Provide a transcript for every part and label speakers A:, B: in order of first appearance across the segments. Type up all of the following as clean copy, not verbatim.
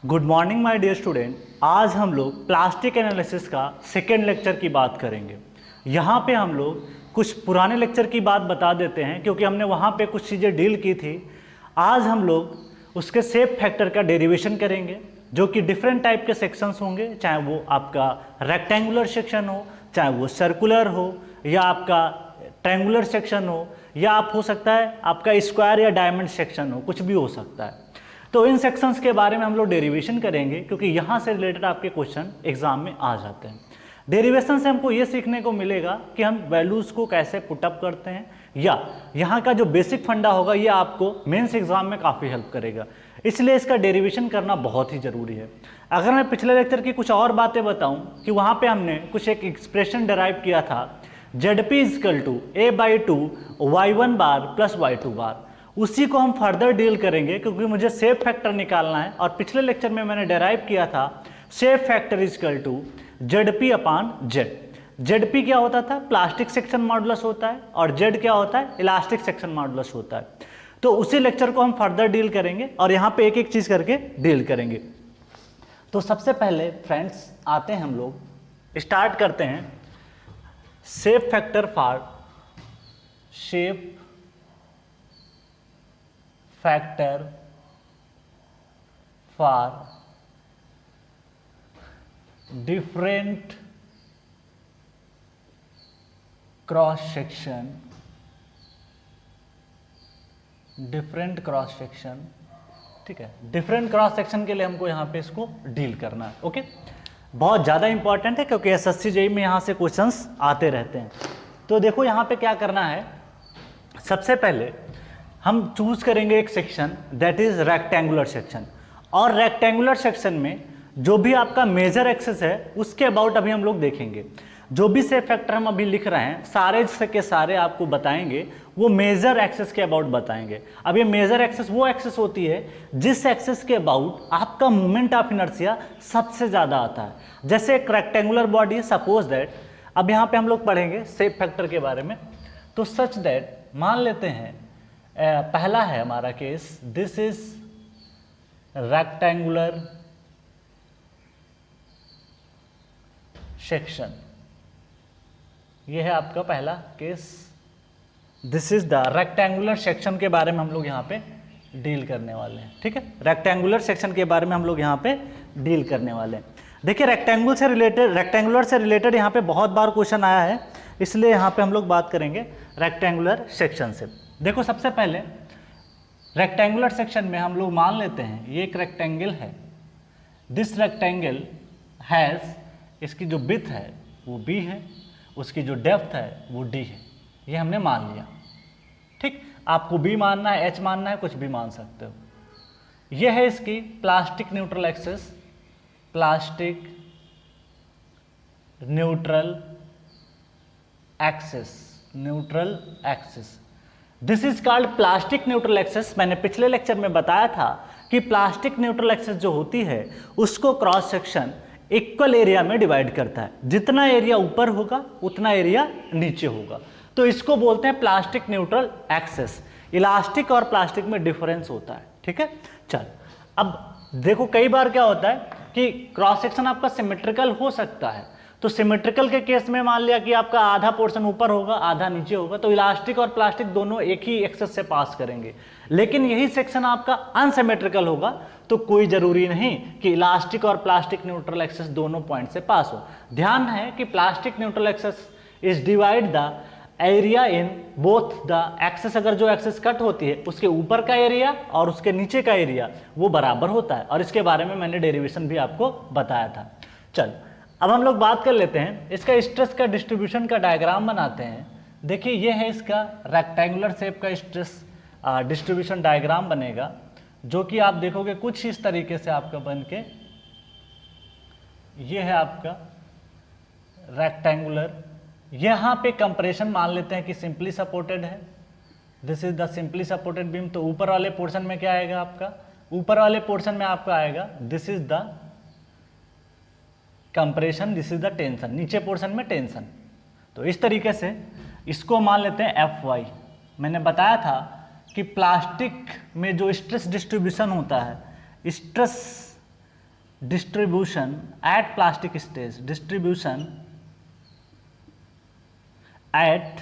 A: Good morning my dear student. आज हम लोग प्लास्टिक एनालिसिस का सेकेंड लेक्चर की बात करेंगे। यहाँ पे हम लोग कुछ पुराने लेक्चर की बात बता देते हैं क्योंकि हमने वहाँ पे कुछ चीज़ें डील की थी। आज हम लोग उसके शेप फैक्टर का डेरिवेशन करेंगे जो कि डिफरेंट टाइप के सेक्शंस होंगे, चाहे वो आपका रेक्टेंगुलर सेक्शन हो, चाहे वो सर्कुलर हो, या आपका ट्रायंगुलर सेक्शन हो, या आप हो सकता है आपका स्क्वायर या डायमंड सेक्शन हो, कुछ भी हो सकता है। तो इन सेक्शंस के बारे में हम लोग डेरिवेशन करेंगे क्योंकि यहाँ से रिलेटेड आपके क्वेश्चन एग्जाम में आ जाते हैं। डेरिवेशन से हमको ये सीखने को मिलेगा कि हम वैल्यूज़ को कैसे पुटअप करते हैं, या यहाँ का जो बेसिक फंडा होगा ये आपको मेंस एग्जाम में काफ़ी हेल्प करेगा, इसलिए इसका डेरिवेशन करना बहुत ही ज़रूरी है। अगर मैं पिछले लेक्चर की कुछ और बातें बताऊँ कि वहाँ पर हमने कुछ एक एक्सप्रेशन डिराइव किया था, ZP is equal to A/2 Y1 bar plus Y2 bar, उसी को हम फर्दर डील करेंगे क्योंकि मुझे शेप फैक्टर निकालना है। और पिछले लेक्चर में मैंने डेराइव किया था shape factor is equal to ZP upon Z। ZP क्या होता था? प्लास्टिक सेक्शन मॉडुलस होता है, और Z क्या होता है? इलास्टिक सेक्शन मॉडुलस होता है। तो उसी लेक्चर को हम फर्दर डील करेंगे और यहाँ पे एक एक चीज़ करके डील करेंगे। तो सबसे पहले फ्रेंड्स आते हैं, हम लोग स्टार्ट करते हैं shape factor for shape factor for different cross section, ठीक है। डिफरेंट क्रॉस सेक्शन के लिए हमको यहाँ पे इसको डील करना है। ओके, बहुत ज़्यादा इंपॉर्टेंट है क्योंकि SSC JEE में यहाँ से क्वेश्चंस आते रहते हैं। तो देखो यहाँ पे क्या करना है, सबसे पहले हम चूज करेंगे एक section that is rectangular section, और रेक्टेंगुलर सेक्शन में जो भी आपका मेजर एक्सेस है उसके अबाउट अभी हम लोग देखेंगे। जो भी शेप फैक्टर हम अभी लिख रहे हैं सारे के सारे आपको बताएंगे, वो मेजर एक्सेस के अबाउट बताएंगे। अब ये मेजर एक्सेस वो एक्सेस होती है जिस एक्सेस के अबाउट आपका मोमेंट ऑफ इनर्शिया सबसे ज़्यादा आता है। जैसे एक रेक्टेंगुलर बॉडी, सपोज दैट, अब यहाँ पे हम लोग पढ़ेंगे शेप फैक्टर के बारे में। तो सच दैट मान लेते हैं पहला है हमारा case, this is rectangular section, ये है आपका पहला case. This is the rectangular section के बारे में हम लोग यहाँ पे डील करने वाले हैं, ठीक है। रेक्टेंगुलर सेक्शन के बारे में हम लोग यहाँ पे डील करने वाले हैं। देखिए रेक्टेंगुलर से रिलेटेड यहाँ पे बहुत बार क्वेश्चन आया है, इसलिए यहाँ पे हम लोग बात करेंगे रेक्टेंगुलर सेक्शन से। देखो सबसे पहले रेक्टेंगुलर सेक्शन में हम लोग मान लेते हैं ये एक रेक्टेंगल है। दिस रेक्टेंगल हैज़, इसकी जो विड्थ है वो B है, उसकी जो डेप्थ है वो D है, ये हमने मान लिया, ठीक। आपको B मानना है, H मानना है, कुछ भी मान सकते हो। ये है इसकी plastic neutral axis, plastic neutral axis. This is called plastic neutral axis. मैंने पिछले लेक्चर में बताया था कि प्लास्टिक न्यूट्रल एक्सिस जो होती है उसको क्रॉस सेक्शन इक्वल एरिया में डिवाइड करता है। जितना एरिया ऊपर होगा उतना एरिया नीचे होगा, तो इसको बोलते हैं प्लास्टिक न्यूट्रल एक्सिस। इलास्टिक और प्लास्टिक में डिफरेंस होता है, ठीक है। चल अब देखो कई बार क्या होता है कि क्रॉस सेक्शन आपका सिमेट्रिकल हो सकता है। तो सिमेट्रिकल के केस में मान लिया कि आपका आधा पोर्शन ऊपर होगा आधा नीचे होगा, तो इलास्टिक और प्लास्टिक दोनों एक ही एक्सेस से पास करेंगे। लेकिन यही सेक्शन आपका अनसिमेट्रिकल होगा तो कोई जरूरी नहीं कि इलास्टिक और प्लास्टिक न्यूट्रल एक्सेस दोनों पॉइंट से पास हो। ध्यान है कि plastic neutral axis is divide the area in both the axis. अगर जो एक्सेस कट होती है उसके ऊपर का एरिया और उसके नीचे का एरिया वो बराबर होता है, और इसके बारे में मैंने डेरिवेशन भी आपको बताया था। चल अब हम लोग बात कर लेते हैं इसका स्ट्रेस का डिस्ट्रीब्यूशन का डायग्राम बनाते हैं। देखिए ये है इसका रेक्टेंगुलर शेप का स्ट्रेस डिस्ट्रीब्यूशन डायग्राम बनेगा, जो कि आप देखोगे कुछ इस तरीके से आपका बन के, ये है आपका रेक्टेंगुलर। यहाँ पे कंप्रेशन मान लेते हैं कि सिंपली सपोर्टेड है। This is the simply supported beam. तो ऊपर वाले पोर्शन में क्या आएगा आपका? ऊपर वाले पोर्शन में आपका आएगा this is the compression, this is the tension, नीचे पोर्शन में टेंशन। तो इस तरीके से इसको मान लेते हैं FY। मैंने बताया था कि प्लास्टिक में जो स्ट्रेस डिस्ट्रीब्यूशन होता है, stress distribution at plastic stage, distribution at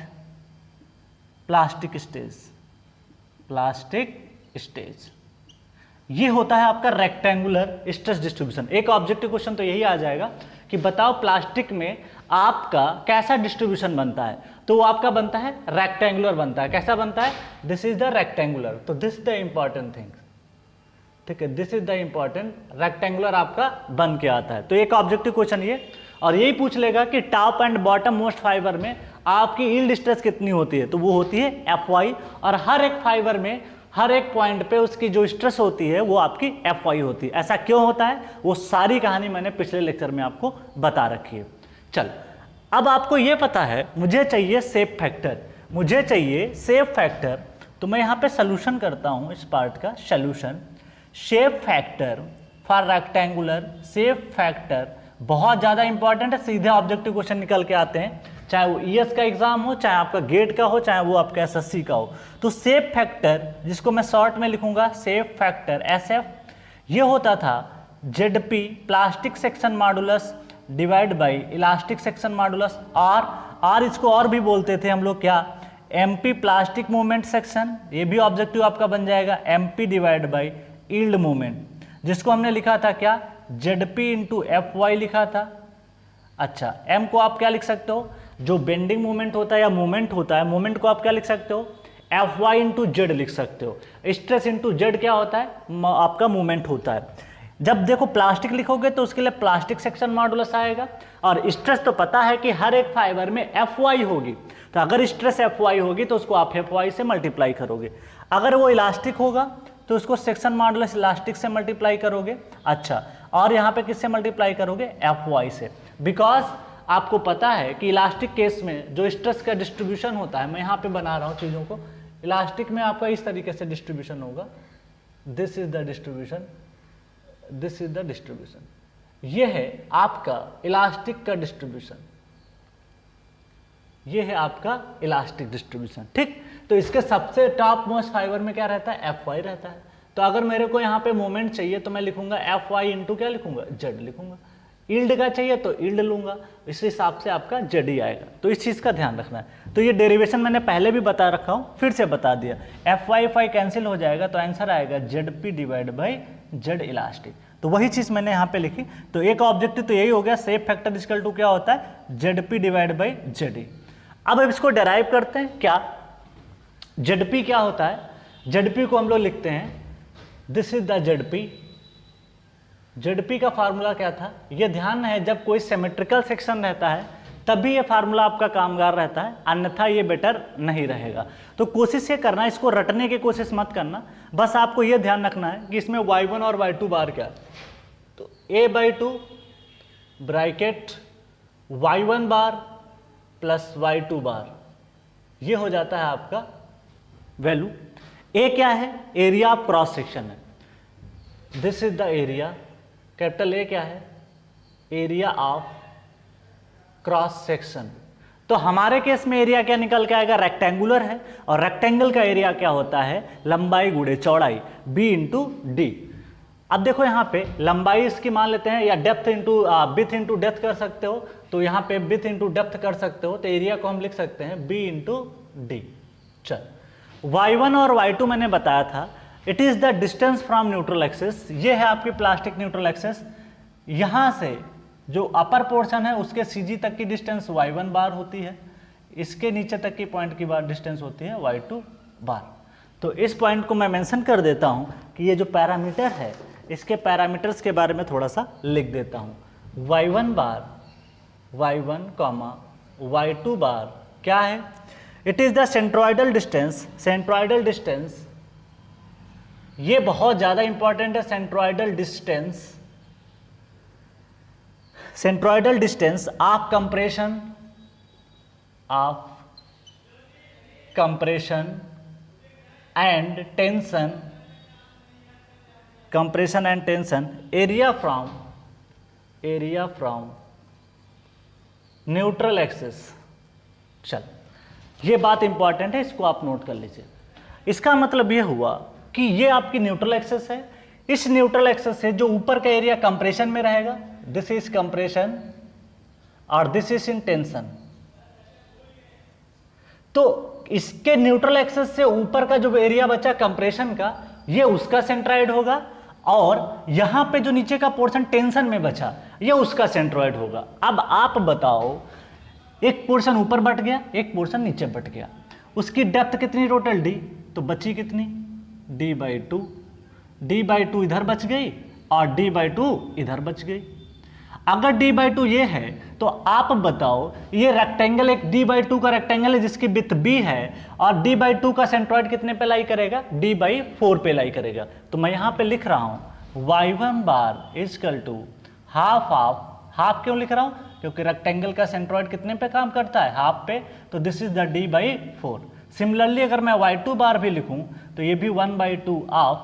A: plastic stage, plastic stage, ये होता है आपका रेक्टेंगुलर स्ट्रेस डिस्ट्रीब्यूशन। एक ऑब्जेक्टिव क्वेश्चन तो यही आ जाएगा कि बताओ प्लास्टिक में आपका कैसा डिस्ट्रीब्यूशन बनता है, तो वो आपका बनता है रेक्टेंगुलर बनता है। कैसा बनता है? दिस इज द रेक्टेंगुलर, तो दिस द इंपॉर्टेंट थिंग, ठीक है, this is the important, rectangular आपका बन के आता है। तो एक ऑब्जेक्टिव क्वेश्चन ये, और यही पूछ लेगा कि top and bottom most fibre में आपकी यील्ड स्ट्रेस कितनी होती है, तो वो होती है Fy, और हर एक फाइबर में हर एक पॉइंट पे उसकी जो स्ट्रेस होती है वो आपकी Fy होती है। ऐसा क्यों होता है वो सारी कहानी मैंने पिछले लेक्चर में आपको बता रखी है। चल, अब आपको ये पता है मुझे चाहिए शेप फैक्टर, मुझे चाहिए शेप फैक्टर, तो मैं यहाँ पे सोल्यूशन करता हूँ इस पार्ट का solution. Shape factor for rectangular, shape factor बहुत ज़्यादा इंपॉर्टेंट है, सीधे ऑब्जेक्टिव क्वेश्चन निकल के आते हैं, चाहे वो ईएस का एग्जाम हो, चाहे आपका गेट का हो, चाहे वो आपका एसएससी का हो। तो शेप फैक्टर, जिसको मैं शॉर्ट में लिखूंगा शेप फैक्टर SF, ये होता था ZP plastic section modulus divide by elastic section modulus, R इसको और भी बोलते थे हम लोग क्या, MP प्लास्टिक मूवमेंट सेक्शन, ये भी ऑब्जेक्टिव आपका बन जाएगा MP divide by yield movement, जिसको हमने लिखा था क्या, ZP इंटू FY लिखा था। अच्छा, M को आप क्या लिख सकते हो, जो बेंडिंग मूवमेंट होता है या मूवमेंट होता है, मूवमेंट को आप क्या लिख सकते हो, Fy इंटू जेड लिख सकते हो। स्ट्रेस इंटू जेड क्या होता है, आपका मूवमेंट होता है। जब देखो प्लास्टिक लिखोगे तो उसके लिए प्लास्टिक सेक्शन मॉडुलस आएगा, और स्ट्रेस तो पता है कि हर एक फाइबर में Fy होगी, तो अगर स्ट्रेस Fy होगी तो उसको आप Fy से मल्टीप्लाई करोगे। अगर वो इलास्टिक होगा तो उसको सेक्शन मॉडुलस इलास्टिक से मल्टीप्लाई करोगे। अच्छा, और यहाँ पे किससे मल्टीप्लाई करोगे, Fy से, बिकॉज आपको पता है कि इलास्टिक केस में जो स्ट्रेस का डिस्ट्रीब्यूशन होता है, मैं यहाँ पे बना रहा हूँ चीज़ों को, इलास्टिक में आपका इस तरीके से डिस्ट्रीब्यूशन होगा, this is the distribution, this is the distribution, ये है आपका इलास्टिक का डिस्ट्रीब्यूशन, ये है आपका इलास्टिक डिस्ट्रीब्यूशन, ठीक। तो इसके सबसे टॉप मोस्ट फाइबर में क्या रहता है, Fy रहता है। तो अगर मेरे को यहाँ पे मोमेंट चाहिए तो मैं लिखूंगा Fy इंटू क्या लिखूंगा, जेड लिखूंगा। यील्ड का चाहिए तो यील्ड लूंगा, इस हिसाब से आपका जेड ही आएगा। तो इस चीज़ का ध्यान रखना है। तो ये डेरिवेशन मैंने पहले भी बता रखा हूँ, फिर से बता दिया। Fy कैंसिल हो जाएगा तो आंसर आएगा ZP divide by Z elastic. तो वही चीज़ मैंने यहाँ पे लिखी। तो एक ऑब्जेक्टिव तो यही हो गया, शेप फैक्टर इक्वल टू क्या होता है, ZP डिवाइड बाई जेड। अब इसको डेराइव करते हैं, क्या ZP क्या होता है, ZP को हम लोग लिखते हैं, this is the ZP। ZP का फार्मूला क्या था, ये ध्यान है, जब कोई सिमेट्रिकल सेक्शन रहता है तभी ये फार्मूला आपका कामगार रहता है, अन्यथा ये बेटर नहीं रहेगा। तो कोशिश ये करना, इसको रटने की कोशिश मत करना, बस आपको ये ध्यान रखना है कि इसमें y1 और y2 बार क्या है। तो a/2 bracket y1 bar plus y2 बार, ये हो जाता है आपका वैल्यू। ए क्या है, एरिया ऑफ क्रॉस सेक्शन है, this is the area. Capital A क्या है, एरिया ऑफ क्रॉस सेक्शन। तो हमारे केस में एरिया क्या निकल के आएगा, रेक्टेंगुलर है, और रेक्टेंगल का एरिया क्या होता है, लंबाई गुणे चौड़ाई, b इंटू डी। अब देखो यहाँ पे लंबाई इसकी मान लेते हैं, या depth into with into depth कर सकते हो, तो यहाँ पे विथ इंटू डेप्थ कर सकते हो, तो एरिया को हम लिख सकते हैं b इंटू डी। चल, y1 और y2 मैंने बताया था, it is the distance from neutral axis. ये है आपकी प्लास्टिक न्यूट्रल एक्सिस, यहाँ से जो अपर पोर्शन है उसके CG तक की डिस्टेंस y1 बार होती है, इसके नीचे तक की पॉइंट की बार डिस्टेंस होती है y2 बार। तो इस पॉइंट को मैं मेंशन कर देता हूँ कि ये जो पैरामीटर है, इसके पैरामीटर्स के बारे में थोड़ा सा लिख देता हूँ। y1 बार, y1 y2 बार क्या है, it is the centroidal distance. Centroidal distance ये बहुत ज़्यादा इंपॉर्टेंट है, centroidal distance, centroidal distance of compression and tension, compression and tension, area from neutral axis. चल, ये बात इंपॉर्टेंट है, इसको आप नोट कर लीजिए। इसका मतलब ये हुआ कि ये आपकी न्यूट्रल एक्सिस है, इस न्यूट्रल एक्सेस से जो ऊपर का एरिया कंप्रेशन में रहेगा, दिस इज कंप्रेशन और दिस इज इन टेंशन, तो इसके न्यूट्रल एक्सेस से ऊपर का जो एरिया बचा कंप्रेशन का, ये उसका सेंट्रॉइड होगा, और यहां पे जो नीचे का पोर्शन टेंशन में बचा, ये उसका सेंट्रॉइड होगा। अब आप बताओ, एक पोर्शन ऊपर बट गया, एक पोर्शन नीचे बट गया, उसकी डेप्थ कितनी टोटल डी, तो बची कितनी d/2, d/2 इधर बच गई और d/2 इधर बच गई। अगर d/2 ये है तो आप बताओ, ये रेक्टेंगल एक d/2 का रेक्टेंगल है जिसकी विड्थ b है, और d/2 का सेंट्रॉइड कितने पे लाई करेगा, d/4 पे लाई करेगा। तो मैं यहां पे लिख रहा हूं y1 bar is equal to half of, half क्यों लिख रहा हूं, क्योंकि रेक्टेंगल का सेंट्रॉइड कितने पे काम करता है, हाफ पे, तो this is the d/4। Similarly अगर मैं y2 बार भी लिखूं तो ये भी 1/2 ऑफ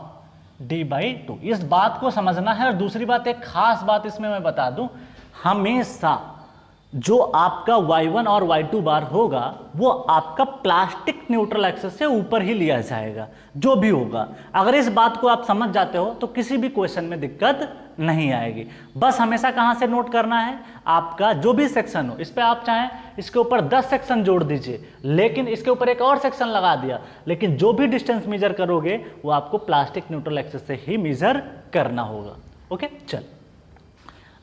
A: d/2। इस बात को समझना है। और दूसरी बात, एक खास बात इसमें मैं बता दूं, हमेशा जो आपका y1 और y2 बार होगा वो आपका प्लास्टिक न्यूट्रल एक्सेस से ऊपर ही लिया जाएगा, जो भी होगा। अगर इस बात को आप समझ जाते हो तो किसी भी क्वेश्चन में दिक्कत नहीं आएगी। बस हमेशा कहां से नोट करना है, आपका जो भी सेक्शन हो, इस पे आप चाहें इसके ऊपर 10 सेक्शन जोड़ दीजिए, लेकिन इसके ऊपर एक और सेक्शन लगा दिया, लेकिन जो भी डिस्टेंस मेजर करोगे वो आपको प्लास्टिक न्यूट्रल एक्सेस से ही मेजर करना होगा। ओके, चल,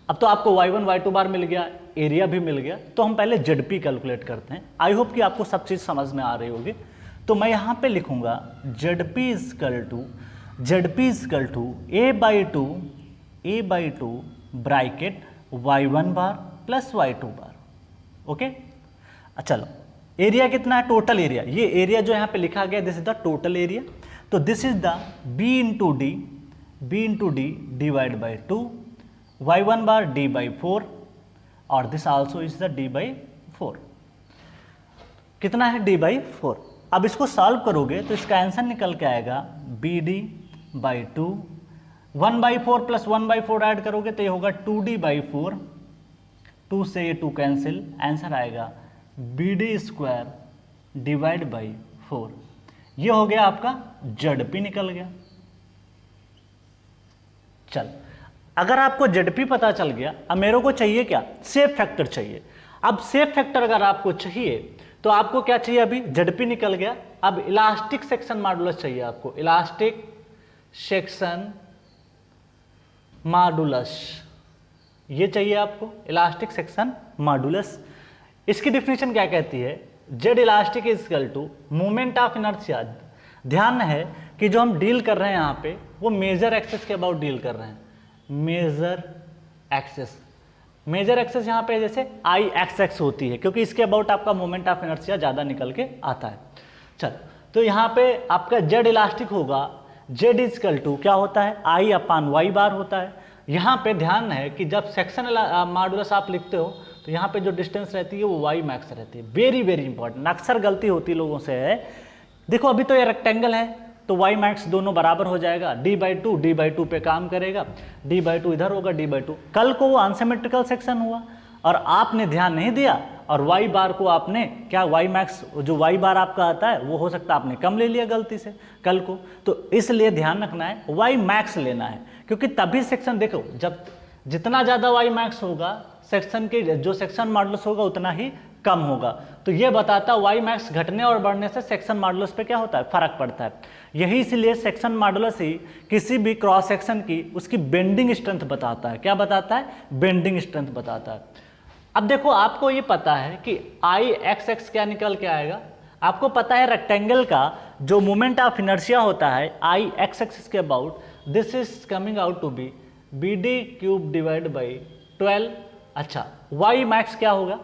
A: अब तो आपको y1 y2 बार मिल गया, एरिया भी मिल गया, तो हम पहले ZP कैलकुलेट करते हैं। आई होप कि आपको सब चीज़ समझ में आ रही होगी। तो मैं यहाँ पे लिखूंगा ZP is equal to a/2 bracket y1 bar plus y2 bar. Okay, चलो, एरिया कितना है, टोटल एरिया, ये एरिया जो यहाँ पे लिखा गया this is the total area, तो this is the b into D divide by 2, y1 bar d/4 और this also is the d/4। कितना है, d/4। अब इसको सॉल्व करोगे तो इसका आंसर निकल के आएगा bd/2, 1/4 प्लस 1/4 ऐड करोगे तो ये होगा 2d/4, 2 से ये 2 कैंसिल, आंसर आएगा bd² डिवाइड बाई 4। ये हो गया आपका ZP निकल गया। चल, अगर आपको ZP पता चल गया, अब मेरे को चाहिए क्या, सेफ फैक्टर चाहिए। अब सेफ फैक्टर अगर आपको चाहिए तो आपको क्या चाहिए, अभी ZP निकल गया, अब इलास्टिक सेक्शन मॉडुलस चाहिए आपको, इलास्टिक सेक्शन मॉडुलस, ये चाहिए आपको, इलास्टिक सेक्शन मॉडुलस। इसकी डिफिनेशन क्या कहती है, Z elastic is equal to moment of inertia. ध्यान है कि जो हम डील कर रहे हैं यहाँ पे वो मेजर एक्सेस के अबाउट डील कर रहे हैं, मेजर एक्सेस यहाँ पे जैसे IXX होती है, क्योंकि इसके अबाउट आपका मोमेंट ऑफ इनर्शिया ज़्यादा निकल के आता है। चल, तो यहाँ पे आपका Z इलास्टिक होगा, Z इजकल टू क्या होता है, I/Y बार होता है। यहाँ पे ध्यान है कि जब सेक्शन मॉडुलस आप लिखते हो तो यहाँ पे जो डिस्टेंस रहती है वो y मैक्स रहती है। वेरी वेरी इंपॉर्टेंट, अक्सर गलती होती लोगों से है। देखो अभी तो ये रेक्टेंगल है तो y मैक्स दोनों बराबर हो जाएगा, d/2 पे काम करेगा, d/2 इधर होगा, d/2। कल को वो अनसिमेट्रिकल सेक्शन हुआ और आपने ध्यान नहीं दिया और y बार को आपने क्या, y मैक्स जो y बार आपका आता है वो हो सकता है आपने कम ले लिया गलती से कल को, तो इसलिए ध्यान रखना है y मैक्स लेना है, क्योंकि तभी सेक्शन, देखो जब जितना ज़्यादा y मैक्स होगा सेक्शन के जो सेक्शन मॉडुलस होगा उतना ही कम होगा। तो ये बताता है y मैक्स घटने और बढ़ने से सेक्शन मॉडुलस पे क्या होता है, फर्क पड़ता है। यही इसलिए सेक्शन मॉडुलस ही किसी भी क्रॉस सेक्शन की उसकी बेंडिंग स्ट्रेंथ बताता है। क्या बताता है, बेंडिंग स्ट्रेंथ बताता है। अब देखो आपको ये पता है कि IXX क्या निकल के आएगा, आपको पता है रेक्टेंगल का जो मोमेंट ऑफ इनर्शिया होता है IXX के about, this is coming out to be BD³ divide by 12। अच्छा, y मैक्स क्या होगा,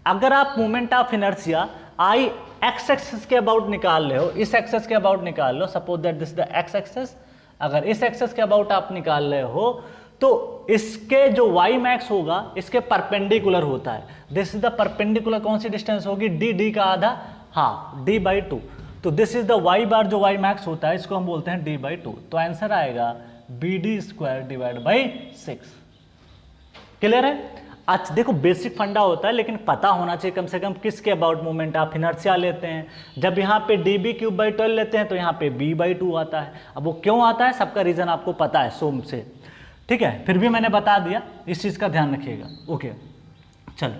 A: अगर आप moment of inertia IX axis के अबाउट निकाल रहे हो, इस एक्सेस के अबाउट निकाल लो, suppose that this the x axis, अगर इस एक्सेस के अबाउट आप निकाल रहे हो तो इसके जो y मैक्स होगा इसके परपेंडिकुलर होता है। दिस इज द परपेंडिकुलर, कौन सी डिस्टेंस होगी, d का आधा, हाँ d/2। तो दिस इज द y बार जो y मैक्स होता है इसको हम बोलते हैं d/2। तो आंसर आएगा BD² डिवाइड बाई 6। क्लियर है। अच्छा देखो बेसिक फंडा होता है, लेकिन पता होना चाहिए कम से कम किसके अबाउट मोमेंट। आप इनर्शिया लेते हैं, जब यहाँ पे dB³/12 लेते हैं तो यहाँ पे b/2 आता है। अब वो क्यों आता है, सबका रीज़न आपको पता है सोम से, ठीक है, फिर भी मैंने बता दिया, इस चीज़ का ध्यान रखिएगा। ओके चलो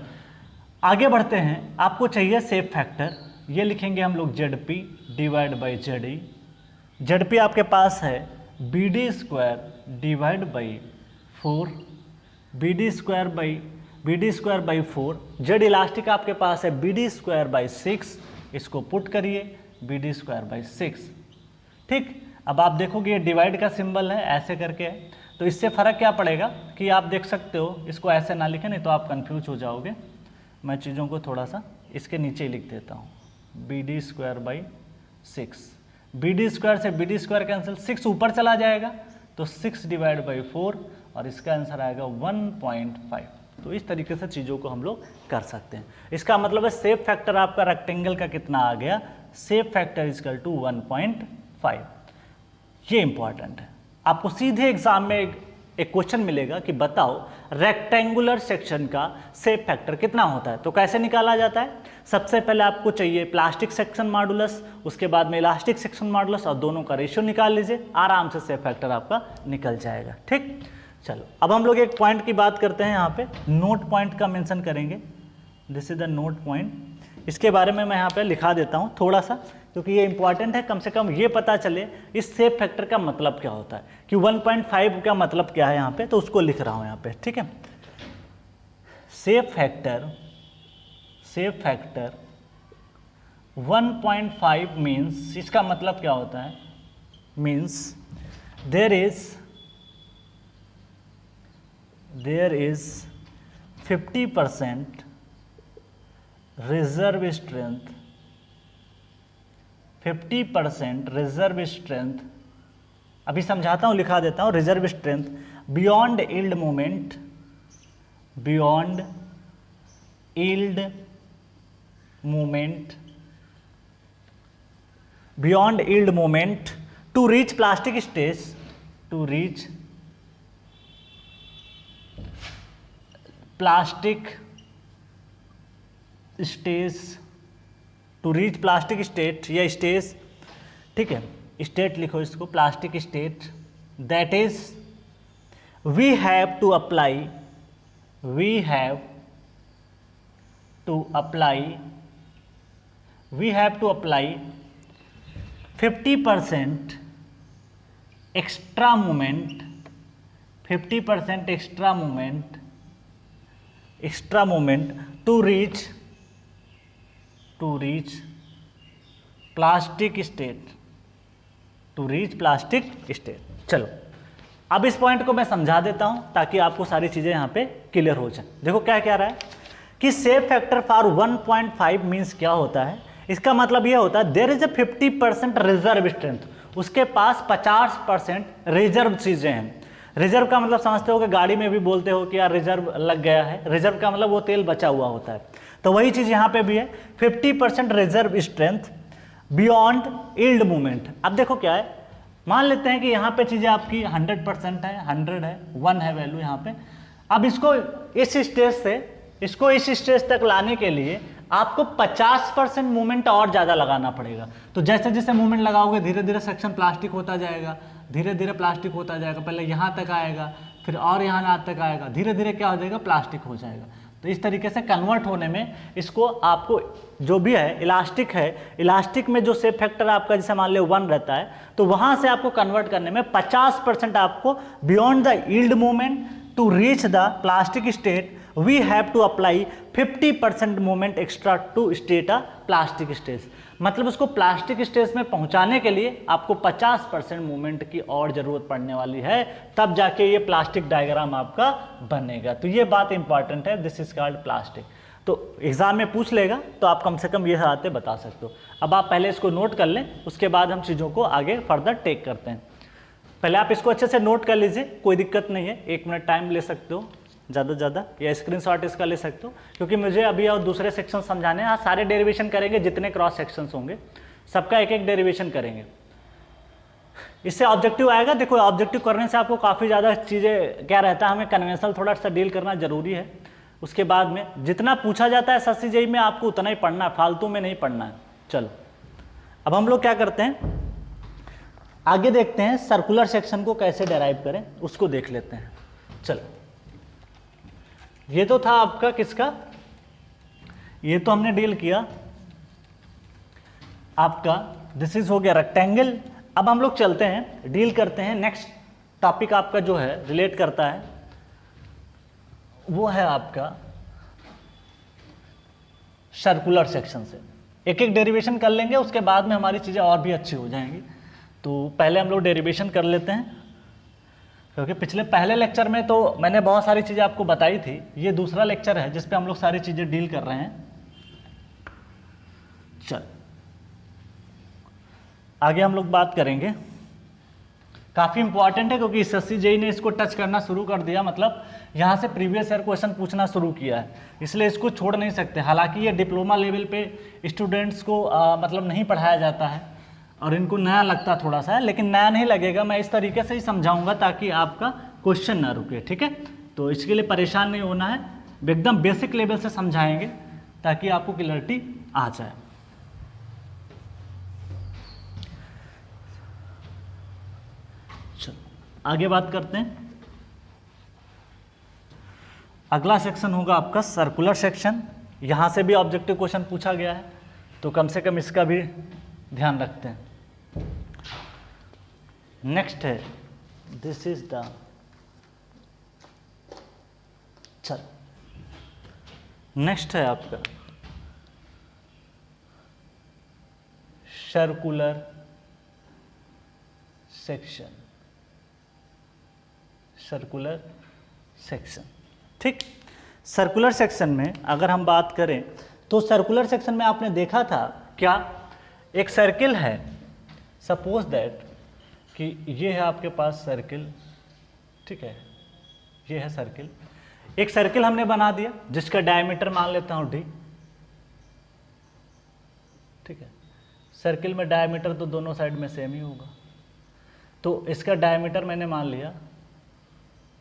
A: आगे बढ़ते हैं। आपको चाहिए सेफ फैक्टर, ये लिखेंगे हम लोग ZP/ZE। ZP आपके पास है BD²/4, BD²/4। Z इलास्टिक आपके पास है BD²/6, इसको पुट करिए BD²/6, ठीक। अब आप देखोगे ये डिवाइड का सिंबल है, ऐसे करके है, तो इससे फ़र्क क्या पड़ेगा कि आप देख सकते हो, इसको ऐसे ना लिखें नहीं तो आप कंफ्यूज हो जाओगे। मैं चीज़ों को थोड़ा सा इसके नीचे ही लिख देता हूँ, BD²/6। BD² से BD² कैंसिल, 6 ऊपर चला जाएगा तो 6/4 और इसका आंसर आएगा 1.5। तो इस तरीके से चीज़ों को हम लोग कर सकते हैं। इसका मतलब है सेफ फैक्टर आपका रेक्टेंगल का कितना आ गया, सेफ फैक्टर इक्वल टू 1.5। ये इंपॉर्टेंट है। आपको सीधे एग्जाम में एक क्वेश्चन मिलेगा कि बताओ रेक्टेंगुलर सेक्शन का सेफ फैक्टर कितना होता है। तो कैसे निकाला जाता है, सबसे पहले आपको चाहिए प्लास्टिक सेक्शन मॉडुलस, उसके बाद में इलास्टिक सेक्शन मॉडुलस, और दोनों का रेशियो निकाल लीजिए, आराम से सेफ फैक्टर आपका निकल जाएगा, ठीक। चलो अब हम लोग एक पॉइंट की बात करते हैं, यहाँ पे नोट पॉइंट का मेंशन करेंगे। This is the note point, इसके बारे में मैं यहाँ पे लिखा देता हूँ थोड़ा सा, क्योंकि ये इंपॉर्टेंट है, कम से कम ये पता चले इस सेफ फैक्टर का मतलब क्या होता है, कि 1.5 का मतलब क्या है यहाँ पे, तो उसको लिख रहा हूँ यहाँ पे, ठीक है। सेफ फैक्टर 1.5 मीन्स, इसका मतलब क्या होता है, means there is 50% reserve strength, 50% reserve strength, अभी समझाता हूँ, लिखा देता हूँ, reserve strength beyond yield moment, beyond yield moment, beyond yield moment to reach plastic stage, to reach plastic stage, to reach plastic state या स्टेज, ठीक है, state लिखो इसको, plastic state, that is we have to apply 50% extra moment, 50% extra moment to reach plastic state, to reach plastic state. चलो अब इस point को मैं समझा देता हूं ताकि आपको सारी चीजें यहां पे क्लियर हो जाए। देखो क्या कह रहा है कि सेफ फैक्टर फॉर 1.5 मीन्स क्या होता है, इसका मतलब यह होता है there is a 50% reserve strength, उसके पास 50% रिजर्व चीजें हैं। रिजर्व का मतलब समझते हो कि गाड़ी में भी बोलते हो कि यार रिजर्व लग गया है, रिजर्व का मतलब वो तेल बचा हुआ होता है, तो वही चीज यहाँ पे भी है, 50% reserve strength beyond yield movement. अब देखो क्या है, मान लेते हैं कि यहाँ पे चीजें आपकी 100% है, 100 है, 1 है वैल्यू यहाँ पे। अब इसको इस स्टेज तक लाने के लिए आपको 50% मूवमेंट और ज़्यादा लगाना पड़ेगा। तो जैसे जैसे मूवमेंट लगाओगे धीरे धीरे सेक्शन प्लास्टिक होता जाएगा, धीरे धीरे प्लास्टिक होता जाएगा, पहले यहाँ तक आएगा, फिर और यहाँ तक आएगा, धीरे धीरे क्या हो जाएगा, प्लास्टिक हो जाएगा। तो इस तरीके से कन्वर्ट होने में इसको आपको जो भी है, इलास्टिक में जो सेफ फैक्टर आपका जैसे मान लो 1 रहता है, तो वहाँ से आपको कन्वर्ट करने में 50% आपको beyond the yield movement to reach the plastic state we have to apply 50% movement extra to state a plastic stage. मतलब उसको प्लास्टिक स्टेज में पहुंचाने के लिए आपको 50% मूवमेंट की और जरूरत पड़ने वाली है, तब जाके ये प्लास्टिक डायग्राम आपका बनेगा। तो ये बात इंपॉर्टेंट है, दिस इज कॉल्ड प्लास्टिक। तो एग्जाम में पूछ लेगा तो आप कम से कम ये बातें बता सकते हो। अब आप पहले इसको नोट कर लें, उसके बाद हम चीज़ों को आगे फर्दर टेक करते हैं। पहले आप इसको अच्छे से नोट कर लीजिए, कोई दिक्कत नहीं है, 1 मिनट टाइम ले सकते हो ज़्यादा से ज़्यादा, या स्क्रीनशॉट इसका ले सकते हो, क्योंकि मुझे अभी और दूसरे सेक्शन समझाने हैं। हाँ, सारे डेरिवेशन करेंगे, जितने क्रॉस सेक्शंस होंगे सबका एक एक डेरिवेशन करेंगे। इससे ऑब्जेक्टिव आएगा। देखो ऑब्जेक्टिव करने से आपको काफ़ी ज़्यादा चीज़ें क्या रहता है, हमें कन्वेंशनल थोड़ा सा डील करना जरूरी है। उसके बाद में जितना पूछा जाता है एसएससी जेईई में आपको उतना ही पढ़ना है, फालतू में नहीं पढ़ना है। चलो अब हम लोग क्या करते हैं, आगे देखते हैं सर्कुलर सेक्शन को कैसे डेराइव करें, उसको देख लेते हैं। चलो ये तो था आपका किसका, ये तो हमने डील किया आपका, दिस इज हो गया रेक्टेंगल। अब हम लोग चलते हैं, डील करते हैं नेक्स्ट टॉपिक आपका जो है रिलेट करता है, वो है आपका सर्कुलर सेक्शन से। एक एक डेरिवेशन कर लेंगे, उसके बाद में हमारी चीज़ें और भी अच्छी हो जाएंगी। तो पहले हम लोग डेरिवेशन कर लेते हैं, क्योंकि पहले लेक्चर में तो मैंने बहुत सारी चीज़ें आपको बताई थी, ये दूसरा लेक्चर है जिस पे हम लोग सारी चीज़ें डील कर रहे हैं। चल आगे हम लोग बात करेंगे, काफ़ी इंपॉर्टेंट है क्योंकि एसएससी जेईई ने इसको टच करना शुरू कर दिया, मतलब यहाँ से प्रीवियस ईयर क्वेश्चन पूछना शुरू किया है, इसलिए इसको छोड़ नहीं सकते। हालांकि ये डिप्लोमा लेवल पे स्टूडेंट्स को मतलब नहीं पढ़ाया जाता है और इनको नया लगता थोड़ा सा है, लेकिन नया नहीं लगेगा, मैं इस तरीके से ही समझाऊंगा ताकि आपका क्वेश्चन ना रुके, ठीक है। तो इसके लिए परेशान नहीं होना है, एकदम बेसिक लेवल से समझाएंगे ताकि आपको क्लियरिटी आ जाए। चलो आगे बात करते हैं, अगला सेक्शन होगा आपका सर्कुलर सेक्शन। यहाँ से भी ऑब्जेक्टिव क्वेश्चन पूछा गया है, तो कम से कम इसका भी ध्यान रखते हैं। नेक्स्ट है, दिस इज द, चल नेक्स्ट है आपका सर्कुलर सेक्शन। सर्कुलर सेक्शन, ठीक। सर्कुलर सेक्शन में अगर हम बात करें तो सर्कुलर सेक्शन में आपने देखा था क्या, एक सर्किल है, सपोज दैट कि ये है आपके पास सर्किल, ठीक है, ये है सर्किल। एक सर्किल हमने बना दिया जिसका डायमीटर मान लेता हूँ d, ठीक है। सर्किल में डायमीटर तो दोनों साइड में सेम ही होगा, तो इसका डायमीटर मैंने मान लिया,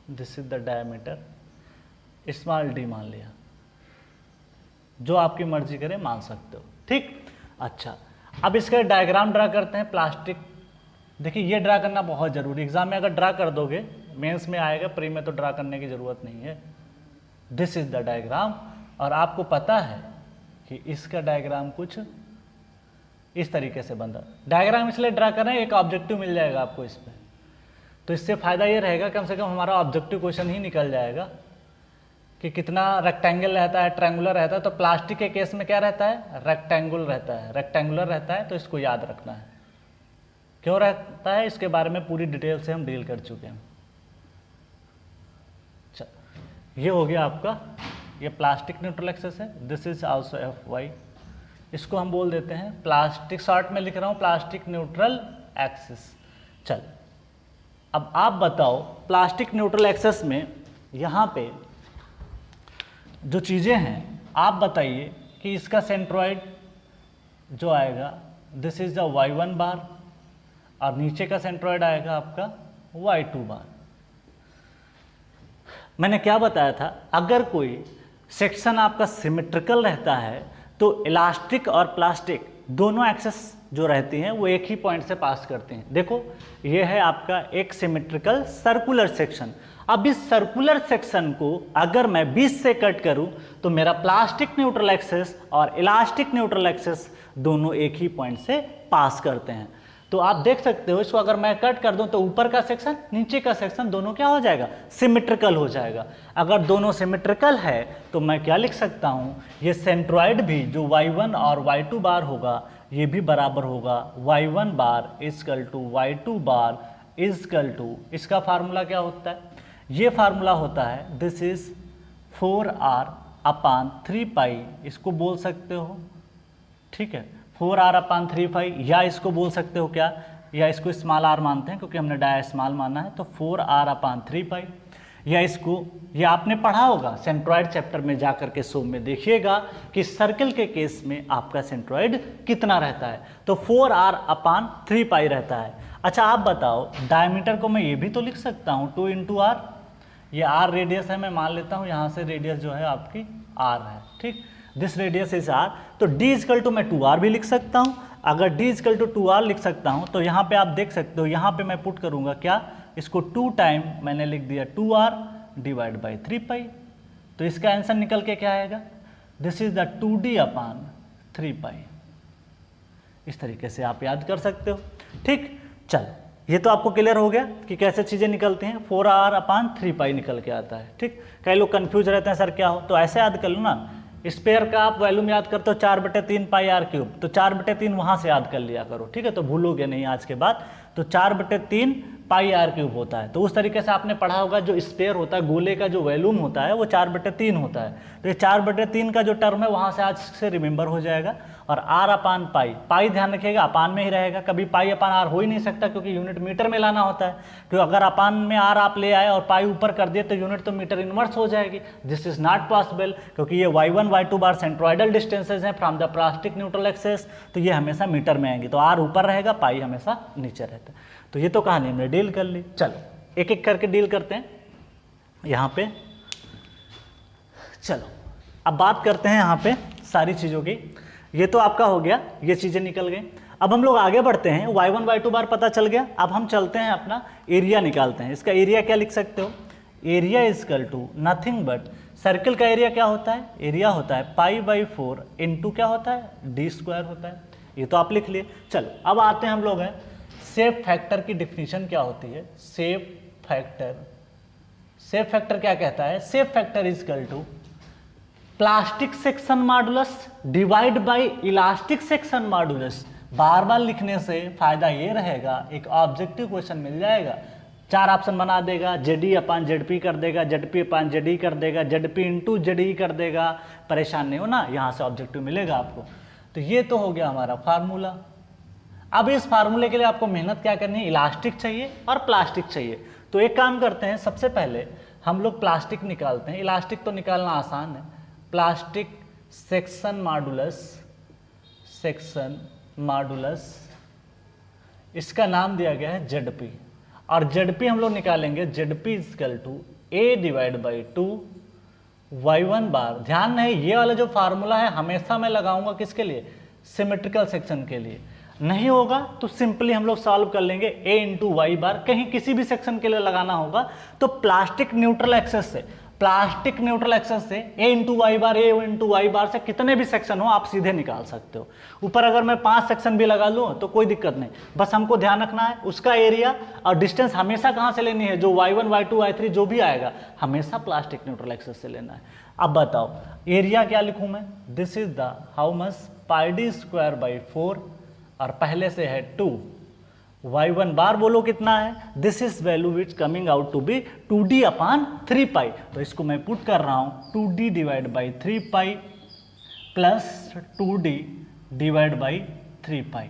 A: this is the diameter, small d मान लिया, जो आपकी मर्जी करे मान सकते हो, ठीक। अच्छा अब इसका डायग्राम ड्रा करते हैं। प्लास्टिक, देखिए ये ड्रा करना बहुत ज़रूरी, एग्जाम में अगर ड्रा कर दोगे मेंस में आएगा, प्री में तो ड्रा करने की ज़रूरत नहीं है। दिस इज द डायग्राम, और आपको पता है कि इसका डायग्राम कुछ इस तरीके से बनता। डायग्राम इसलिए ड्रा कर रहे हैं, एक ऑब्जेक्टिव मिल जाएगा आपको इस पर, तो इससे फ़ायदा ये रहेगा कम से कम हमारा ऑब्जेक्टिव क्वेश्चन ही निकल जाएगा कि कितना रेक्टेंगल रहता है, ट्रायंगुलर रहता है। तो प्लास्टिक के केस में क्या रहता है, रेक्टेंगुलर रहता है, रेक्टेंगुलर रहता है, तो इसको याद रखना है। क्यों रहता है इसके बारे में पूरी डिटेल से हम डील कर चुके हैं। ये हो गया आपका, ये प्लास्टिक न्यूट्रल एक्सिस है, this is also F Y, इसको हम बोल देते हैं प्लास्टिक, शॉर्ट में लिख रहा हूँ प्लास्टिक न्यूट्रल एक्सिस। चल अब आप बताओ, प्लास्टिक न्यूट्रल एक्सिस में यहाँ पे जो चीज़ें हैं आप बताइए कि इसका सेंट्रॉइड जो आएगा, दिस इज द y1 बार, और नीचे का सेंट्रॉइड आएगा आपका y2 बार। मैंने क्या बताया था, अगर कोई सेक्शन आपका सिमेट्रिकल रहता है तो इलास्टिक और प्लास्टिक दोनों एक्सेस जो रहती हैं वो एक ही पॉइंट से पास करते हैं। देखो ये है आपका एक सिमेट्रिकल सर्कुलर सेक्शन। अब इस सर्कुलर सेक्शन को अगर मैं 20 से कट करूं तो मेरा प्लास्टिक न्यूट्रल एक्सिस और इलास्टिक न्यूट्रल एक्सिस दोनों एक ही पॉइंट से पास करते हैं। तो आप देख सकते हो इसको अगर मैं कट कर दूं तो ऊपर का सेक्शन नीचे का सेक्शन दोनों क्या हो जाएगा, सिमेट्रिकल हो जाएगा। अगर दोनों सिमेट्रिकल है तो मैं क्या लिख सकता हूं, ये सेंट्रॉइड भी जो y1 और y2 बार होगा ये भी बराबर होगा y1 bar is equal to y2 bar is equal to, इसका फार्मूला क्या होता है, ये फार्मूला होता है this is 4r upon 3 pi, इसको बोल सकते हो, ठीक है, 4r अपान 3 पाई, या इसको बोल सकते हो क्या, या इसको स्मॉल r मानते हैं क्योंकि हमने डाया स्मॉल माना है, तो 4r अपान 3 पाई, या इसको, ये आपने पढ़ा होगा सेंट्रॉइड चैप्टर में जाकर के सो में देखिएगा कि सर्कल के केस में आपका सेंट्रॉइड कितना रहता है, तो 4r अपान 3 पाई रहता है। अच्छा आप बताओ डायमीटर को मैं ये भी तो लिख सकता हूँ 2 इंटू r, ये आर रेडियस है, मैं मान लेता हूँ यहाँ से रेडियस जो है आपकी आर है, ठीक। दिस रेडियस इज आर, तो डी इजकल टू मैं 2r भी लिख सकता हूँ। अगर डी इजकल टू 2r लिख सकता हूँ तो यहाँ पे आप देख सकते हो, यहाँ पे मैं पुट करूँगा क्या, इसको 2 टाइम मैंने लिख दिया 2r डिवाइड बाई 3 पाई, तो इसका आंसर निकल के क्या आएगा, this is the 2d upon 3 पाई। इस तरीके से आप याद कर सकते हो, ठीक। चलो ये तो आपको क्लियर हो गया कि कैसे चीज़ें निकलती हैं, 4r अपान 3 पाई निकल के आता है, ठीक। कई लोग कंफ्यूज रहते हैं सर क्या हो, तो ऐसे याद कर लो ना, स्पेयर का आप वॉल्यूम याद करते हो 4/3 पाई आर क्यूब, तो 4/3 वहाँ से याद कर लिया करो, ठीक है, तो भूलोगे नहीं आज के बाद। तो 4/3 पाई आर क्यूब होता है, तो उस तरीके से आपने पढ़ा होगा जो स्पेयर होता है, गोले का जो वॉल्यूम होता है वो 4/3 होता है, तो ये 4/3 का जो टर्म है वहाँ से आज से रिमेंबर हो जाएगा। और आर अपान पाई, पाई ध्यान रखिएगा अपान में ही रहेगा, कभी पाई अपान आर हो ही नहीं सकता क्योंकि यूनिट मीटर में लाना होता है, तो अगर अपान में आर आप ले आए और पाई ऊपर कर दिए तो यूनिट तो मीटर इनवर्स हो जाएगी। दिस इज नॉट पॉसिबल क्योंकि ये y1 y2 बार सेंट्रोइडल डिस्टेंसेज हैं from the plastic neutral access, तो ये हमेशा मीटर में आएंगी, तो आर ऊपर रहेगा, पाई हमेशा नीचे रहता है। तो ये तो कहानी हमने डील कर ली। चलो एक एक करके डील करते हैं यहाँ पे। चलो अब बात करते हैं यहाँ पे सारी चीज़ों की। ये तो आपका हो गया, ये चीज़ें निकल गई। अब हम लोग आगे बढ़ते हैं, y1 y2 बार पता चल गया, अब हम चलते हैं अपना एरिया निकालते हैं। इसका एरिया क्या लिख सकते हो, area is equal to nothing but, circle का एरिया क्या होता है, एरिया होता है π/4 इंटू क्या होता है, d² होता है, ये तो आप लिख लिए। चलो अब आते हैं हम लोग हैं शेप फैक्टर की डिफिनीशन क्या होती है। शेप फैक्टर क्या कहता है, shape factor is equal to plastic section modulus divide by elastic section modulus. बार बार लिखने से फायदा ये रहेगा, एक ऑब्जेक्टिव क्वेश्चन मिल जाएगा, 4 ऑप्शन बना देगा, जेडी अपान जेडपी कर देगा, जेडपी अपान जेडी कर देगा, जेडपी इंटू जेडी कर देगा, परेशान नहीं हो ना, यहाँ से ऑब्जेक्टिव मिलेगा आपको। तो ये तो हो गया हमारा फार्मूला। अब इस फार्मूले के लिए आपको मेहनत क्या करनी है, इलास्टिक चाहिए और प्लास्टिक चाहिए। तो एक काम करते हैं, सबसे पहले हम लोग प्लास्टिक निकालते हैं, इलास्टिक तो निकालना आसान है। प्लास्टिक सेक्शन मॉडुलस, इसका नाम दिया गया है जेडपी, और जेडपी हम लोग निकालेंगे, Z P is equal to a divide by 2 y1 bar. ध्यान नहीं, ये वाला जो फार्मूला है हमेशा मैं लगाऊंगा किसके लिए, सिमेट्रिकल सेक्शन के लिए। नहीं होगा तो सिंपली हम लोग सॉल्व कर लेंगे, a इंटू वाई बार, कहीं किसी भी सेक्शन के लिए लगाना होगा तो प्लास्टिक न्यूट्रल एक्सेस से a into Y bar, a into Y bar से कितने भी सेक्शन हो आप सीधे निकाल सकते हो। ऊपर अगर मैं 5 सेक्शन भी लगा लूँ तो कोई दिक्कत नहीं, बस हमको ध्यान रखना है उसका एरिया और डिस्टेंस हमेशा कहाँ से लेनी है, जो y1 y2 y3 जो भी आएगा हमेशा प्लास्टिक न्यूट्रल एक्सेस से लेना है। अब बताओ एरिया क्या लिखूँ मैं, this is the how much πd²/4, और पहले से है 2, y1 बार बोलो कितना है, this is value which coming out to be 2d upon 3 pi, तो इसको मैं पुट कर रहा हूँ 2d divide by 3 pi plus 2d divide by 3 pi,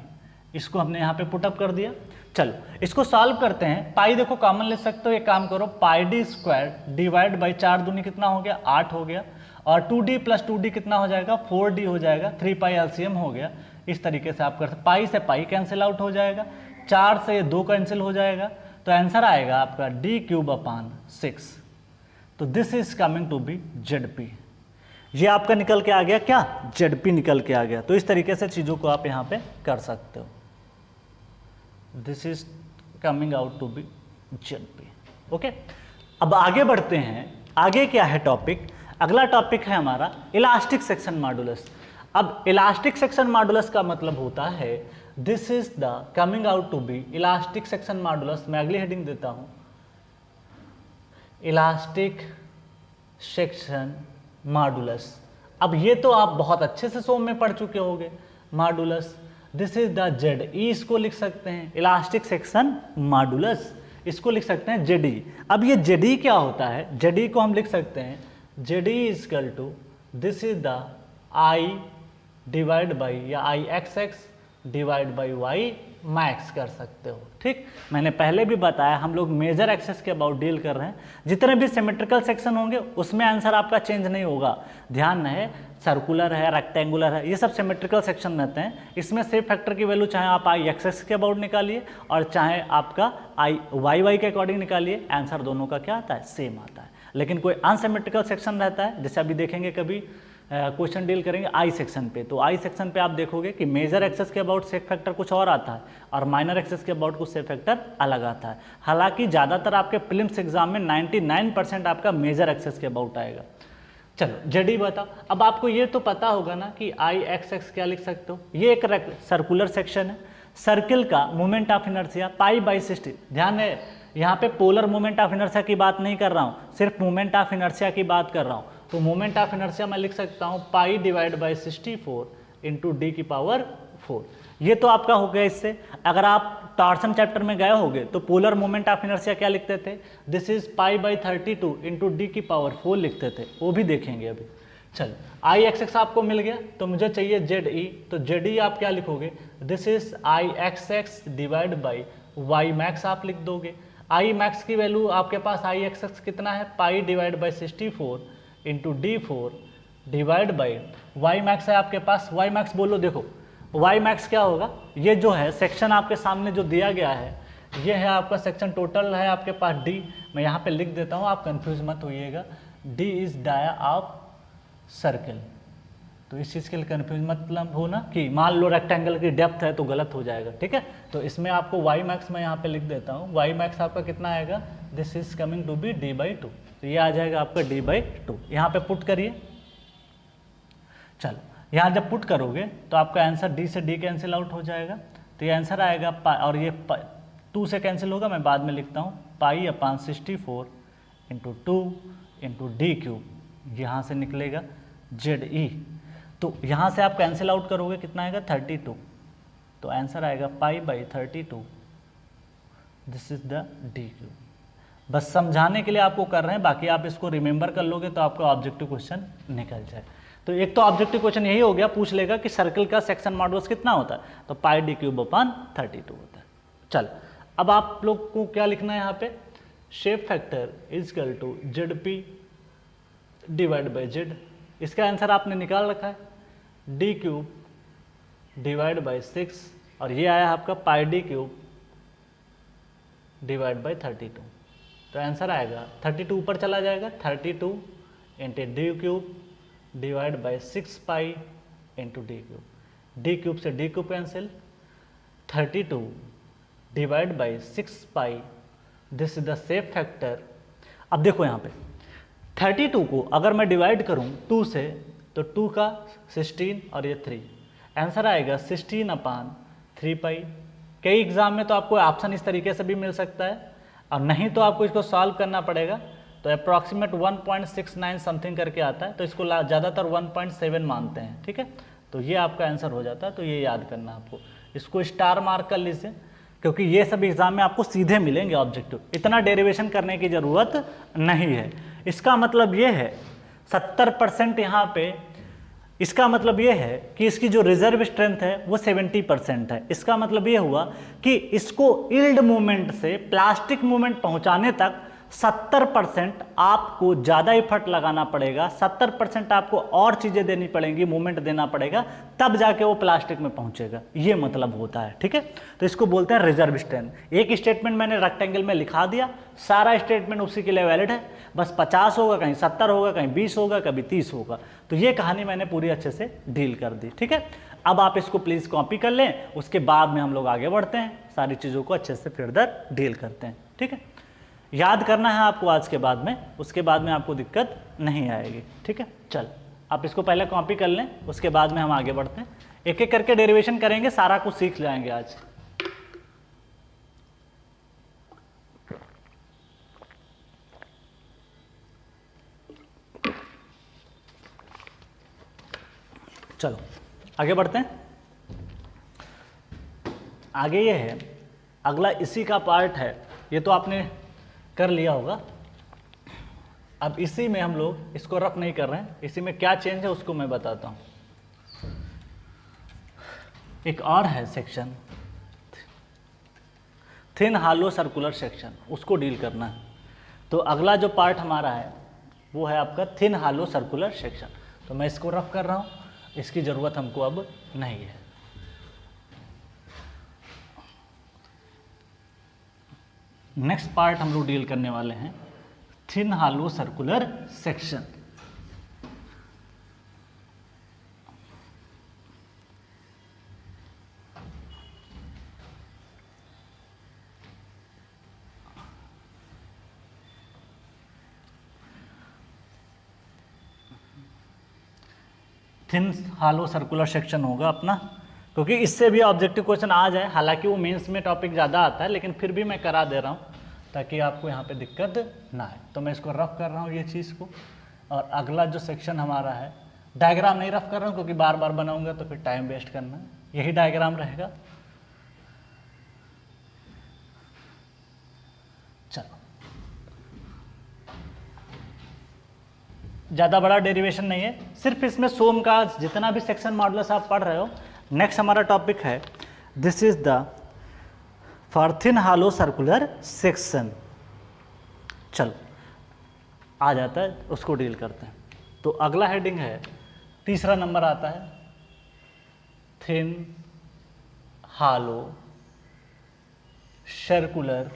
A: इसको हमने यहाँ पे पुटअप कर दिया। चलो इसको सॉल्व करते हैं, पाई देखो कॉमन ले सकते हो, एक काम करो πd² डिवाइड बाई 4 दूनी कितना हो गया, 8 हो गया, और 2d प्लस 2d कितना हो जाएगा, 4d हो जाएगा, 3 पाई एलसीएम हो गया। इस तरीके से आप करते, पाई से पाई कैंसिल आउट हो जाएगा, 4 से 2 कैंसिल हो जाएगा, तो आंसर आएगा आपका d³ अपान 6। तो this is coming to be Z P. ये आपका निकल के आ गया क्या, जेडपी निकल के आ गया। तो इस तरीके से चीज़ों को आप यहाँ पे कर सकते हो, this is coming out to be Z P. Okay, अब आगे बढ़ते हैं, आगे क्या है टॉपिक, अगला टॉपिक है हमारा इलास्टिक सेक्शन मॉडुलस। अब इलास्टिक सेक्शन मॉडुलस का मतलब होता है, this is the coming out to be elastic section modulus. मैं अगली हेडिंग देता हूं, इलास्टिक सेक्शन मॉडुलस। अब ये तो आप बहुत अच्छे से सोम में पढ़ चुके होंगे, modulus, this is the Z E, इसको लिख सकते हैं इलास्टिक सेक्शन मॉडुलस, इसको लिख सकते हैं जेड ई। अब ये जेड ई क्या होता है, जेड ई को हम लिख सकते हैं Z E equal to this is the I divide by या I X X divide by Y max कर सकते हो। ठीक, मैंने पहले भी बताया हम लोग मेजर एक्सेस के अबाउट डील कर रहे हैं। जितने भी सिमेट्रिकल सेक्शन होंगे उसमें आंसर आपका चेंज नहीं होगा। ध्यान रहे, सर्कुलर है, रेक्टेंगुलर है, ये सब सिमेट्रिकल सेक्शन रहते हैं। इसमें शेप फैक्टर की वैल्यू चाहे आप आई एक्सेस के अबाउट निकालिए और चाहे आपका आई वाई के अकॉर्डिंग निकालिए, आंसर दोनों का क्या आता है, सेम आता है। लेकिन कोई अनसिमेट्रिकल सेक्शन रहता है, जैसे अभी देखेंगे कभी क्वेश्चन डील करेंगे आई सेक्शन पे, तो आई सेक्शन पे आप देखोगे कि मेजर एक्सेस के अबाउट शेप फैक्टर कुछ और आता है और माइनर एक्सेस के अबाउट कुछ शेप फैक्टर अलग आता है। हालांकि ज़्यादातर आपके प्रीलिम्स एग्जाम में 99% आपका मेजर एक्सेस के अबाउट आएगा। चलो जेडी बताओ। अब आपको ये तो पता होगा ना कि आई एक्स एक्स क्या लिख सकते हो, ये एक सर्कुलर सेक्शन है, सर्किल का moment of inertia pi by 60। ध्यान है, यहाँ पे पोलर मोमेंट ऑफ इनर्शिया की बात नहीं कर रहा हूँ, सिर्फ मोमेंट ऑफ इनर्शिया की बात कर रहा हूँ। तो मोमेंट ऑफ इनर्शिया मैं लिख सकता हूँ पाई डिवाइड बाई 64 इंटू डी की पावर 4। ये तो आपका हो गया इससे। अगर आप टॉर्सन चैप्टर में गए होगे तो पोलर मोमेंट ऑफ इनर्शिया क्या लिखते थे, this is pi by 32 into D की पावर 4 लिखते थे, वो भी देखेंगे अभी। चलो आई एक्स एक्स आपको मिल गया, तो मुझे चाहिए जेड ई, तो जेड ई आप क्या लिखोगे, this is I X X divide by Y max आप लिख दोगे। आई मैक्स की वैल्यू आपके पास आई एक्स एक्स कितना है, pi divide by 64 into D 4 divide by Y max है आपके पास। वाई मैक्स बोलो, देखो वाई मैक्स क्या होगा, ये जो है सेक्शन आपके सामने जो दिया गया है, ये है आपका सेक्शन, टोटल है आपके पास डी। मैं यहाँ पे लिख देता हूँ, आप कंफ्यूज मत होइएगा। D is dia of circle, तो इस चीज़ के लिए कंफ्यूज मतलब हो ना कि मान लो रेक्टेंगल की डेप्थ है तो गलत हो जाएगा। ठीक है, तो इसमें आपको वाई मैक्स मैं यहाँ पे लिख देता हूँ। वाई मैक्स आपका कितना आएगा, this is coming to be D by 2, तो ये आ जाएगा आपका डी बाई 2। यहाँ पे पुट करिए। चलो यहाँ जब पुट करोगे तो आपका आंसर डी से डी कैंसिल आउट हो जाएगा, तो ये आंसर आएगा और ये 2 से कैंसिल होगा, मैं बाद में लिखता हूँ पाई अपान 64 इंटू 2 इंटू डी क्यूब, यहाँ से निकलेगा जेड ई। तो यहाँ से आप कैंसिल आउट करोगे कितना आएगा 32, तो आंसर आएगा pi by 32, this is the D cube. बस समझाने के लिए आपको कर रहे हैं, बाकी आप इसको रिमेंबर कर लोगे तो आपका ऑब्जेक्टिव क्वेश्चन निकल जाए। तो एक तो ऑब्जेक्टिव क्वेश्चन यही हो गया, पूछ लेगा कि सर्कल का सेक्शन मॉडुलस कितना होता है, तो पाई डी क्यूब अपान 32 होता है। चल अब आप लोग को क्या लिखना है यहाँ पे, shape factor is equal to Z P divide by Z. इसका आंसर आपने निकाल रखा है, डी क्यूब डिवाइड बाई 6, और ये आया आपका pi D cube divide by 32। तो आंसर आएगा 32 ऊपर चला जाएगा, 32 into D cube divide by 6 pi into D cube. D cube से D cube cancel, 32 divide by 6 pi, this is the shape factor. अब देखो यहाँ पे 32 को अगर मैं डिवाइड करूँ 2 से, तो 2 का 16 और ये 3, आंसर आएगा 16 अपान 3 पाई। कई एग्जाम में तो आपको ऑप्शन इस तरीके से भी मिल सकता है, और नहीं तो आपको इसको सॉल्व करना पड़ेगा। तो अप्रॉक्सीमेट 1.69 समथिंग करके आता है, तो इसको ज़्यादातर 1.7 मानते हैं। ठीक है, तो ये आपका आंसर हो जाता है, तो ये याद करना आपको। इसको स्टार मार्क कर लीजिए, क्योंकि ये सब एग्जाम में आपको सीधे मिलेंगे ऑब्जेक्टिव, इतना डेरिवेशन करने की ज़रूरत नहीं है। इसका मतलब ये है 70% यहाँ पे, इसका मतलब ये है कि इसकी जो रिजर्व स्ट्रेंथ है वो 70% है। इसका मतलब ये हुआ कि इसको यील्ड मूवमेंट से प्लास्टिक मूवमेंट पहुँचाने तक 70% आपको ज़्यादा एफर्ट लगाना पड़ेगा, 70% आपको और चीज़ें देनी पड़ेंगी, मूवमेंट देना पड़ेगा, तब जाके वो प्लास्टिक में पहुंचेगा। ये मतलब होता है। ठीक है, तो इसको बोलते हैं रिजर्व स्ट्रेंथ। एक स्टेटमेंट मैंने रेक्टेंगल में लिखा दिया, सारा स्टेटमेंट उसी के लिए वैलिड है, बस 50 होगा, कहीं 70 होगा, कहीं 20 होगा, कभी 30 होगा। तो ये कहानी मैंने पूरी अच्छे से डील कर दी। ठीक है, अब आप इसको प्लीज़ कॉपी कर लें, उसके बाद में हम लोग आगे बढ़ते हैं, सारी चीज़ों को अच्छे से फर्दर डील करते हैं। ठीक है, याद करना है आपको आज के बाद में, उसके बाद में आपको दिक्कत नहीं आएगी। ठीक है, चल आप इसको पहले कॉपी कर लें, उसके बाद में हम आगे बढ़ते हैं, एक एक करके डेरिवेशन करेंगे, सारा कुछ सीख जाएंगे आज। चलो आगे बढ़ते हैं। आगे ये है, अगला इसी का पार्ट है, ये तो आपने कर लिया होगा। अब इसी में हम लोग इसको रफ नहीं कर रहे हैं, इसी में क्या चेंज है उसको मैं बताता हूँ। एक और है section thin hollow circular section, उसको डील करना है। तो अगला जो पार्ट हमारा है वो है आपका थिन हालो सर्कुलर सेक्शन। तो मैं इसको रफ कर रहा हूँ, इसकी ज़रूरत हमको अब नहीं है। नेक्स्ट पार्ट हम लोग डील करने वाले हैं thin hollow circular section. Thin hollow circular section होगा अपना, क्योंकि इससे भी ऑब्जेक्टिव क्वेश्चन आ जाए। हालांकि वो मेंस में टॉपिक ज़्यादा आता है, लेकिन फिर भी मैं करा दे रहा हूँ ताकि आपको यहाँ पे दिक्कत ना आए। तो मैं इसको रफ कर रहा हूँ ये चीज़ को। और अगला जो सेक्शन हमारा है, डायग्राम नहीं रफ कर रहा हूँ क्योंकि बार बार बनाऊँगा तो फिर टाइम वेस्ट करना है, यही डायग्राम रहेगा। चलो, ज़्यादा बड़ा डेरिवेशन नहीं है, सिर्फ इसमें सोम का जितना भी सेक्शन मॉडुलस आप पढ़ रहे हो। नेक्स्ट हमारा टॉपिक है this is the for thin hollow circular section. चलो आ जाता है, उसको डील करते हैं। तो अगला हेडिंग है, तीसरा नंबर आता है थिन हालो सर्कुलर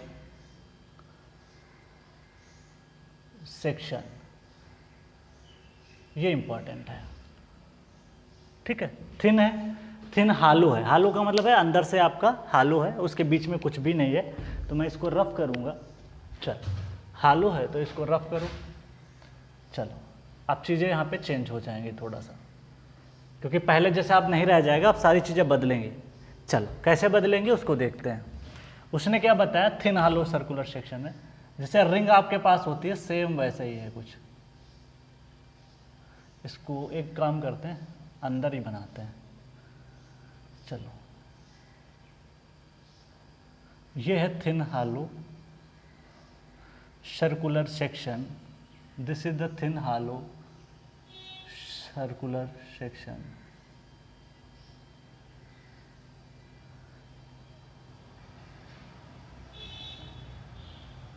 A: सेक्शन। ये इंपॉर्टेंट है, ठीक है। थिन है, थिन हालो है। हालो का मतलब है अंदर से आपका हालो है, उसके बीच में कुछ भी नहीं है। तो मैं इसको रफ करूँगा। चल, हालो है तो इसको रफ करो। चलो, अब चीज़ें यहाँ पे चेंज हो जाएंगी थोड़ा सा, क्योंकि पहले जैसे आप नहीं रह जाएगा, अब सारी चीज़ें बदलेंगी। चलो, कैसे बदलेंगे उसको देखते हैं। उसने क्या बताया, थिन हालो सर्कुलर सेक्शन में जैसे रिंग आपके पास होती है, सेम वैसे ही है कुछ। इसको एक काम करते हैं, अंदर ही बनाते हैं। चलो, ये है thin hollow circular section. This is the thin hollow circular section.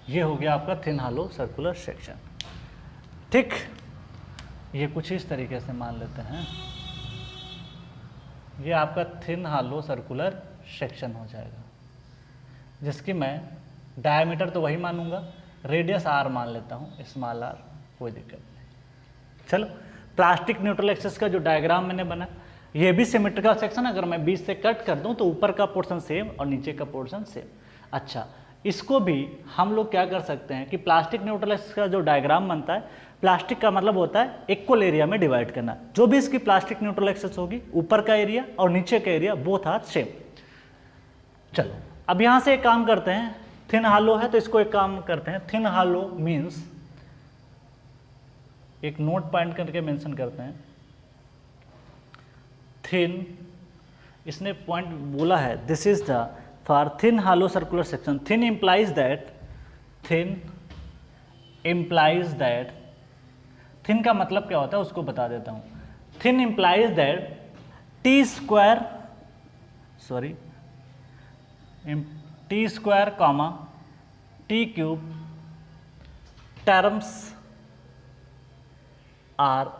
A: ये हो गया आपका थिन हालो सर्कुलर सेक्शन, ठीक। ये कुछ इस तरीके से मान लेते हैं, ये आपका थिन हालो सर्कुलर सेक्शन हो जाएगा, जिसकी मैं डायमीटर तो वही मानूंगा, रेडियस आर मान लेता हूँ, स्मॉल आर, कोई दिक्कत नहीं। चलो, प्लास्टिक न्यूट्रल एक्सिस का जो डायग्राम मैंने बना, ये भी सिमेट्रिकल सेक्शन। अगर मैं बीच से कट कर दूं तो ऊपर का पोर्शन सेम और नीचे का पोर्शन सेम। अच्छा, इसको भी हम लोग क्या कर सकते हैं कि प्लास्टिक न्यूट्रल एक्सिस का जो डायग्राम बनता है, प्लास्टिक का मतलब होता है इक्वल एरिया में डिवाइड करना। जो भी इसकी प्लास्टिक न्यूट्रल एक्सिस होगी, ऊपर का एरिया और नीचे का एरिया बोथ आर सेम। चलो, अब यहाँ से एक काम करते हैं, थिन हालो है तो इसको एक काम करते हैं। थिन हालो मीन्स, एक नोट पॉइंट करके मेंशन करते हैं, थिन, इसने पॉइंट बोला है, this is the for thin hollow circular section. Thin implies that, thin implies that, thin का मतलब क्या होता है उसको बता देता हूँ। Thin implies that T square, sorry, T square comma T cube terms are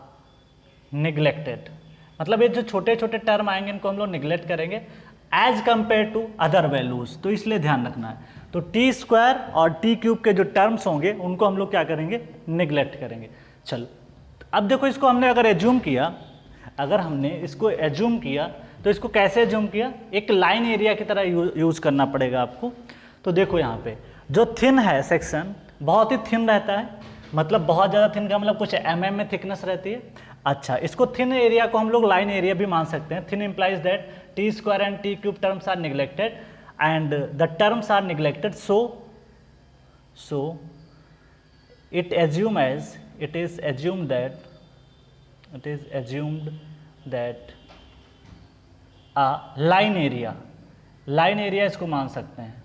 A: neglected. मतलब ये जो छोटे छोटे टर्म आएंगे इनको हम लोग निग्लेक्ट करेंगे as compare to other values, तो इसलिए ध्यान रखना है। तो टी स्क्वायर और टी क्यूब के जो टर्म्स होंगे उनको हम लोग क्या करेंगे, निग्लेक्ट करेंगे। चलो, अब देखो, इसको हमने अगर एज्यूम किया, अगर हमने इसको एज्यूम किया तो इसको कैसे एज्यूम किया, एक लाइन एरिया की तरह यूज करना पड़ेगा आपको। तो देखो यहाँ पे जो थिन है सेक्शन, बहुत ही थिन रहता है, मतलब बहुत ज़्यादा थिन का मतलब कुछ mm में थिकनेस रहती है। अच्छा, इसको थिन एरिया को हम लोग लाइन एरिया भी मान सकते हैं। Thin implies that T square and T cube terms are neglected and the terms are neglected, so it is assumed that line area इसको मान सकते हैं।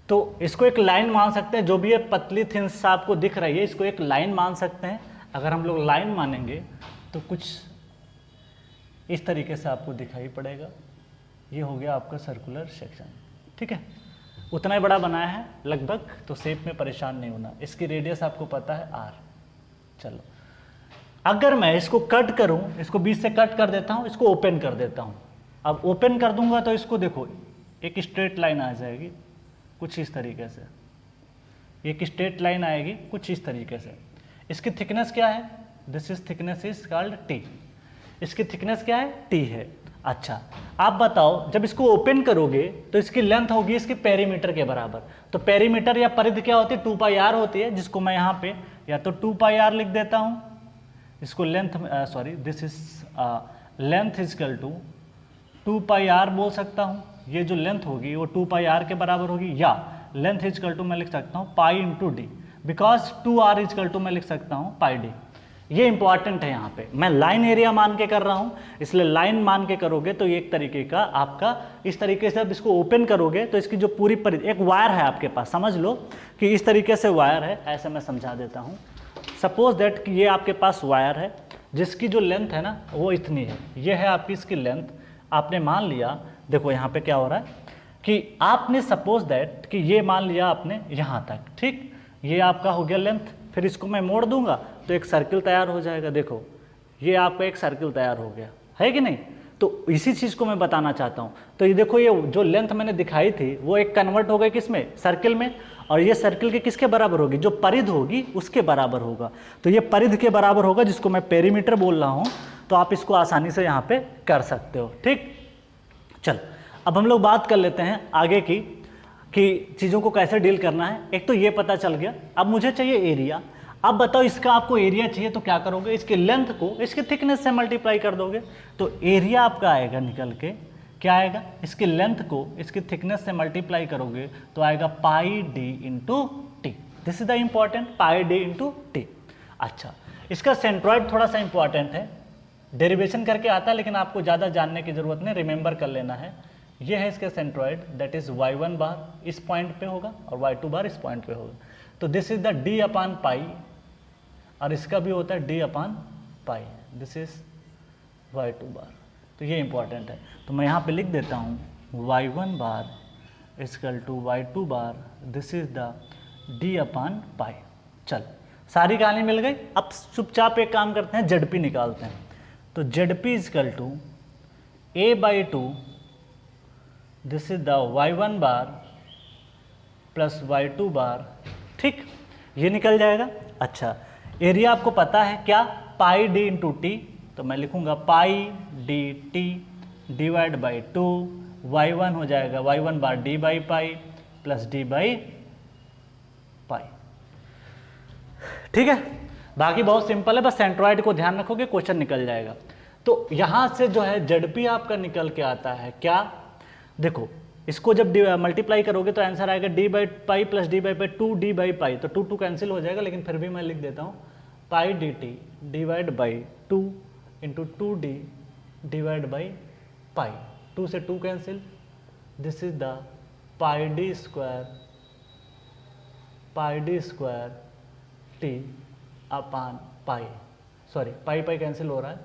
A: तो इसको एक लाइन मान सकते हैं, जो भी ये पतली थिन सा आपको दिख रही है, इसको एक लाइन मान सकते हैं। अगर हम लोग लाइन मानेंगे तो कुछ इस तरीके से आपको दिखाई पड़ेगा। ये हो गया आपका सर्कुलर सेक्शन, ठीक है। उतना ही बड़ा बनाया है लगभग, तो शेप में परेशान नहीं होना। इसकी रेडियस आपको पता है r। चलो अगर मैं इसको कट करूं, इसको बीच से कट कर देता हूं, इसको ओपन कर देता हूं। अब ओपन कर दूंगा तो इसको देखो एक स्ट्रेट लाइन आ जाएगी कुछ इस तरीके से, एक स्ट्रेट लाइन आएगी कुछ इस तरीके से। इसकी थिकनेस क्या है? This is thickness is called t। इसकी थिकनेस क्या है? t है। अच्छा आप बताओ, जब इसको ओपन करोगे तो इसकी लेंथ होगी इसके पेरीमीटर के बराबर। तो पेरीमीटर या परिधि क्या होती है? 2πr होती है, जिसको मैं यहाँ पे या तो 2πr लिख देता हूँ, इसको length sorry this is length is equal to 2πr बोल सकता हूँ। ये जो लेंथ होगी वो 2πr के बराबर होगी, या लेंथ इजकल टू मैं लिख सकता हूँ pi into D, because 2r is equal to मैं लिख सकता हूँ पाई डी। ये इंपॉर्टेंट है, यहाँ पे मैं लाइन एरिया मान के कर रहा हूँ, इसलिए लाइन मान के करोगे तो ये एक तरीके का आपका इस तरीके से। अब इसको ओपन करोगे तो इसकी जो पूरी परिधि, एक वायर है आपके पास, समझ लो कि इस तरीके से वायर है, ऐसे मैं समझा देता हूँ। सपोज दैट कि ये आपके पास वायर है जिसकी जो लेंथ है ना वो इतनी है, ये है आपकी इसकी लेंथ। आपने मान लिया, देखो यहाँ पे क्या हो रहा है कि आपने सपोज दैट कि ये मान लिया आपने यहाँ तक, ठीक, ये आपका हो गया लेंथ। फिर इसको मैं मोड़ दूंगा तो एक सर्किल तैयार हो जाएगा। देखो ये आपका एक सर्किल तैयार हो गया है कि नहीं? तो इसी चीज़ को मैं बताना चाहता हूँ। तो ये देखो, ये जो लेंथ मैंने दिखाई थी वो एक कन्वर्ट हो गई किसमें? सर्किल में। और ये सर्किल के किसके बराबर होगी? जो परिध होगी उसके बराबर होगा। तो ये परिध के बराबर होगा, जिसको मैं पेरीमीटर बोल रहा हूँ। तो आप इसको आसानी से यहाँ पे कर सकते हो, ठीक। चल अब हम लोग बात कर लेते हैं आगे की कि चीज़ों को कैसे डील करना है। एक तो ये पता चल गया, अब मुझे चाहिए एरिया। अब बताओ इसका आपको एरिया चाहिए तो क्या करोगे? इसके लेंथ को इसके थिकनेस से मल्टीप्लाई कर दोगे तो एरिया आपका आएगा निकल के, क्या आएगा? इसकी लेंथ को इसकी थिकनेस से मल्टीप्लाई करोगे तो आएगा pi D into T. This is the important, pi D into T. अच्छा इसका सेंट्रॉइड थोड़ा सा इंपॉर्टेंट है, डेरिवेशन करके आता है लेकिन आपको ज़्यादा जानने की जरूरत नहीं, रिमेंबर कर लेना है। ये है इसका सेंट्रॉइड, दैट इज y1 बार इस पॉइंट पे होगा और y2 बार इस पॉइंट पे होगा। तो this is the d upon पाई, और इसका भी होता है d upon pi, this is y2 बार। तो ये इंपॉर्टेंट है, तो मैं यहाँ पे लिख देता हूँ y1 bar is equal to y2 bar, this is the d upon pi. चल सारी कहानी मिल गई। अब चुपचाप एक काम करते हैं, ZP निकालते हैं। तो ZP is equal to a/2, this is the y1 bar plus y2 bar, ठीक, ये निकल जाएगा। अच्छा एरिया आपको पता है क्या? Pi D into T. तो मैं लिखूंगा pi D T divide by 2, y1 हो जाएगा y1 bar d by pi plus d by pi, ठीक है। बाकी बहुत सिंपल है, बस सेंट्रॉइड को ध्यान रखोगे क्वेश्चन निकल जाएगा। तो यहाँ से जो है ZP आपका निकल के आता है क्या? देखो इसको जब मल्टीप्लाई करोगे तो आंसर आएगा d by pi plus d by pi 2d by pi. तो 2 कैंसिल हो जाएगा, लेकिन फिर भी मैं लिख देता हूँ pi D T divide by 2 into 2d divide by pi. 2 से 2 cancel, this is the pi D square T upon pi. Sorry pi pi cancel हो रहा है,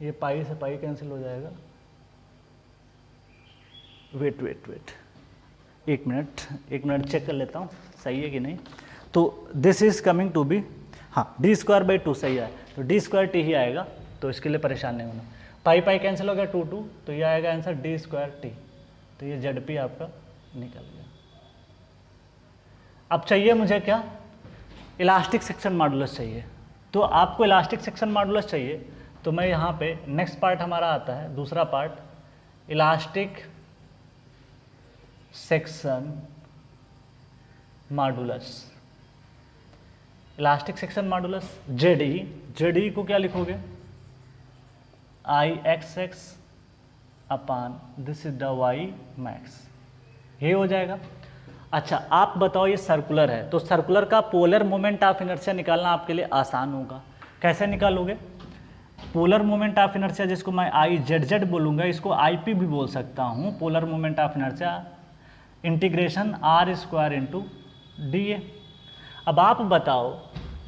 A: ये पाई से पाई कैंसिल हो जाएगा। वेट एक मिनट चेक कर लेता हूँ सही है कि नहीं। तो this is coming to be, हाँ d स्क्वायर बाई 2 सही है, तो d स्क्वायर टी ही आएगा, तो इसके लिए परेशान नहीं होना। पाई पाई कैंसिल हो गया 2 2, तो ये आएगा आंसर d स्क्वायर टी। तो ये ZP आपका निकल गया। अब चाहिए मुझे क्या? इलास्टिक सेक्शन मॉडुलस चाहिए। तो आपको इलास्टिक सेक्शन मॉडुलस चाहिए, तो मैं यहाँ पे नेक्स्ट पार्ट हमारा आता है, दूसरा part, elastic section modulus. Elastic section modulus JD को क्या लिखोगे? IXX upon this is the Y max, ये हो जाएगा। अच्छा आप बताओ ये सर्कुलर है, तो सर्कुलर का पोलर मोमेंट ऑफ इनर्शिया निकालना आपके लिए आसान होगा। कैसे निकालोगे? पोलर मोमेंट ऑफ इनर्शिया, जिसको मैं IZZ बोलूँगा, इसको IP भी बोल सकता हूँ। Polar moment of inertia integration R square into DA। अब आप बताओ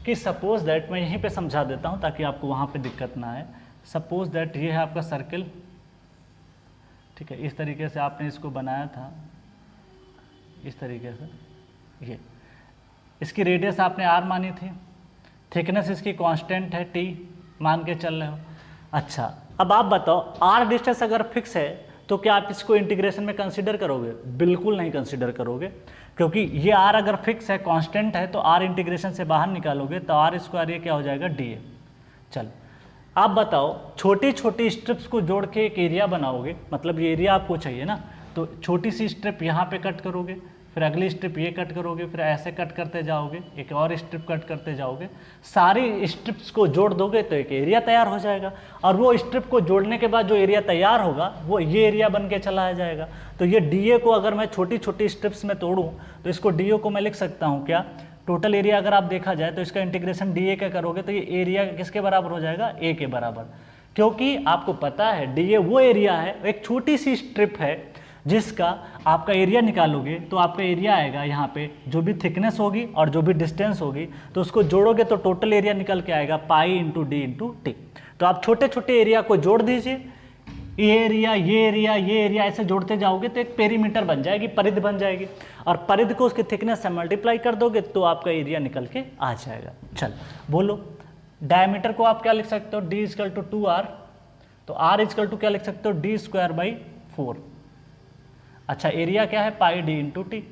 A: कि सपोज दैट, मैं यहीं पे समझा देता हूँ ताकि आपको वहाँ पे दिक्कत ना आए। सपोज दैट ये है आपका सर्किल, ठीक है, इस तरीके से आपने इसको बनाया था, इस तरीके से, ये इसकी रेडियस आपने आर मानी थी, थिकनेस इसकी कांस्टेंट है टी मान के चल रहे हो। अच्छा, अब आप बताओ आर डिस्टेंस अगर फिक्स है तो क्या आप इसको इंटीग्रेशन में कंसीडर करोगे? बिल्कुल नहीं कंसीडर करोगे, क्योंकि ये आर अगर फिक्स है, कांस्टेंट है, तो आर इंटीग्रेशन से बाहर निकालोगे तो आर स्क्वायर ये क्या हो जाएगा, डी ए। चलो आप बताओ, छोटी छोटी स्ट्रिप्स को जोड़ के एक एरिया बनाओगे, मतलब ये एरिया आपको चाहिए ना, तो छोटी सी स्ट्रिप यहाँ पे कट करोगे, फिर अगली स्ट्रिप ये कट करोगे, फिर ऐसे कट करते जाओगे, एक और स्ट्रिप कट करते जाओगे, सारी स्ट्रिप्स को जोड़ दोगे तो एक एरिया तैयार हो जाएगा। और वो स्ट्रिप को जोड़ने के बाद जो एरिया तैयार होगा वो ये एरिया बन के चला जाएगा। तो ये डी को अगर मैं छोटी छोटी स्ट्रिप्स में तोड़ूँ तो इसको डी को मैं लिख सकता हूँ क्या, टोटल एरिया अगर आप देखा जाए तो इसका इंटीग्रेशन डी ए का करोगे तो ये एरिया किसके बराबर हो जाएगा, ए के बराबर, क्योंकि आपको पता है डी ए वो एरिया है, एक छोटी सी स्ट्रिप है जिसका आपका एरिया निकालोगे तो आपका एरिया आएगा यहाँ पे, जो भी थिकनेस होगी और जो भी डिस्टेंस होगी तो उसको जोड़ोगे तो टोटल एरिया निकल के आएगा पाई इंटू डी इंटू टी। तो आप छोटे छोटे एरिया को जोड़ दीजिए, ये एरिया ये एरिया ये एरिया ऐसे जोड़ते जाओगे तो एक पेरीमीटर बन जाएगी, परिधि बन जाएगी, और परिधि को उसकी थिकनेस से मल्टीप्लाई कर दोगे तो आपका एरिया निकल के आ जाएगा। चल बोलो, डायमीटर को आप क्या लिख सकते हो, डी इजकल टू 2r, तो r इजकल टू क्या लिख सकते हो, डी स्क्वायर बाई 4। अच्छा, एरिया क्या है, पाई डी इंटू टी,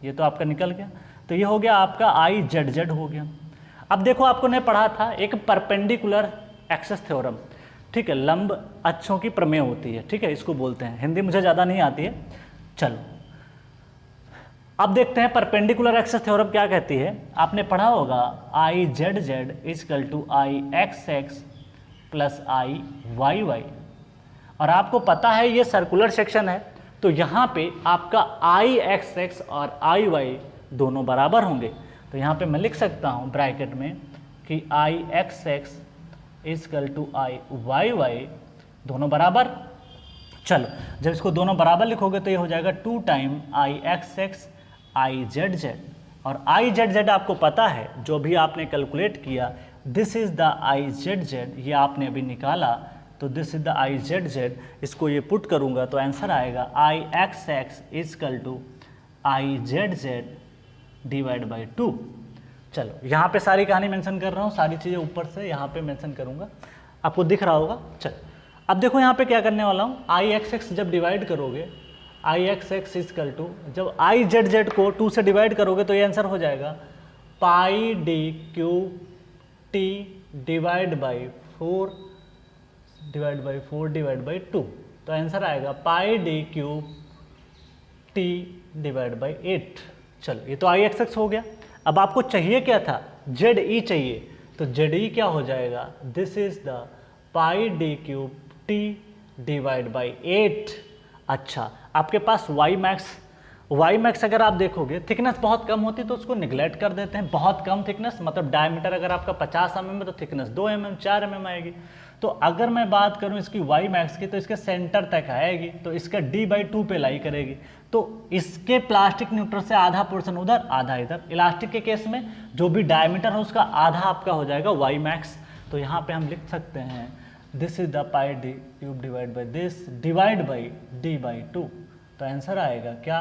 A: ये तो आपका निकल गया। तो ये हो गया आपका आई जेड जेड हो गया। अब देखो आपको ने पढ़ा था एक परपेंडिकुलर एक्सिस थ्योरम, ठीक है, लंब अक्षों की प्रमेय होती है, ठीक है, इसको बोलते हैं, हिंदी मुझे ज़्यादा नहीं आती है। चलो अब देखते हैं परपेंडिकुलर एक्सिस थ्योरम क्या कहती है। आपने पढ़ा होगा I Z Z is equal to I X X plus I Y Y, और आपको पता है ये सर्कुलर सेक्शन है, तो यहाँ पे आपका आई एक्स एक्स और आई वाई दोनों बराबर होंगे। तो यहाँ पे मैं लिख सकता हूँ ब्रैकेट में कि I X X equal to I Y Y दोनों बराबर। चलो जब इसको दोनों बराबर लिखोगे तो ये हो जाएगा 2 time I X x I Z Z, और आई जेड जेड आपको पता है जो भी आपने कैलकुलेट किया, this is the I Z Z, ये आपने अभी निकाला, तो this is the I Z Z, इसको ये पुट करूंगा तो आंसर आएगा I X X equal to I Z Z divide by 2। चलो यहाँ पे सारी कहानी मेंशन कर रहा हूँ, सारी चीज़ें ऊपर से यहाँ पे मेंशन करूँगा, आपको दिख रहा होगा। चलो अब देखो यहाँ पे क्या करने वाला हूँ, आई एक्स एक्स जब डिवाइड करोगे, आई एक्स एक्स इजकल टू, जब आई जेड जेड को 2 से डिवाइड करोगे तो ये आंसर हो जाएगा pi D cube T divide by 4 divide by 2, तो आंसर आएगा pi D cube T divide by 8। चलो ये तो आई एक्स एक्स हो गया। अब आपको चाहिए क्या था, जेड ई चाहिए, तो जेड ई क्या हो जाएगा, this is the pi D cube T divide by 8। अच्छा आपके पास वाई मैक्स अगर आप देखोगे थिकनेस बहुत कम होती तो उसको निगलेक्ट कर देते हैं, बहुत कम थिकनेस, मतलब डायमीटर अगर आपका 50 mm है तो थिकनेस 2 mm 4 mm आएगी। तो अगर मैं बात करूं इसकी वाई मैक्स की तो इसके सेंटर तक आएगी, तो इसका d/2 पे लाई करेगी, तो इसके प्लास्टिक न्यूट्रल से आधा पोर्शन उधर आधा इधर। इलास्टिक के केस में जो भी डायमीटर है उसका आधा आपका हो जाएगा वाई मैक्स। तो यहाँ पे हम लिख सकते हैं this is the pi D cube divide by this divide by d/2, तो आंसर आएगा क्या,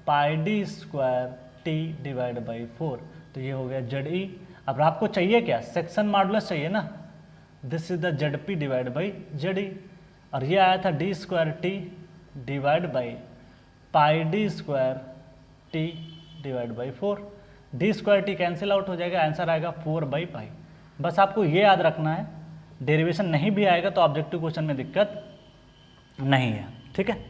A: pi D square T divide by 4। तो ये हो गया जेड ई। अब आपको चाहिए क्या, सेक्शन मॉडुलस चाहिए ना, this is the Z P divide by Z E, और ये आया था D square T divide by pi D square T divide by 4। D square T cancel out हो जाएगा, आंसर आएगा 4/पाई। बस आपको ये याद रखना है, डेरिवेशन नहीं भी आएगा तो ऑब्जेक्टिव क्वेश्चन में दिक्कत नहीं है, ठीक है।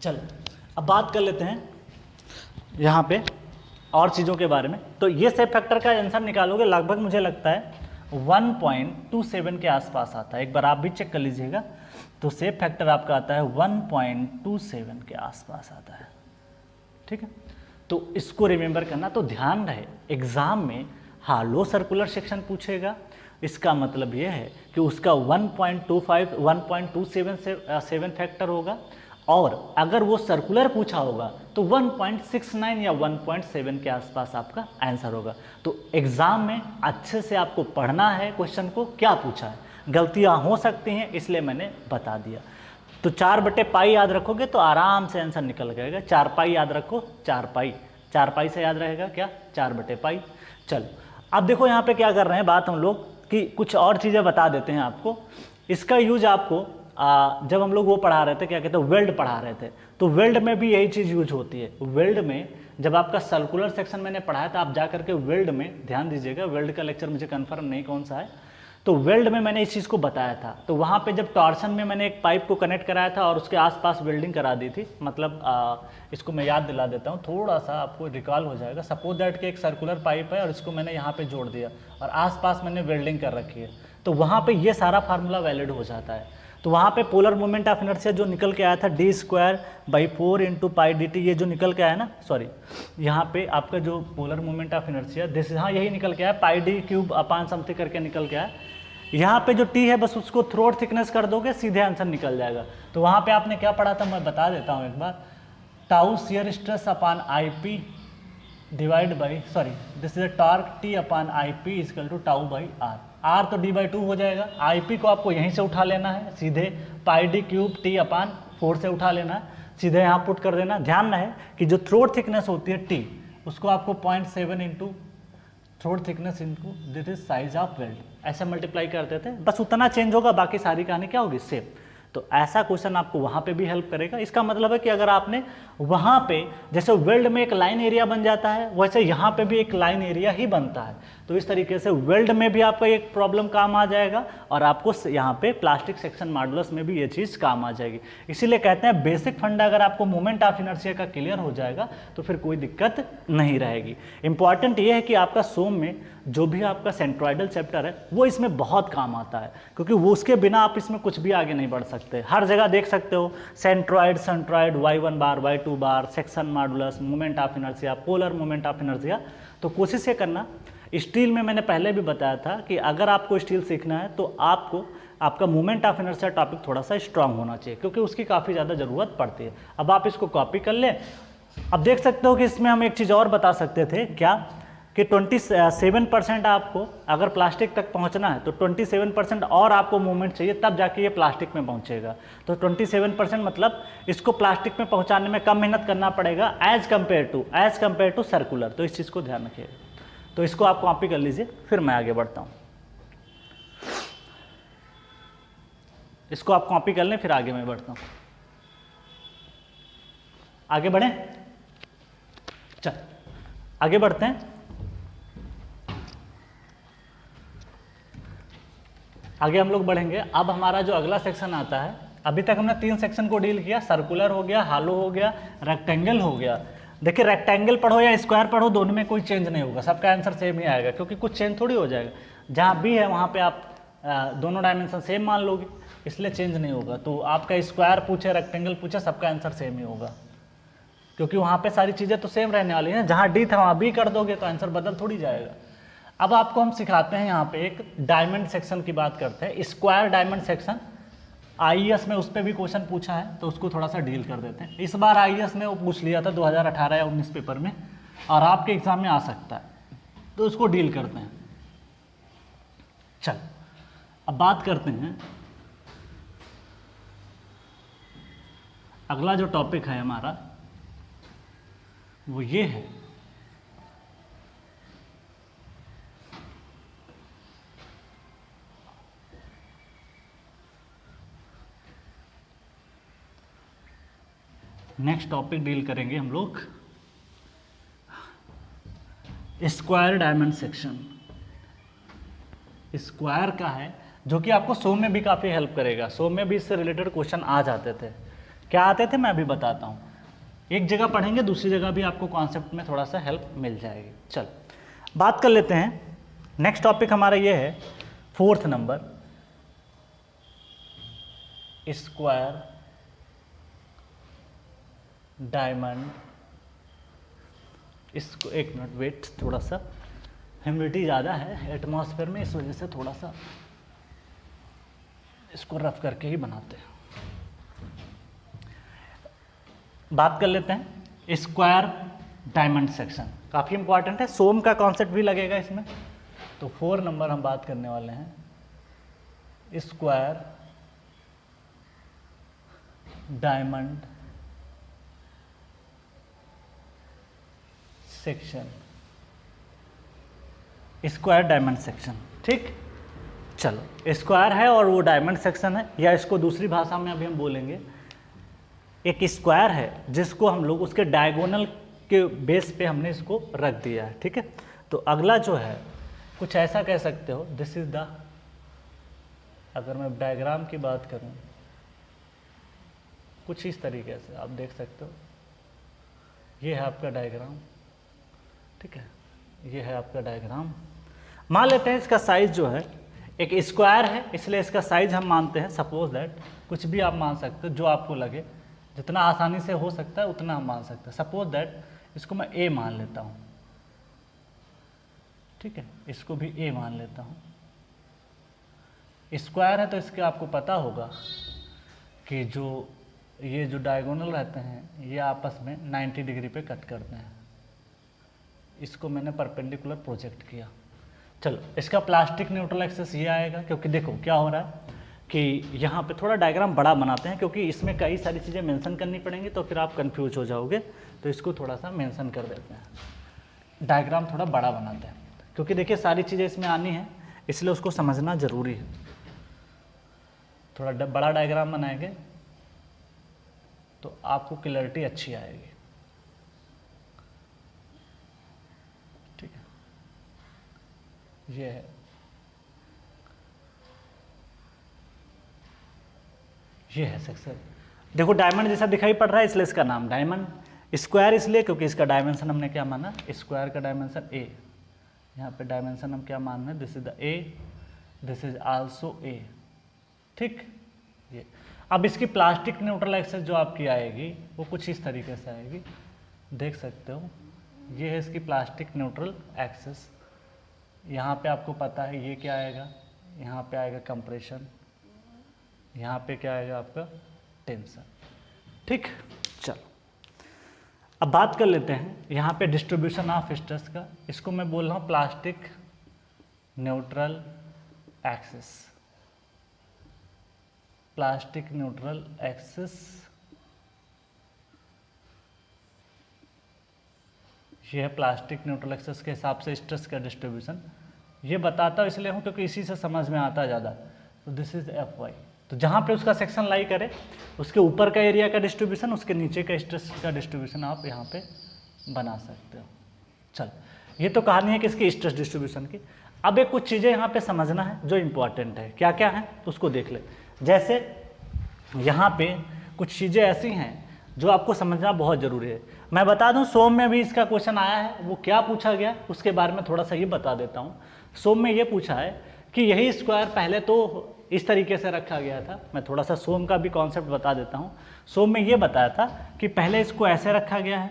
A: चलो अब बात कर लेते हैं यहाँ पे और चीज़ों के बारे में। तो ये शेप फैक्टर का आंसर निकालोगे लगभग मुझे लगता है 1.27 के आसपास आता है, एक बार आप भी चेक कर लीजिएगा। तो शेप फैक्टर आपका आता है 1.27 के आसपास आता है, ठीक है। तो इसको रिमेंबर करना, तो ध्यान रहे एग्जाम में हालो सर्कुलर सेक्शन पूछेगा, इसका मतलब ये है कि उसका 1.25 1.27 से 7 फैक्टर होगा, और अगर वो सर्कुलर पूछा होगा तो 1.69 या 1.7 के आसपास आपका आंसर होगा। तो एग्जाम में अच्छे से आपको पढ़ना है क्वेश्चन को क्या पूछा है। गलतियाँ हो सकती हैं, इसलिए मैंने बता दिया। तो 4/पाई याद रखोगे तो आराम से आंसर निकल जाएगा। 4 पाई याद रखो, 4 पाई, 4 पाई से याद रहेगा क्या, 4/पाई। चलो अब देखो यहाँ पे क्या कर रहे हैं बात हम लोग कि कुछ और चीज़ें बता देते हैं आपको। इसका यूज आपको जब हम लोग वो पढ़ा रहे थे, क्या कहते हैं, वेल्ड पढ़ा रहे थे, तो वेल्ड में भी यही चीज़ यूज होती है। वेल्ड में जब आपका सर्कुलर सेक्शन मैंने पढ़ाया था, आप जा करके वेल्ड में ध्यान दीजिएगा, वेल्ड का लेक्चर मुझे कंफर्म नहीं कौन सा है, तो वेल्ड में मैंने इस चीज़ को बताया था। तो वहाँ पे जब टॉर्शन में मैंने एक पाइप को कनेक्ट कराया था और उसके आसपास वेल्डिंग करा दी थी, मतलब इसको मैं याद दिला देता हूँ, थोड़ा सा आपको रिकॉल हो जाएगा। सपोज दैट कि एक सर्कुलर पाइप है और इसको मैंने यहाँ पे जोड़ दिया और आसपास मैंने वेल्डिंग कर रखी है, तो वहाँ पे ये सारा फार्मूला वैलिड हो जाता है। तो वहाँ पे पोलर मोमेंट ऑफ इनर्शिया जो निकल के आया था d² / 4 × पाई dt, ये जो निकल के आया ना, सॉरी यहाँ पे आपका जो polar moment of inertia this, हाँ यही निकल के आया, πd³ अपान समथिंग करके निकल के आया। यहाँ पे जो t है बस उसको थ्रोट थिकनेस कर दोगे, सीधे आंसर निकल जाएगा। तो वहाँ पे आपने क्या पढ़ा था मैं बता देता हूँ एक बार, tau shear stress upon IP divide by, sorry this is a torque T upon IP equal to tau by R। R तो d/2 हो जाएगा, IP को आपको यहीं से उठा लेना है, सीधे πd³ T अपान 4 से उठा लेना है, सीधे यहाँ पुट कर देना। ध्यान रहे कि जो थ्रोट थिकनेस होती है T, उसको आपको 0.7 into throat thickness into this is size of weld, ऐसे मल्टीप्लाई करते थे, बस उतना चेंज होगा, बाकी सारी कहानी क्या होगी, सेम। तो ऐसा क्वेश्चन आपको वहाँ पे भी हेल्प करेगा। इसका मतलब है कि अगर आपने वहाँ पे जैसे वेल्ड में एक लाइन एरिया बन जाता है, वैसे यहाँ पे भी एक लाइन एरिया ही बनता है। तो इस तरीके से वेल्ड में भी आपका एक प्रॉब्लम काम आ जाएगा और आपको यहाँ पे प्लास्टिक सेक्शन मॉडुलस में भी ये चीज़ काम आ जाएगी। इसीलिए कहते हैं बेसिक फंडा अगर आपको मोमेंट ऑफ इनर्शिया का क्लियर हो जाएगा तो फिर कोई दिक्कत नहीं रहेगी। इंपॉर्टेंट ये है कि आपका सोम में जो भी आपका सेंट्रॉइडल चैप्टर है वो इसमें बहुत काम आता है, क्योंकि वो उसके बिना आप इसमें कुछ भी आगे नहीं बढ़ सकते। हर जगह देख सकते हो centroid, Y1 bar, Y2 bar, section modulus, moment of inertia, polar moment of inertia. तो कोशिश ये करना, स्टील में मैंने पहले भी बताया था कि अगर आपको स्टील सीखना है तो आपको आपका मोमेंट ऑफ इनर्शिया टॉपिक थोड़ा सा स्ट्रांग होना चाहिए, क्योंकि उसकी काफ़ी ज़्यादा ज़रूरत पड़ती है। अब आप इसको कॉपी कर लें। अब देख सकते हो कि इसमें हम एक चीज़ और बता सकते थे क्या, कि 27% आपको अगर प्लास्टिक तक पहुंचना है तो 27% और आपको मूवमेंट चाहिए, तब जाके ये प्लास्टिक में पहुंचेगा। तो 27% मतलब इसको प्लास्टिक में पहुंचाने में कम मेहनत करना पड़ेगा एज कम्पेयर टू सर्कुलर। तो इस चीज़ को ध्यान रखिएगा। तो इसको आप कॉपी कर लीजिए, फिर मैं आगे बढ़ता हूँ। इसको आप कॉपी कर लें, फिर आगे मैं बढ़ता हूँ। आगे बढ़ें, चल आगे बढ़ते हैं। आगे हम लोग बढ़ेंगे। अब हमारा जो अगला सेक्शन आता है, अभी तक हमने 3 सेक्शन को डील किया, सर्कुलर हो गया, हालो हो गया, रेक्टेंगल हो गया। देखिए रेक्टेंगल पढ़ो या स्क्वायर पढ़ो, दोनों में कोई चेंज नहीं होगा, सबका आंसर सेम ही आएगा, क्योंकि कुछ चेंज थोड़ी हो जाएगा। जहाँ भी है वहाँ पे आप दोनों डायमेंशन सेम मान लोगे, इसलिए चेंज नहीं होगा। तो आपका स्क्वायर पूछे, रेक्टेंगल पूछे, सबका आंसर सेम ही होगा, क्योंकि वहाँ पे सारी चीज़ें तो सेम रहने वाली हैं। जहाँ डी था वहाँ बी कर दोगे तो आंसर बदल थोड़ी जाएगा। अब आपको हम सिखाते हैं, यहाँ पे एक डायमंड सेक्शन की बात करते हैं, स्क्वायर डायमंड सेक्शन। आईएएस में उस पर भी क्वेश्चन पूछा है, तो उसको थोड़ा सा डील कर देते हैं। इस बार आईएएस में वो पूछ लिया था 2018 या 19 पेपर में, और आपके एग्जाम में आ सकता है, तो उसको डील करते हैं। चल अब बात करते हैं, अगला जो टॉपिक है हमारा वो ये है नेक्स्ट टॉपिक डील करेंगे हम लोग स्क्वायर डायमंड सेक्शन। स्क्वायर का है, जो कि आपको सो में भी काफ़ी हेल्प करेगा। सो में भी इससे रिलेटेड क्वेश्चन आ जाते थे। क्या आते थे मैं अभी बताता हूँ। एक जगह पढ़ेंगे, दूसरी जगह भी आपको कॉन्सेप्ट में थोड़ा सा हेल्प मिल जाएगी। चल बात कर लेते हैं। नेक्स्ट टॉपिक हमारा ये है 4th नंबर, स्क्वायर डायमंड। इसको एक मिनट वेट, थोड़ा सा ह्यूमिडिटी ज़्यादा है एटमॉस्फेयर में, इस वजह से थोड़ा सा इसको रफ करके ही बनाते हैं। बात कर लेते हैं स्क्वायर डायमंड सेक्शन, काफ़ी इंपॉर्टेंट है, सोम का कॉन्सेप्ट भी लगेगा इसमें। तो 4 नंबर हम बात करने वाले हैं square diamond section, square diamond section. ठीक, चलो स्क्वायर है और वो डायमंड सेक्शन है, या इसको दूसरी भाषा में अभी हम बोलेंगे एक स्क्वायर है जिसको हम लोग उसके डायगोनल के बेस पे हमने इसको रख दिया है। ठीक है, तो अगला जो है कुछ ऐसा कह सकते हो, दिस इज द, अगर मैं डायग्राम की बात करूं कुछ इस तरीके से आप देख सकते हो, ये है आपका डायग्राम। ठीक है, ये है आपका डायग्राम। मान लेते हैं इसका साइज जो है एक स्क्वायर है, इसलिए इसका साइज हम मानते हैं, सपोज दैट कुछ भी आप मान सकते हो जो आपको लगे, जितना आसानी से हो सकता है उतना हम मान सकते हैं। सपोज दैट इसको मैं ए मान लेता हूँ। ठीक है, इसको भी ए मान लेता हूँ। स्क्वायर है तो इसके आपको पता होगा कि जो ये जो डायगोनल रहते हैं ये आपस में 90 डिग्री पे कट करते हैं। इसको मैंने परपेंडिकुलर प्रोजेक्ट किया। चलो इसका प्लास्टिक न्यूट्रल एक्सिस ये आएगा, क्योंकि देखो क्या हो रहा है कि यहाँ पे थोड़ा डायग्राम बड़ा बनाते हैं, क्योंकि इसमें कई सारी चीज़ें मेंशन करनी पड़ेंगी तो फिर आप कंफ्यूज हो जाओगे, तो इसको थोड़ा सा मेंशन कर देते हैं, डायग्राम थोड़ा बड़ा बनाते हैं, क्योंकि देखिए सारी चीज़ें इसमें आनी है इसलिए उसको समझना ज़रूरी है। थोड़ा बड़ा डायग्राम बनाएंगे तो आपको क्लैरिटी अच्छी आएगी। ठीक है, ये है, ये है सेक्शन। देखो डायमंड जैसा दिखाई पड़ रहा है इसलिए इसका नाम डायमंड। स्क्वायर इसलिए क्योंकि इसका डायमेंशन हमने क्या माना, स्क्वायर का डायमेंशन ए। यहाँ पे डायमेंशन हम क्या मान रहे हैं, this is the A, this is also a. ठीक, ये अब इसकी प्लास्टिक न्यूट्रल एक्सिस जो आपकी आएगी वो कुछ इस तरीके से आएगी, देख सकते हो। ये है इसकी प्लास्टिक न्यूट्रल एक्सिस। यहाँ पे आपको पता है ये क्या आएगा, यहाँ पे आएगा कंप्रेशन, यहाँ पे क्या आएगा आपका टेंशन। ठीक, चलो अब बात कर लेते हैं यहाँ पे डिस्ट्रीब्यूशन ऑफ स्ट्रेस का। इसको मैं बोल रहा हूँ plastic neutral axis, plastic neutral axis. ये है प्लास्टिक न्यूट्रल एक्सिस के हिसाब से स्ट्रेस का डिस्ट्रीब्यूशन। ये बताता हूँ इसलिए हूँ क्योंकि इसी से समझ में आता ज़्यादा। तो दिस इज एफ वाई, तो जहाँ पे उसका सेक्शन लाई करे उसके ऊपर का एरिया का डिस्ट्रीब्यूशन, उसके नीचे का स्ट्रेस का डिस्ट्रीब्यूशन आप यहाँ पे बना सकते हो। चल ये तो कहानी है कि इसकी स्ट्रेस डिस्ट्रीब्यूशन की। अब एक कुछ चीज़ें यहाँ पे समझना है जो इम्पोर्टेंट है, क्या क्या है तो उसको देख ले। जैसे यहाँ पे कुछ चीज़ें ऐसी हैं जो आपको समझना बहुत ज़रूरी है। मैं बता दूं सोम में भी इसका क्वेश्चन आया है, वो क्या पूछा गया उसके बारे में थोड़ा सा ये बता देता हूँ। सोम में ये पूछा है कि यही स्क्वायर पहले तो इस तरीके से रखा गया था। मैं थोड़ा सा सोम का भी कॉन्सेप्ट बता देता हूँ। सोम में ये बताया था कि पहले इसको ऐसे रखा गया है,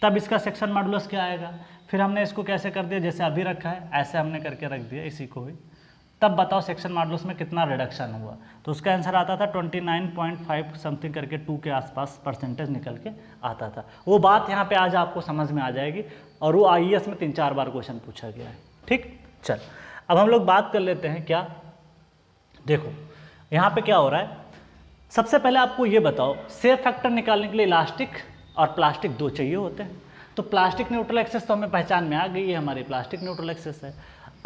A: तब इसका सेक्शन मॉडुलस क्या आएगा, फिर हमने इसको कैसे कर दिया जैसे अभी रखा है ऐसे हमने करके रख दिया इसी को ही, तब बताओ सेक्शन मॉडुलस में कितना रिडक्शन हुआ। तो उसका आंसर आता था 29.5 समथिंग करके 2 के आसपास परसेंटेज निकल के आता था। वो बात यहाँ पे आज आपको समझ में आ जाएगी और वो आईएएस में 3-4 बार क्वेश्चन पूछा गया है। ठीक, चल अब हम लोग बात कर लेते हैं क्या, देखो यहाँ पे क्या हो रहा है। सबसे पहले आपको ये बताओ शेप फैक्टर निकालने के लिए इलास्टिक और प्लास्टिक दो चाहिए होते हैं। तो प्लास्टिक न्यूट्रल एक्सेस तो हमें पहचान में आ गई है, हमारी प्लास्टिक न्यूट्रल एक्सेस है।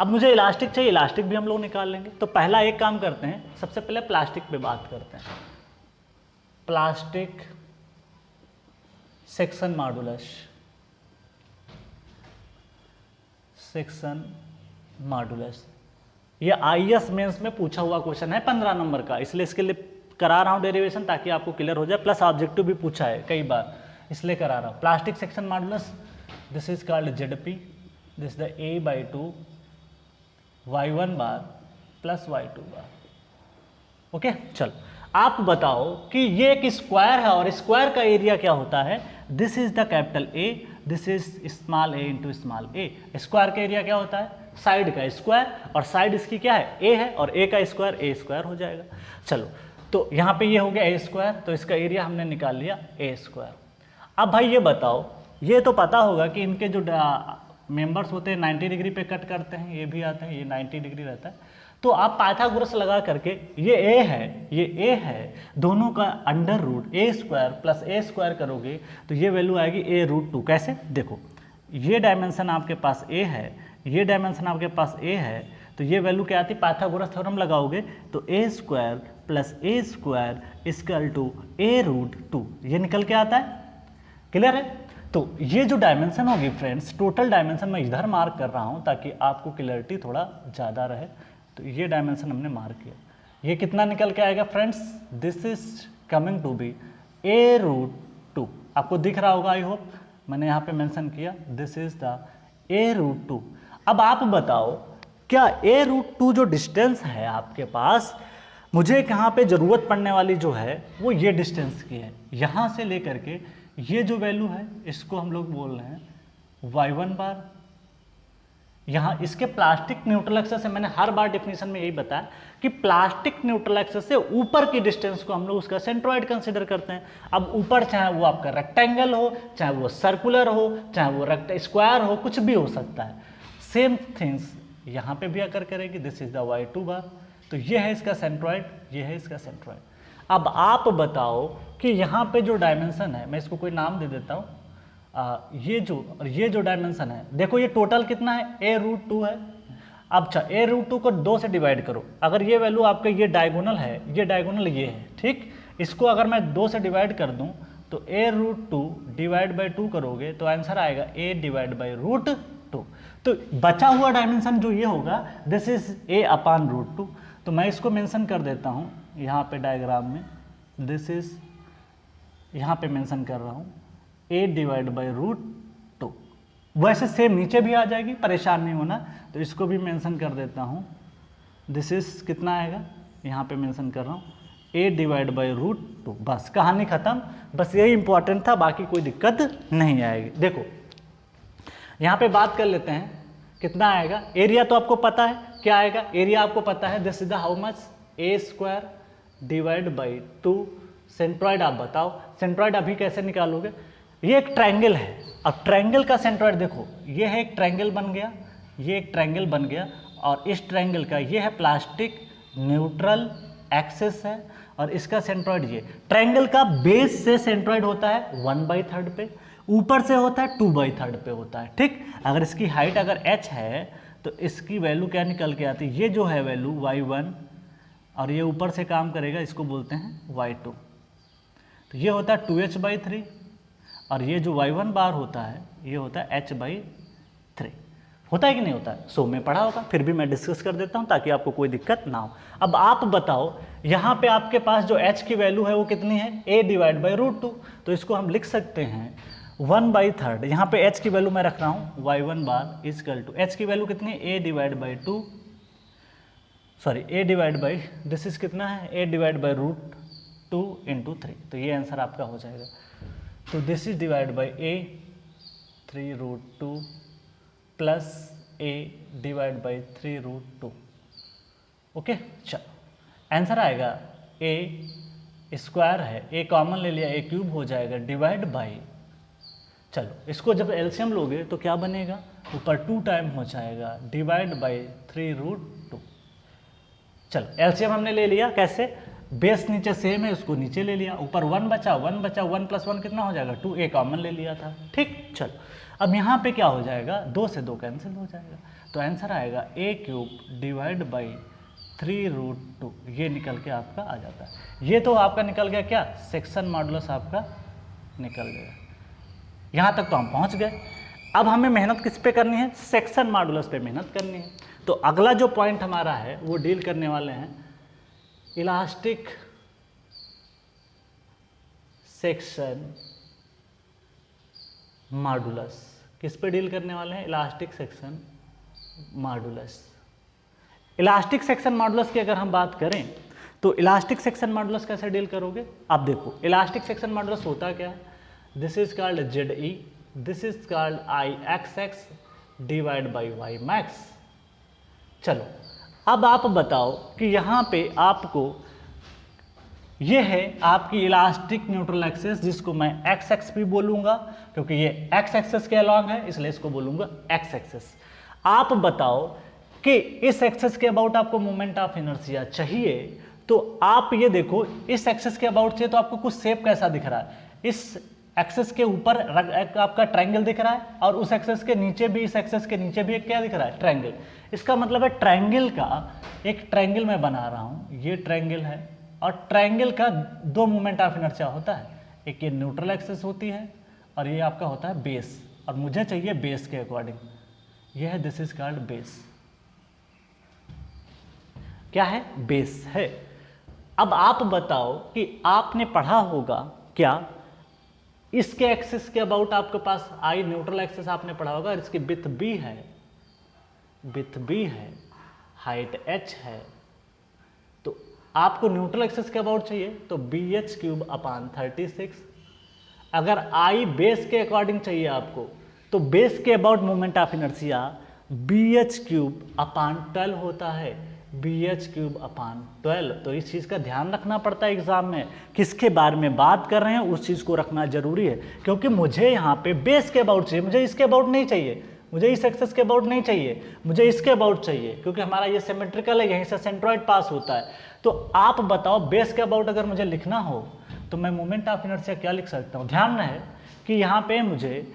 A: अब मुझे इलास्टिक चाहिए, इलास्टिक भी हम लोग निकाल लेंगे। तो पहला एक काम करते हैं, सबसे पहले प्लास्टिक पे बात करते हैं। Plastic section modulus, section modulus ये आईएएस मेंस में पूछा हुआ क्वेश्चन है 15 नंबर का, इसलिए इसके लिए करा रहा हूँ डेरिवेशन ताकि आपको क्लियर हो जाए। प्लस ऑब्जेक्टिव भी पूछा है कई बार, इसलिए करा रहा हूँ। Plastic section modulus, this is called ZP, this the A/2 y1 bar plus y2 bar. Okay, चल आप बताओ कि ये एक स्क्वायर है और स्क्वायर का एरिया क्या होता है। This is the capital A, this is small a into small a। Square का एरिया क्या होता है, साइड का स्क्वायर, और साइड इसकी क्या है a है, और a का स्क्वायर a स्क्वायर हो जाएगा। चलो तो यहाँ पे ये हो गया a स्क्वायर, तो इसका एरिया हमने निकाल लिया a स्क्वायर। अब भाई ये बताओ, ये तो पता होगा कि इनके जो मेंबर्स होते हैं 90 डिग्री पे कट करते हैं, ये भी आते हैं, ये 90 डिग्री रहता है। तो आप पाइथागोरस लगा करके ये a है, ये a है, दोनों का under root a square plus a square करोगे तो ये वैल्यू आएगी a रूट 2। कैसे? देखो ये डायमेंशन आपके पास a है, ये डायमेंशन आपके पास a है, तो ये वैल्यू क्या आती है? पाइथागोरस थ्योरम लगाओगे तो a square plus a square equal to a root 2, ये निकल के आता है। क्लियर है? तो ये जो डायमेंशन होगी फ्रेंड्स, टोटल डायमेंशन मैं इधर मार्क कर रहा हूँ ताकि आपको क्लियरिटी थोड़ा ज़्यादा रहे। तो ये डायमेंशन हमने मार्क किया, ये कितना निकल के आएगा friends? This is coming to be a root 2। आपको दिख रहा होगा, आई होप, मैंने यहाँ पे मेंशन किया, this is the a root 2। अब आप बताओ क्या a रूट 2 जो डिस्टेंस है आपके पास, मुझे यहाँ पे ज़रूरत पड़ने वाली जो है वो ये डिस्टेंस की है, यहाँ से लेकर के ये जो वैल्यू है इसको हम लोग बोल रहे हैं y1 बार। यहाँ इसके प्लास्टिक न्यूट्रल एक्सिस से, मैंने हर बार डेफिनेशन में यही बताया कि प्लास्टिक न्यूट्रल एक्सिस से ऊपर की डिस्टेंस को हम लोग उसका सेंट्रोइड कंसीडर करते हैं। अब ऊपर चाहे वो आपका रेक्टेंगल हो, चाहे वो सर्कुलर हो, चाहे वो स्क्वायर हो, कुछ भी हो सकता है। सेम थिंग्स यहाँ पे भी अकर करेगी। दिस इज द y2 बार, तो ये है इसका सेंट्रोइड, ये है इसका सेंट्रोइड। अब आप बताओ कि यहाँ पे जो डायमेंशन है, मैं इसको कोई नाम दे देता हूँ, ये जो डायमेंशन है, देखो ये टोटल कितना है? a रूट 2 है। अब अच्छा, a रूट 2 को 2 से डिवाइड करो, अगर ये वैल्यू आपका ये डायगोनल है, ये डायगोनल ये है, ठीक, इसको अगर मैं 2 से डिवाइड कर दूं तो a रूट 2 डिवाइड बाई 2 करोगे तो आंसर आएगा a डिवाइड बाई रूट 2। तो बचा हुआ डायमेंशन जो ये होगा, this is a upon root 2। तो मैं इसको मेंशन कर देता हूँ यहाँ पे डायग्राम में, दिस इज, यहाँ पे मेंशन कर रहा हूँ a डिवाइड बाई रूट 2। वैसे सेम नीचे भी आ जाएगी, परेशान नहीं होना, तो इसको भी मेंशन कर देता हूँ, दिस इज कितना आएगा, यहाँ पे मेंशन कर रहा हूँ a डिवाइड बाई रूट 2। बस कहानी खत्म, बस यही इंपॉर्टेंट था, बाकी कोई दिक्कत नहीं आएगी। देखो यहाँ पे बात कर लेते हैं कितना आएगा। एरिया तो आपको पता है क्या आएगा, एरिया आपको पता है, this is the how much, a square divide by 2। Centroid आप बताओ, सेंट्रॉइड अभी कैसे निकालोगे? ये एक ट्रायंगल है, अब ट्रायंगल का सेंट्रॉइड देखो, ये है एक ट्रायंगल बन गया, ये एक ट्रायंगल बन गया, और इस ट्रायंगल का ये है प्लास्टिक न्यूट्रल एक्सिस है, और इसका सेंट्रॉइड ये। ट्रायंगल का बेस से सेंट्रॉइड होता है 1/3 पे, ऊपर से होता है 2/3 पे होता है, ठीक। अगर इसकी हाइट अगर h है तो इसकी वैल्यू क्या निकल के आती है? ये जो है वैल्यू y1, और ये ऊपर से काम करेगा, इसको बोलते हैं y2। तो ये होता है 2h/3, और ये जो y1 बार होता है ये होता है h/3। होता है कि नहीं होता है? सो में पढ़ा होगा, फिर भी मैं डिस्कस कर देता हूँ ताकि आपको कोई दिक्कत ना हो। अब आप बताओ यहाँ पे आपके पास जो h की वैल्यू है वो कितनी है? a divide by root 2। तो इसको हम लिख सकते हैं 1/3। यहाँ पे h की वैल्यू मैं रख रहा हूँ y1 bar is equal to, h की वैल्यू कितनी है? a divide by 2, sorry a divide by, this is कितना है? a divide by root 2 into 3। तो ये आंसर आपका हो जाएगा। तो this is divide by a 3 root 2 प्लस a divide by 3 root 2। Okay, चलो आंसर आएगा a स्क्वायर है, a कॉमन ले लिया, a क्यूब हो जाएगा डिवाइड बाई, चलो इसको जब एलसीएम लोगे तो क्या बनेगा? ऊपर 2 टाइम हो जाएगा डिवाइड बाई 3 रूट 2। चलो एलसीएम हमने ले लिया, कैसे? बेस नीचे सेम है, उसको नीचे ले लिया, ऊपर 1 बचा, 1 प्लस 1 कितना हो जाएगा? 2, a कॉमन ले लिया था, ठीक। चलो अब यहाँ पे क्या हो जाएगा? 2 से 2 कैंसिल हो जाएगा, तो आंसर आएगा a cube divide by 3 root 2। ये निकल के आपका आ जाता है। ये तो आपका निकल गया क्या? सेक्शन मॉडुलस आपका निकल गया। यहाँ तक तो हम पहुँच गए। अब हमें मेहनत किस पे करनी है? सेक्शन मॉडुलस पे मेहनत करनी है। तो अगला जो पॉइंट हमारा है वो डील करने वाले हैं इलास्टिक सेक्शन मॉडुलस। किस पे डील करने वाले हैं? Elastic section modulus. Elastic section modulus की अगर हम बात करें तो इलास्टिक सेक्शन मॉडुलस कैसे डील करोगे? आप देखो इलास्टिक सेक्शन मॉडुलस होता क्या है? This is called ZE, this is called IXX divide by Y max. चलो अब आप बताओ कि यहाँ पे आपको ये है आपकी इलास्टिक न्यूट्रल एक्सिस, जिसको मैं एक्स एक्स भी बोलूँगा क्योंकि ये एक्स एक्सिस के अलॉन्ग है, इसलिए इसको बोलूँगा एक्स एक्सिस। आप बताओ कि इस एक्सेस के अबाउट आपको मोमेंट ऑफ इनर्शिया चाहिए, तो आप ये देखो इस एक्सेस के अबाउट चाहिए तो आपको कुछ शेप कैसा दिख रहा है, इस एक्सेस के ऊपर आपका ट्रायंगल दिख रहा है और उस एक्सेस के नीचे भी, इस एक्सेस के नीचे भी एक क्या दिख रहा है, ट्रायंगल। इसका मतलब है ट्रायंगल का एक ट्रायंगल मैं बना रहा हूँ, ये ट्रायंगल है और ट्रायंगल का दो मोमेंट ऑफ इनर्शिया होता है, एक ये न्यूट्रल एक्सेस होती है और ये आपका होता है बेस, और मुझे चाहिए बेस के अकॉर्डिंग, ये है दिस इज कॉल्ड बेस। क्या है, बेस है। अब आप बताओ कि आपने पढ़ा होगा क्या, इसके एक्सिस के अबाउट आपके पास आई न्यूट्रल एक्सिस आपने पढ़ा होगा और इसकी विड्थ b है, विड्थ b है, हाइट h है, तो आपको न्यूट्रल एक्सिस के अबाउट चाहिए तो BH³/36। अगर I बेस के अकॉर्डिंग चाहिए आपको तो बेस के about moment of inertia BH³/12 होता है, BH³/12। तो इस चीज़ का ध्यान रखना पड़ता है एग्जाम में, किसके बारे में बात कर रहे हैं उस चीज़ को रखना जरूरी है, क्योंकि मुझे यहाँ पे बेस के अबाउट चाहिए, मुझे इसके अबाउट नहीं चाहिए, मुझे इस एक्सेस के अबाउट नहीं चाहिए, मुझे इसके अबाउट चाहिए, क्योंकि हमारा ये सिमेट्रिकल है, यहीं से सेंट्रॉइड पास होता है। तो आप बताओ बेस के अबाउट अगर मुझे लिखना हो तो मैं मोमेंट ऑफ इनर्शिया क्या लिख सकता हूँ। ध्यान रहे कि यहाँ पे मुझे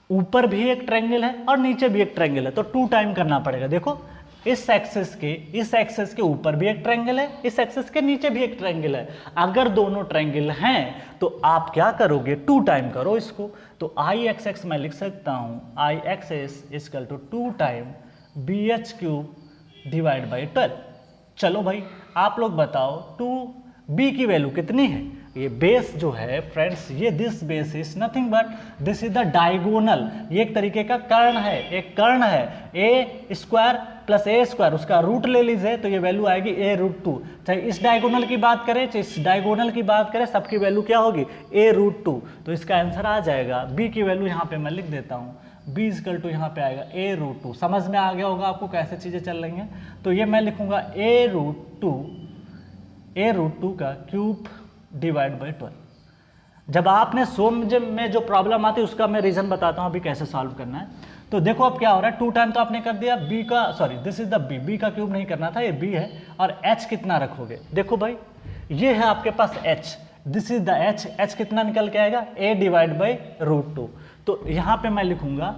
A: ऊपर भी एक ट्रायंगल है और नीचे भी एक ट्रायंगल है, तो 2 टाइम करना पड़ेगा। देखो इस एक्सेस के ऊपर भी एक ट्रायंगल है, इस एक्सेस के नीचे भी एक ट्रायंगल है। अगर दोनों ट्रायंगल हैं तो आप क्या करोगे, 2 टाइम करो इसको। तो IXX मैं लिख सकता हूँ, IXS = 2 टाइम BH³/12। चलो भाई आप लोग बताओ 2B की वैल्यू कितनी है। ये बेस जो है फ्रेंड्स, ये this base is nothing but this is the diagonal, ये एक तरीके का कर्ण है, एक कर्ण है, A² + A², उसका रूट ले लीजिए तो ये वैल्यू आएगी A√2। चाहे इस डायगोनल की बात करें चाहे इस डायगोनल की बात करें, सबकी वैल्यू क्या होगी, A√2। तो इसका आंसर आ जाएगा, B की वैल्यू यहाँ पे मैं लिख देता हूँ, B = यहाँ पे आएगा A√2। समझ में आ गया होगा आपको कैसे चीज़ें चल रही हैं। तो ये मैं लिखूंगा A√2/12। जब आपने में जो प्रॉब्लम आती है उसका मैं रीजन बताता हूँ अभी कैसे सॉल्व करना है। तो देखो अब क्या हो रहा है, 2 टाइम तो आपने कर दिया, दिस इज द B का क्यूब नहीं करना था, ये B है, और H कितना रखोगे। देखो भाई ये है आपके पास H, this is the H कितना निकल के आएगा, A/√2। तो यहाँ पे मैं लिखूंगा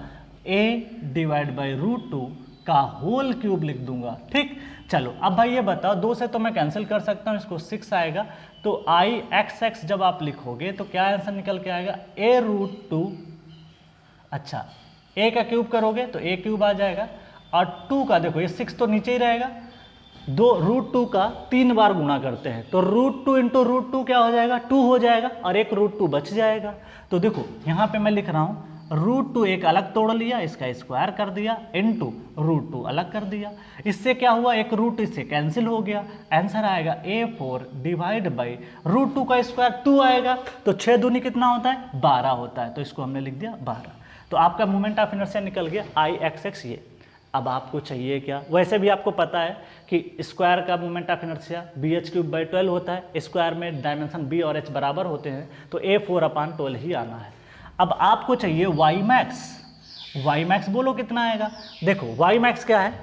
A: A/√2 का होल क्यूब लिख दूंगा, ठीक। चलो अब भाई ये बताओ, 2 से तो मैं कैंसिल कर सकता हूँ, इसको 6 आएगा, तो IXX जब आप लिखोगे तो क्या आंसर निकल के आएगा, A√2। अच्छा A का क्यूब करोगे तो A³ आ जाएगा, और 2 का देखो ये 6 तो नीचे ही रहेगा, √2 का 3 बार गुणा करते हैं तो √2 × √2 क्या हो जाएगा, 2 हो जाएगा, और एक √2 बच जाएगा। तो देखो यहाँ पे मैं लिख रहा हूँ √2 एक अलग तोड़ लिया, इसका स्क्वायर कर दिया, इनटू √2 अलग कर दिया, इससे क्या हुआ, एक रूट इससे कैंसिल हो गया, आंसर आएगा A4/√2 का स्क्वायर 2 आएगा। तो 6 दूनी कितना होता है, 12 होता है, तो इसको हमने लिख दिया 12। तो आपका मोमेंट ऑफ इनर्शिया निकल गया IXX ये। अब आपको चाहिए क्या, वैसे भी आपको पता है कि स्क्वायर का मोमेंट ऑफ इनर्शिया BH³/12 होता है, स्क्वायर में डायमेंशन B और H बराबर होते हैं, तो A4/12 ही आना है। अब आपको चाहिए Ymax बोलो कितना आएगा। देखो Ymax क्या है,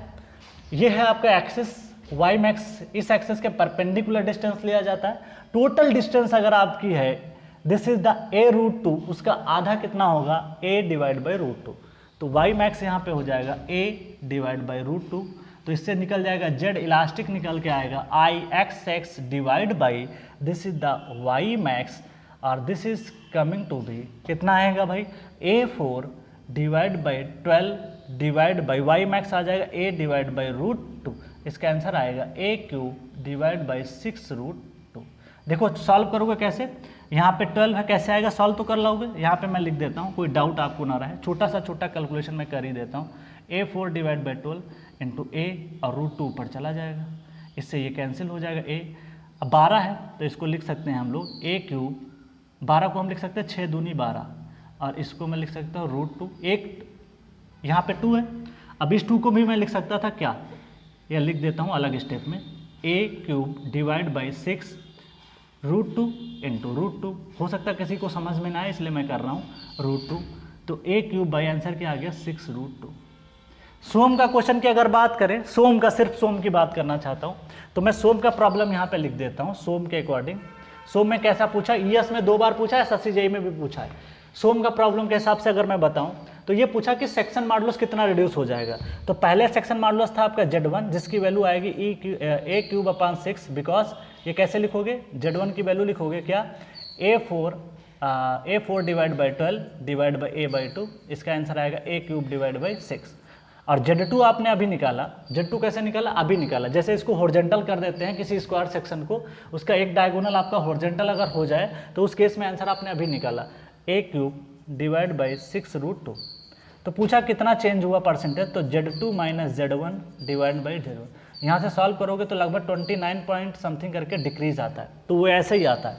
A: ये है आपका एक्सिस, Ymax इस एक्सिस के परपेंडिकुलर डिस्टेंस लिया जाता है। टोटल डिस्टेंस अगर आपकी है दिस इज द A√2, उसका आधा कितना होगा, A/√2। तो Ymax यहाँ पे हो जाएगा A/√2। तो इससे निकल जाएगा Z इलास्टिक निकल के आएगा IXX this is the Ymax, और this is coming to be कितना आएगा भाई, A4/12 Ymax आ जाएगा A/√2। इसका आंसर आएगा A³/6√2। देखो सॉल्व करोगे कैसे, यहाँ पे 12 है, कैसे आएगा, सॉल्व तो कर लोगे। यहाँ पे मैं लिख देता हूँ, कोई डाउट आपको ना रहे, छोटा सा कैलकुलेशन मैं कर ही देता हूँ। A4/12 × A और √2 ऊपर चला जाएगा, इससे ये कैंसिल हो जाएगा। A अब 12 है तो इसको लिख सकते हैं हम लोग A³, 12 को हम लिख सकते हैं 6 दूनी 12, और इसको मैं लिख सकता हूँ √2, एक यहाँ पे 2 है। अब इस 2 को भी मैं लिख सकता था क्या, यह लिख देता हूँ अलग स्टेप में, A³/6 √2 × √2। हो सकता है किसी को समझ में ना आए इसलिए मैं कर रहा हूँ √2। तो A³ बाई आंसर क्या आ गया, 6√2। सोम का क्वेश्चन की अगर बात करें, सोम का सिर्फ सोम की बात करना चाहता हूँ, तो मैं सोम का प्रॉब्लम यहाँ पे लिख देता हूँ। सोम के अकॉर्डिंग, सोम में कैसा पूछा, ईएस में 2 बार पूछा है, SSC में भी पूछा है। सोम का प्रॉब्लम के हिसाब से अगर मैं बताऊँ तो ये पूछा कि सेक्शन मॉडुलस कितना रिड्यूस हो जाएगा। तो पहले सेक्शन मॉडुलस था आपका Z1, जिसकी वैल्यू आएगी a³ बिकॉज ये कैसे लिखोगे, Z1 की वैल्यू लिखोगे क्या, a4 divide by 12 divide by a/2, इसका आंसर आएगा a³ डिवाइड बाई 6। और Z2 आपने अभी निकाला, Z2 कैसे निकाला, अभी निकाला। जैसे इसको हॉरिजॉन्टल कर देते हैं किसी स्क्वायर सेक्शन को, उसका एक डायगोनल आपका हॉरिजॉन्टल अगर हो जाए तो उस केस में आंसर आपने अभी निकाला a³ डिवाइड बाई 6√2। तो पूछा कितना चेंज हुआ परसेंटेज, तो Z2 minus Z1 divide by Z1। यहाँ से सॉल्व करोगे तो लगभग 29 पॉइंट समथिंग करके डिक्रीज आता है, तो वो ऐसे ही आता है।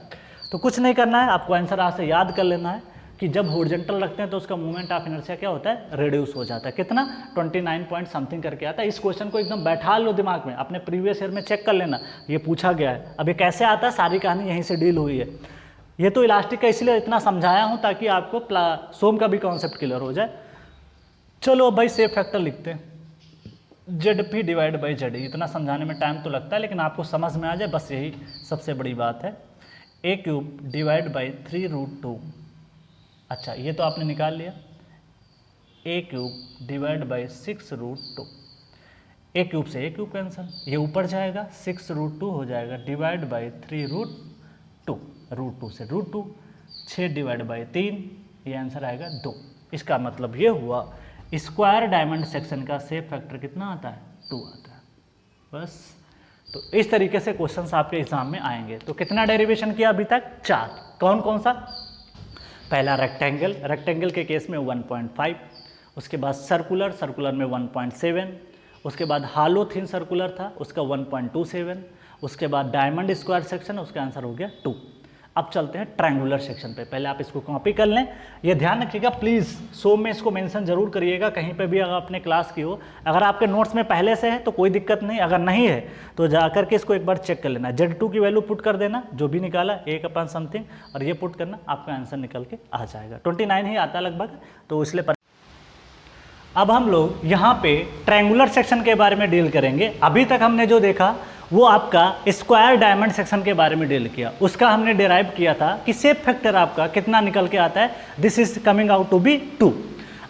A: तो कुछ नहीं करना है, आपको आंसर आज से याद कर लेना है कि जब हॉरिजॉन्टल रखते हैं तो उसका मोमेंट ऑफ इनर्शिया क्या होता है, रिड्यूस हो जाता है। कितना, 29 पॉइंट समथिंग करके आता है। इस क्वेश्चन को एकदम बैठा लो दिमाग में, अपने प्रीवियस ईयर में चेक कर लेना, ये पूछा गया है। अब ये कैसे आता है, सारी कहानी यहीं से डील हुई है। ये तो इलास्टिक का इसलिए इतना समझाया हूँ ताकि आपको सोम का भी कॉन्सेप्ट क्लियर हो जाए। चलो अब भाई सेफ फैक्टर लिखते हैं, ZP डिवाइड बाई ZE। इतना समझाने में टाइम तो लगता है, लेकिन आपको समझ में आ जाए बस यही सबसे बड़ी बात है। a³ divide by 3√2। अच्छा, ये तो आपने निकाल लिया, a³ डिवाइड बाई 6√2। a³ से a³ कैंसल, ये ऊपर जाएगा, 6√2 हो जाएगा डिवाइड बाई 3√2, √2 से √2, 6 डिवाइड बाई 3, ये आंसर आएगा 2। इसका मतलब ये हुआ स्क्वायर डायमंड सेक्शन का सेफ फैक्टर कितना आता है, 2 आता है। बस, तो इस तरीके से क्वेश्चंस आपके एग्जाम में आएंगे। तो कितना डेरिवेशन किया अभी तक, 4। कौन कौन सा, पहला रेक्टेंगल, रेक्टेंगल के केस में 1.5, उसके बाद सर्कुलर, सर्कुलर में 1.7, उसके बाद हालो थिन सर्कुलर था उसका 1.27, उसके बाद डायमंड स्क्वायर सेक्शन, उसका आंसर हो गया 2। अब चलते हैं ट्रायंगुलर सेक्शन पे। पहले आप इसको कॉपी कर लें, ये ध्यान रखिएगा प्लीज़, सोम में इसको मेंशन जरूर करिएगा कहीं पे भी अगर आपने क्लास की हो। अगर आपके नोट्स में पहले से है तो कोई दिक्कत नहीं, अगर नहीं है तो जाकर के इसको एक बार चेक कर लेना। Z2 की वैल्यू पुट कर देना, जो भी निकाला 1 समथिंग, और ये पुट करना, आपका आंसर निकल के आ जाएगा। 29 ही आता लगभग, तो इसलिए अब हम लोग यहाँ पे ट्रायंगुलर सेक्शन के बारे में डील करेंगे। अभी तक हमने जो देखा वो आपका स्क्वायर डायमंड सेक्शन के बारे में डील किया, उसका हमने डिराइव किया था कि सेफ फैक्टर आपका कितना निकल के आता है, this is coming out to be 2।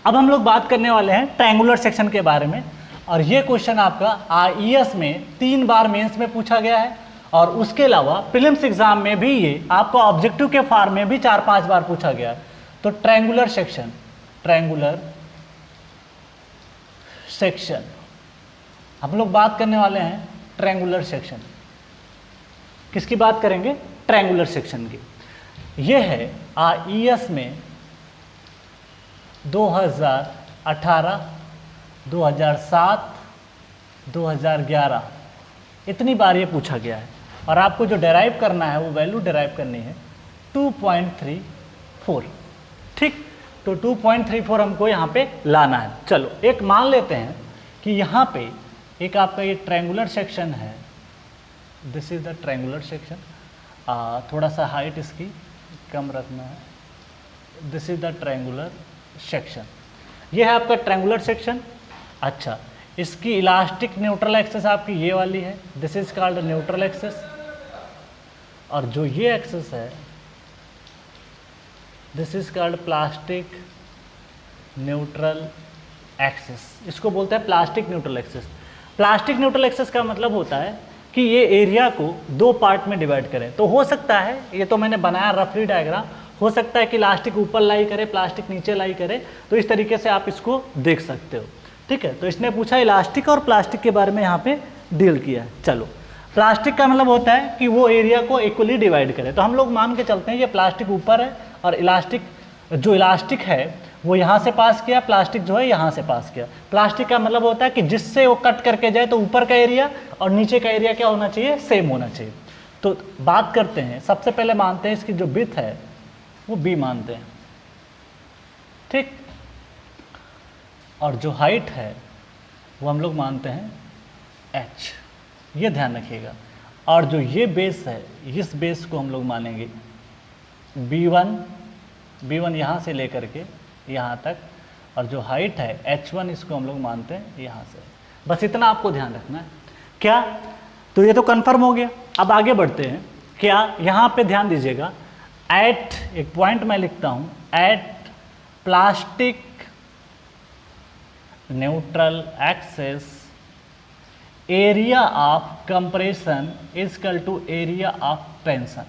A: अब हम लोग बात करने वाले हैं ट्रायंगुलर सेक्शन के बारे में, और ये क्वेश्चन आपका IES में 3 बार मेंस में पूछा गया है, और उसके अलावा प्रीलिम्स एग्जाम में भी ये आपका ऑब्जेक्टिव के फॉर्म में भी 4-5 बार पूछा गया है। तो ट्रायंगुलर सेक्शन, ट्रायंगुलर सेक्शन हम लोग बात करने वाले हैं। ट्रायंगुलर सेक्शन किसकी बात करेंगे, ट्रायंगुलर सेक्शन की। ये है IES में 2018, 2007, 2011 इतनी बार ये पूछा गया है, और आपको जो डेराइव करना है वो वैल्यू डेराइव करनी है 2.34। ठीक, तो 2.34 हमको यहाँ पे लाना है। चलो एक मान लेते हैं कि यहाँ पे एक आपका ये ट्रायंगुलर सेक्शन है, this is the triangular section, थोड़ा सा हाइट इसकी कम रखना है, this is the triangular section, ये है आपका ट्रायंगुलर सेक्शन। अच्छा, इसकी इलास्टिक न्यूट्रल एक्सेस आपकी ये वाली है, this is called neutral axis, और जो ये एक्सेस है this is called plastic neutral access, इसको बोलते हैं plastic neutral access. Plastic neutral access का मतलब होता है कि ये एरिया को 2 पार्ट में डिवाइड करें। तो हो सकता है, ये तो मैंने बनाया रफली डायग्राम, हो सकता है कि इलास्टिक ऊपर लाई करे, प्लास्टिक नीचे लाई करे, तो इस तरीके से आप इसको देख सकते हो। ठीक है, तो इसने पूछा इलास्टिक और प्लास्टिक के बारे में यहाँ पे डील किया है। चलो, प्लास्टिक का मतलब होता है कि वो एरिया को इक्वली डिवाइड करे, तो हम लोग मान के चलते हैं ये प्लास्टिक ऊपर है और इलास्टिक, जो इलास्टिक है वो यहाँ से पास किया, प्लास्टिक जो है यहाँ से पास किया। प्लास्टिक का मतलब होता है कि जिससे वो कट करके जाए तो ऊपर का एरिया और नीचे का एरिया क्या होना चाहिए, सेम होना चाहिए। तो बात करते हैं, सबसे पहले मानते हैं इसकी जो विड्थ है वो b मानते हैं, ठीक, और जो हाइट है वो हम लोग मानते हैं h, ये ध्यान रखिएगा। और जो ये बेस है, इस बेस को हम लोग मानेंगे b1 यहाँ से लेकर के यहाँ तक, और जो हाइट है h1 इसको हम लोग मानते हैं यहाँ से। बस इतना आपको ध्यान रखना है। क्या? तो ये तो कंफर्म हो गया। अब आगे बढ़ते हैं। क्या? यहाँ पे ध्यान दीजिएगा, एट एक पॉइंट मैं लिखता हूँ, at plastic neutral axis area of compression is equal to area of tension.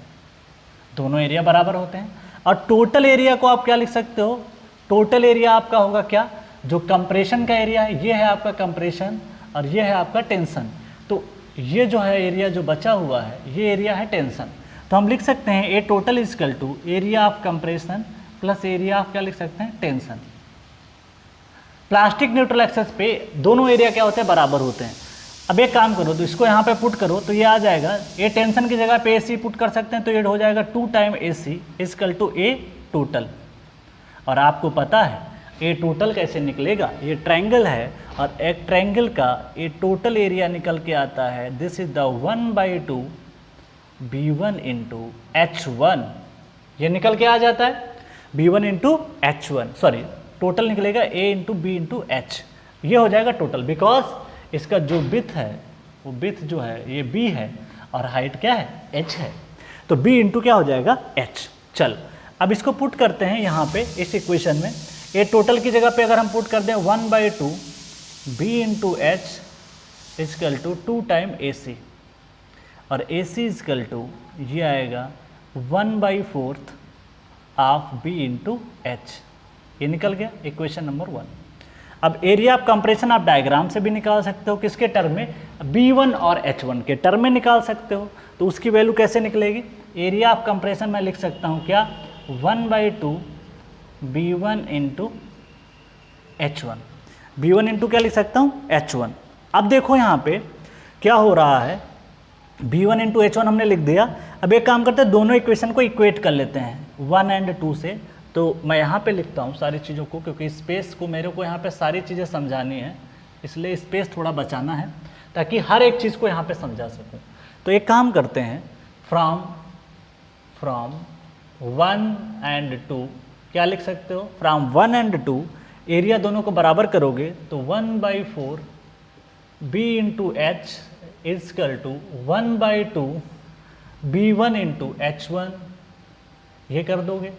A: दोनों एरिया बराबर होते हैं। और टोटल एरिया को आप क्या लिख सकते हो? टोटल एरिया आपका होगा क्या? जो कंप्रेशन का एरिया है ये है आपका कंप्रेशन और ये है आपका टेंशन। तो ये जो है एरिया जो बचा हुआ है ये एरिया है टेंशन। तो हम लिख सकते हैं a total is equal to area of compression plus area of क्या लिख सकते हैं? टेंशन। प्लास्टिक न्यूट्रल एक्सेस पे दोनों एरिया क्या होते हैं? बराबर होते हैं। अब एक काम करो, तो इसको यहाँ पे पुट करो तो ये आ जाएगा, ए टेंशन की जगह पे AC पुट कर सकते हैं तो ये हो जाएगा 2 time AC is equal to A total. और आपको पता है ए टोटल कैसे निकलेगा? ये ट्रायंगल है और एक ट्रायंगल का ए टोटल एरिया निकल के आता है, this is the 1/2 B1 into H1। ये निकल के आ जाता है B1 into H1, sorry total निकलेगा A into B into H। ये हो जाएगा टोटल, बिकॉज इसका जो विड्थ है वो विड्थ जो है ये B है और हाइट क्या है? H है। तो B इंटू क्या हो जाएगा? H। चल अब इसको पुट करते हैं यहाँ पे इस इक्वेशन में। ए टोटल की जगह पे अगर हम पुट कर दें 1/2 B into H is equal to 2 time AC और AC इजकल टू ये आएगा 1/4 ऑफ B इंटू H। ये निकल गया इक्वेशन नंबर 1। अब एरिया ऑफ कंप्रेशन आप डायग्राम से भी निकाल सकते हो, किसके टर्म में? B1 और H1 के टर्म में निकाल सकते हो। तो उसकी वैल्यू कैसे निकलेगी? एरिया ऑफ कंप्रेशन मैं लिख सकता हूँ क्या? 1/2 B1 into H1। B1 into क्या लिख सकता हूँ? H1। अब देखो यहाँ पे क्या हो रहा है, B1 इंटू H1 हमने लिख दिया। अब एक काम करते हैं, दोनों इक्वेशन को इक्वेट कर लेते हैं 1 और 2 से। तो मैं यहाँ पे लिखता हूँ सारी चीज़ों को, क्योंकि स्पेस को मेरे को यहाँ पे सारी चीज़ें समझानी है, इसलिए स्पेस थोड़ा बचाना है ताकि हर एक चीज़ को यहाँ पे समझा सकूँ। तो एक काम करते हैं, फ्रॉम 1 और 2 क्या लिख सकते हो? फ्रॉम 1 और 2 एरिया दोनों को बराबर करोगे तो 1/4 B into H is equal to 1/2 B1 into H1। ये कर दोगे,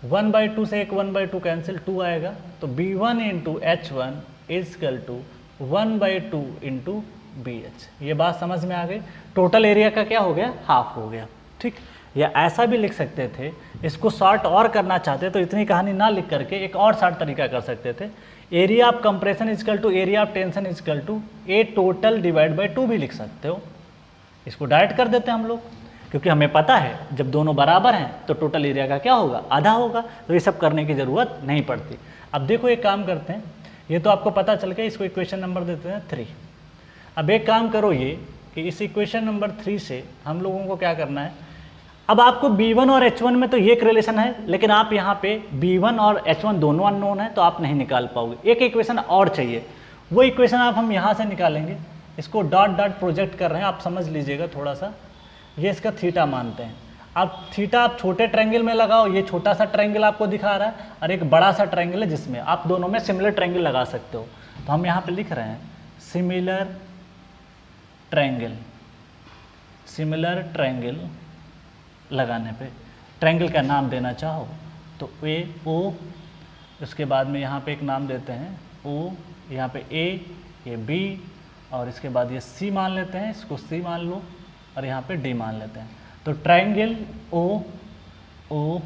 A: 1/2 से एक 1/2 कैंसिल, 2 आएगा तो B1 into H1 is equal to 1/2 into BH। ये बात समझ में आ गई? टोटल एरिया का क्या हो गया? हाफ हो गया। ठीक, या ऐसा भी लिख सकते थे, इसको शॉर्ट और करना चाहते तो इतनी कहानी ना लिख करके एक और शॉर्ट तरीका कर सकते थे, area of compression is equal to area of tension is equal to A total divide by 2 भी लिख सकते हो। इसको डायरेक्ट कर देते हैं हम लोग, क्योंकि हमें पता है जब दोनों बराबर हैं तो टोटल एरिया का क्या होगा? आधा होगा। तो ये सब करने की ज़रूरत नहीं पड़ती। अब देखो एक काम करते हैं, ये तो आपको पता चल गया, इसको इक्वेशन नंबर देते हैं 3। अब एक काम करो ये कि इस इक्वेशन नंबर 3 से हम लोगों को क्या करना है, अब आपको B1 और H1 में तो ये एक रिलेशन है, लेकिन आप यहाँ पे B1 और H1 दोनों अननोन है तो आप नहीं निकाल पाओगे। एक इक्वेशन और चाहिए, वो इक्वेशन आप हम यहाँ से निकालेंगे। इसको डॉट डॉट प्रोजेक्ट कर रहे हैं, आप समझ लीजिएगा थोड़ा सा। ये इसका थीटा मानते हैं। अब थीटा आप छोटे ट्रायंगल में लगाओ, ये छोटा सा ट्रायंगल आपको दिखा रहा है और एक बड़ा सा ट्रायंगल है जिसमें आप दोनों में सिमिलर ट्रायंगल लगा सकते हो। तो हम यहाँ पे लिख रहे हैं सिमिलर ट्रायंगल। सिमिलर ट्रायंगल लगाने पे ट्रायंगल का नाम देना चाहो तो ए ओ, उसके बाद में यहाँ पे एक नाम देते हैं ओ, यहाँ पे ए, ये बी और इसके बाद ये सी मान लेते हैं, इसको सी मान लो और यहाँ पे डी मान लेते हैं। तो triangle O O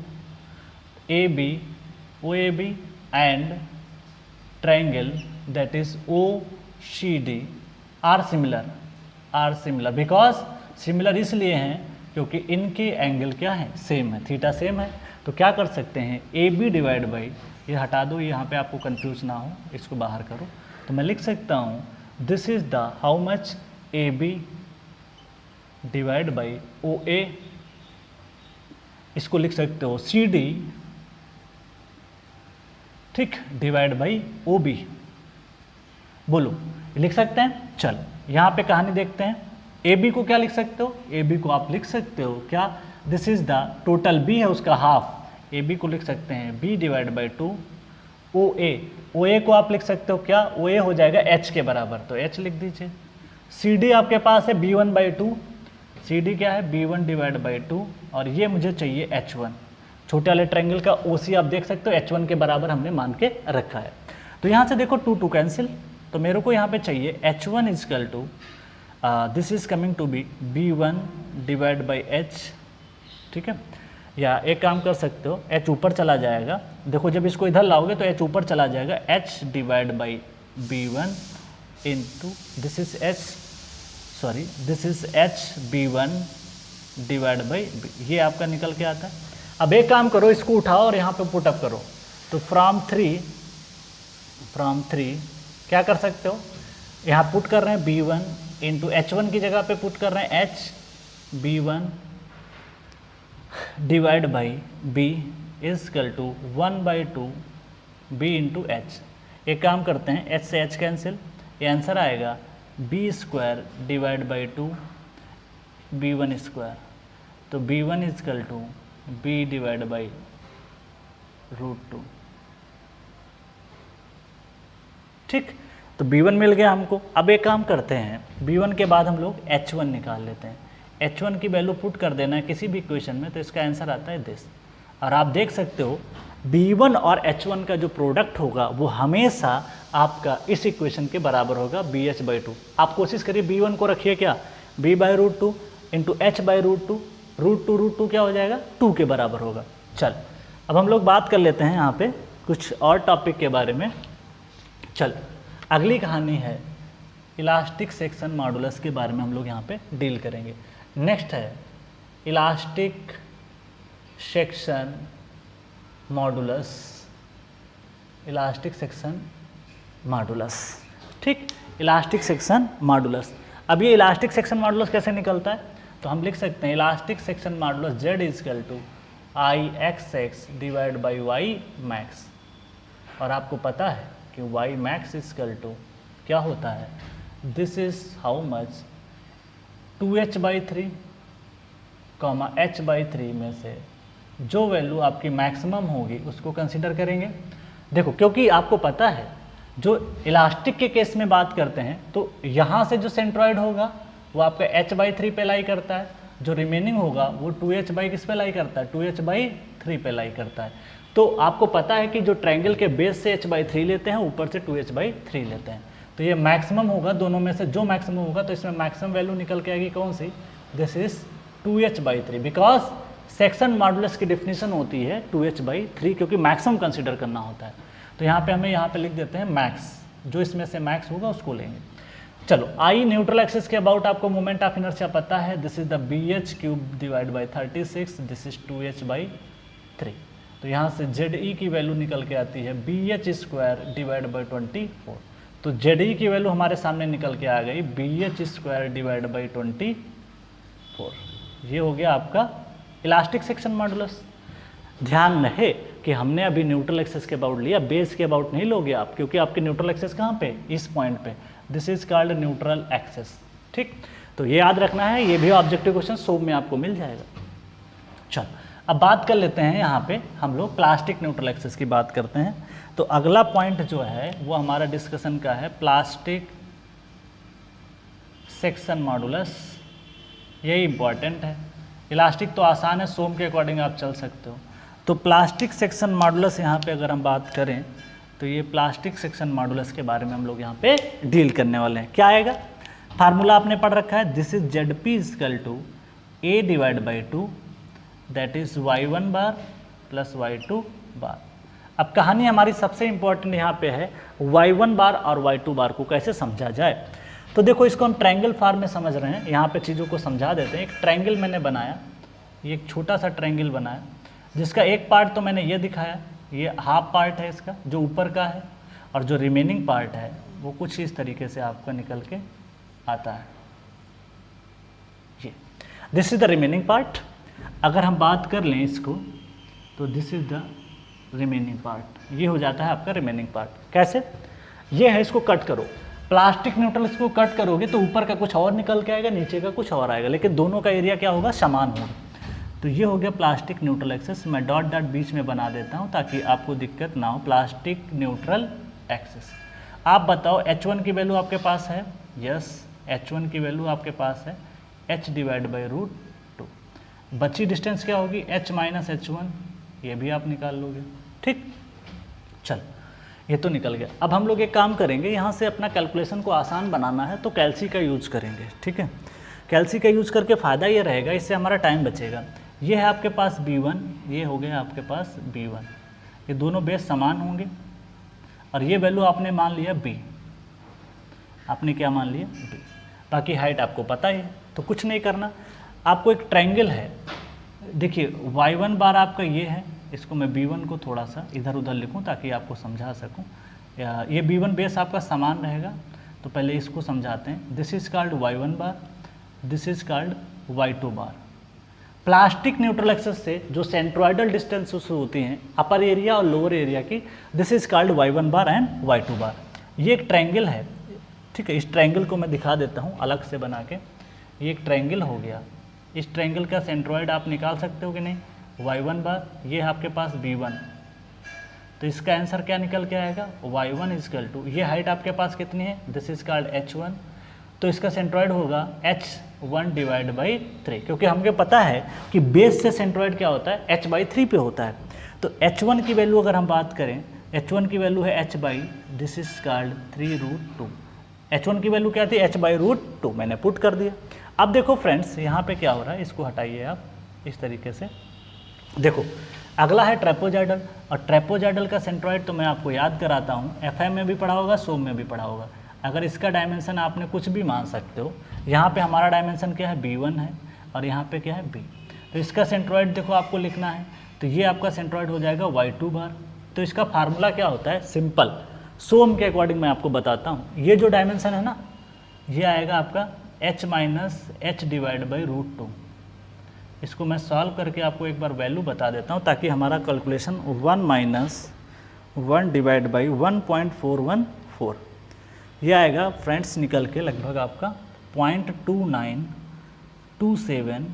A: A B and triangle that is O C D are similar because similar इसलिए हैं क्योंकि इनके एंगल क्या है? सेम है, थीटा सेम है। तो क्या कर सकते हैं, ए बी डिवाइड बाई, ये हटा दो यहाँ पे आपको कंफ्यूज ना हो, इसको बाहर करो। तो मैं लिख सकता हूँ this is the how much A B divide by O A, इसको लिख सकते हो सी डी, ठीक, डिवाइड बाई ओ बी। बोलो लिख सकते हैं? चल यहाँ पे कहानी देखते हैं। ए बी को क्या लिख सकते हो? ए बी को आप लिख सकते हो क्या? This is the total B है उसका हाफ, ए बी को लिख सकते हैं B divide by 2 O A को आप लिख सकते हो क्या, ओ ए हो जाएगा H के बराबर, तो H लिख दीजिए। सी डी आपके पास है B1/2, सी डी क्या है B1/2, और ये मुझे चाहिए H1। छोटे वाले ट्रायंगल का OC आप देख सकते हो H1 के बराबर हमने मान के रखा है। तो यहाँ से देखो 2 कैंसिल, तो मेरे को यहाँ पे चाहिए H1 is equal to this is coming to be B1/H, ठीक है। या एक काम कर सकते हो, H ऊपर चला जाएगा, देखो जब इसको इधर लाओगे तो H ऊपर चला जाएगा, H/B1 into this is HB1/B, ये आपका निकल के आता है। अब एक काम करो, इसको उठाओ और यहाँ पे पुटअप करो, तो फ्रॉम थ्री क्या कर सकते हो, यहाँ पुट कर रहे हैं B1 इंटू H1 की जगह पे पुट कर रहे हैं HB1/B is equal to 1/2 B into H। एक काम करते हैं, H से H कैंसिल, ये आंसर आएगा B²/2 B1², तो B1 इजकल टू B/√2, ठीक। तो B1 मिल गया हमको। अब एक काम करते हैं, B1 के बाद हम लोग H1 निकाल लेते हैं। H1 की वैल्यू पुट कर देना है किसी भी इक्वेशन में, तो इसका आंसर आता है दिस। और आप देख सकते हो B1 और H1 का जो प्रोडक्ट होगा वो हमेशा आपका इस इक्वेशन के बराबर होगा BH/2। आप कोशिश करिए B1 को रखिए क्या B/√2 इंटू H/√2, √2 क्या हो जाएगा 2 के बराबर होगा। चल अब हम लोग बात कर लेते हैं यहाँ पे कुछ और टॉपिक के बारे में। चल अगली कहानी है इलास्टिक सेक्शन मॉडुलस के बारे में हम लोग यहाँ पे डील करेंगे। नेक्स्ट है इलास्टिक सेक्शन मॉडुलस, ठीक। Elastic section modulus. अब ये इलास्टिक सेक्शन मॉडुलस कैसे निकलता है, तो हम लिख सकते हैं elastic section modulus Z is equal to IXX divide by Y max. और आपको पता है कि वाई मैक्स इजकल टू क्या होता है, this is how much 2H/3 H/3 में से जो वैल्यू आपकी मैक्सिमम होगी उसको कंसीडर करेंगे। देखो क्योंकि आपको पता है जो इलास्टिक के केस में बात करते हैं तो यहाँ से जो सेंट्रॉइड होगा वो आपका H/3 पे लाई करता है, जो रिमेनिंग होगा वो 2H/ किस पे लाई करता है 2H/3 पे लाई करता है। तो आपको पता है कि जो ट्रायंगल के बेस से H/3 लेते हैं ऊपर से 2H/3 लेते हैं, तो ये मैक्सिमम होगा, दोनों में से जो मैक्सिमम होगा तो इसमें मैक्सिमम वैल्यू निकल के आएगी कौन सी, this is 2H/3, because section modulus की डेफिनेशन होती है 2H/3 क्योंकि मैक्सिमम कंसीडर करना होता है। तो यहाँ पे हमें यहाँ पे लिख देते हैं मैक्स, जो इसमें से मैक्स होगा उसको लेंगे। चलो आई न्यूट्रल एक्सिस के अबाउट आपको मोमेंट ऑफ इनर्शिया पता है, this is the BH³ divide by 36, this is 2H/3। तो यहाँ से ZE की वैल्यू निकल के आती है BH² डिवाइड बाई 24। तो ZE की वैल्यू हमारे सामने निकल के आ गई BH² डिवाइड बाई 24। ये हो गया आपका इलास्टिक सेक्शन मॉडुलस। ध्यान रहे कि हमने अभी न्यूट्रल एक्सिस के अबाउट लिया, बेस के अबाउट नहीं लोगे आप, क्योंकि आपके न्यूट्रल एक्सिस कहाँ पे, इस पॉइंट पे, this is called neutral axis, ठीक। तो ये याद रखना है, ये भी ऑब्जेक्टिव क्वेश्चन सोम में आपको मिल जाएगा। चल अब बात कर लेते हैं, यहाँ पे हम लोग प्लास्टिक न्यूट्रल एक्सिस की बात करते हैं। तो अगला पॉइंट जो है वो हमारा डिस्कशन का है प्लास्टिक सेक्शन मॉडुलस, यही इंपॉर्टेंट है। इलास्टिक तो आसान है, सोम के अकॉर्डिंग आप चल सकते हो। तो प्लास्टिक सेक्शन मॉडुलस यहाँ पे अगर हम बात करें तो ये प्लास्टिक सेक्शन मॉडुलस के बारे में हम लोग यहाँ पे डील करने वाले हैं। क्या आएगा, फार्मूला आपने पढ़ रखा है, this is ZP is equal to A divide by 2 that is Y1 bar plus Y2 bar. अब कहानी हमारी सबसे इंपॉर्टेंट यहाँ पे है Y1 बार और Y2 बार को कैसे समझा जाए। तो देखो इसको हम ट्रायंगल फॉर्म में समझ रहे हैं, यहाँ पे चीज़ों को समझा देते हैं। एक ट्रायंगल मैंने बनाया, ये एक छोटा सा ट्रायंगल बनाया जिसका एक पार्ट तो मैंने ये दिखाया, ये हाफ पार्ट है इसका जो ऊपर का है, और जो रिमेनिंग पार्ट है वो कुछ इस तरीके से आपका निकल के आता है। ये this is the remaining part. अगर हम बात कर लें इसको तो this is the remaining part, ये हो जाता है आपका रिमेनिंग पार्ट। कैसे, ये है, इसको कट करो, प्लास्टिक न्यूट्रल इसको कट करोगे तो ऊपर का कुछ और निकल के आएगा, नीचे का कुछ और आएगा, लेकिन दोनों का एरिया क्या होगा, समान होगा। तो ये हो गया प्लास्टिक न्यूट्रल एक्सिस। मैं डॉट डॉट बीच में बना देता हूँ ताकि आपको दिक्कत ना हो। Plastic neutral axis. आप बताओ H1 की वैल्यू आपके पास है? यस, H1 की वैल्यू आपके पास है h डिवाइड बाई √2। बची डिस्टेंस क्या होगी? h माइनस H1, ये भी आप निकाल लोगे। ठीक, चल ये तो निकल गया। अब हम लोग एक काम करेंगे, यहाँ से अपना कैलकुलेशन को आसान बनाना है तो कैल्सी का यूज करेंगे। ठीक है, कैल्सी का यूज करके फ़ायदा ये रहेगा, इससे हमारा टाइम बचेगा। ये है आपके पास B1, ये हो गया आपके पास B1, ये दोनों बेस समान होंगे और ये वैल्यू आपने मान लिया B। आपने क्या मान लिया? B। बाकी हाइट आपको पता ही है, तो कुछ नहीं करना। आपको एक ट्रायंगल है, देखिए y1 बार आपका ये है, इसको मैं B1 को थोड़ा सा इधर उधर लिखूं ताकि आपको समझा सकूं। ये B1 बेस आपका समान रहेगा, तो पहले इसको समझाते हैं। This is called y1 bar, this is called y2 bar. Plastic neutral axis से जो सेंट्रोइडल डिस्टेंसेस होती हैं अपर एरिया और लोअर एरिया की, this is called y1 bar and y2 बार। ये एक ट्रायंगल है, ठीक है। इस ट्रायंगल को मैं दिखा देता हूँ अलग से बना के। ये एक ट्रायंगल हो गया, इस ट्रायंगल का सेंट्रोइड आप निकाल सकते हो कि नहीं? y1 बार, ये है आपके पास B1, तो इसका आंसर क्या निकल के आएगा? y1 इजकल टू, ये हाइट आपके पास कितनी है? दिस इज कॉल्ड h1, तो इसका सेंट्रोइड होगा h1 डिवाइड बाई 3, क्योंकि हमको पता है कि बेस से सेंट्रोइड क्या होता है? h/3 पे होता है। तो h1 की वैल्यू अगर हम बात करें, h1 की वैल्यू है दिस इज कॉल्ड 3√2। h1 की वैल्यू क्या थी? h/√2, मैंने पुट कर दिया। अब देखो फ्रेंड्स, यहाँ पे क्या हो रहा है, इसको हटाइए आप इस तरीके से। देखो अगला है ट्रेपोजाइडल, और ट्रेपोजाइडल का सेंट्रोइड तो मैं आपको याद कराता हूँ, FM में भी पढ़ा होगा, सोम में भी पढ़ा होगा। अगर इसका डायमेंशन आपने कुछ भी मान सकते हो, यहाँ पे हमारा डायमेंशन क्या है? B1 है, और यहाँ पे क्या है? B। तो इसका सेंट्रोइड देखो आपको लिखना है, तो ये आपका सेंट्रोइड हो जाएगा y2 बार। तो इसका फार्मूला क्या होता है? सिंपल, सोम के अकॉर्डिंग मैं आपको बताता हूँ। ये जो डायमेंशन है ना, ये आएगा आपका h minus h divide by √2। इसको मैं सॉल्व करके आपको एक बार वैल्यू बता देता हूँ ताकि हमारा कैलकुलेशन 1 माइनस 1 डिवाइड बाई 1.414, ये आएगा फ्रेंड्स निकल के लगभग आपका 0.2927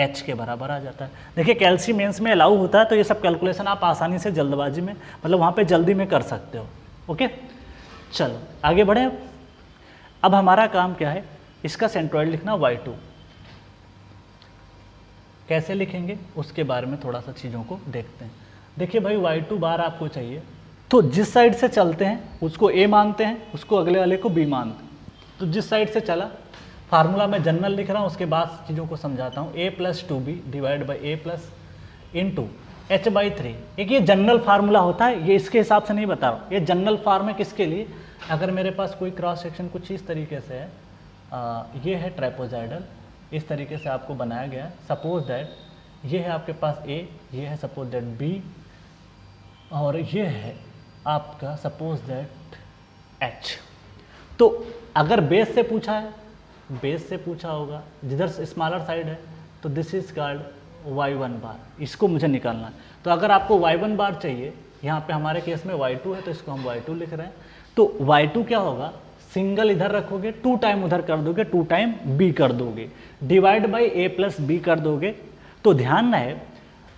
A: h के बराबर आ जाता है। देखिए कैल्सी मेंस में अलाउ होता है, तो ये सब कैलकुलेशन आप आसानी से जल्दबाजी में, मतलब वहाँ पे जल्दी में कर सकते हो। ओके, चलो आगे बढ़े। अब हमारा काम क्या है? इसका सेंट्रोइड लिखना y2। कैसे लिखेंगे उसके बारे में थोड़ा सा चीज़ों को देखते हैं। देखिए भाई y2 बार आपको चाहिए, तो जिस साइड से चलते हैं उसको A मानते हैं, उसको अगले वाले को B मानते हैं। तो जिस साइड से चला, फार्मूला मैं जनरल लिख रहा हूँ, उसके बाद चीज़ों को समझाता हूँ। A + 2B divide by A plus into h/3। एक ये जनरल फार्मूला होता है, ये इसके हिसाब से नहीं बता रहा हूँ, ये जनरल फार्म है किसके लिए? अगर मेरे पास कोई क्रॉस सेक्शन कुछ इस तरीके से है, ये है ट्रेपोजाइडल, इस तरीके से आपको बनाया गया है। सपोज दैट ये है आपके पास A, ये है सपोज दैट B, और ये है आपका सपोज दैट H। तो अगर बेस से पूछा है, बेस से पूछा होगा, जिधर स्मॉलर साइड है, तो दिस इज कॉल्ड y1 बार, इसको मुझे निकालना है। तो अगर आपको y1 बार चाहिए, यहाँ पे हमारे केस में y2 है तो इसको हम y2 लिख रहे हैं। तो y2 क्या होगा? सिंगल इधर रखोगे, 2 टाइम उधर कर दोगे, 2 टाइम B कर दोगे, divide by A plus B कर दोगे। तो ध्यान रहे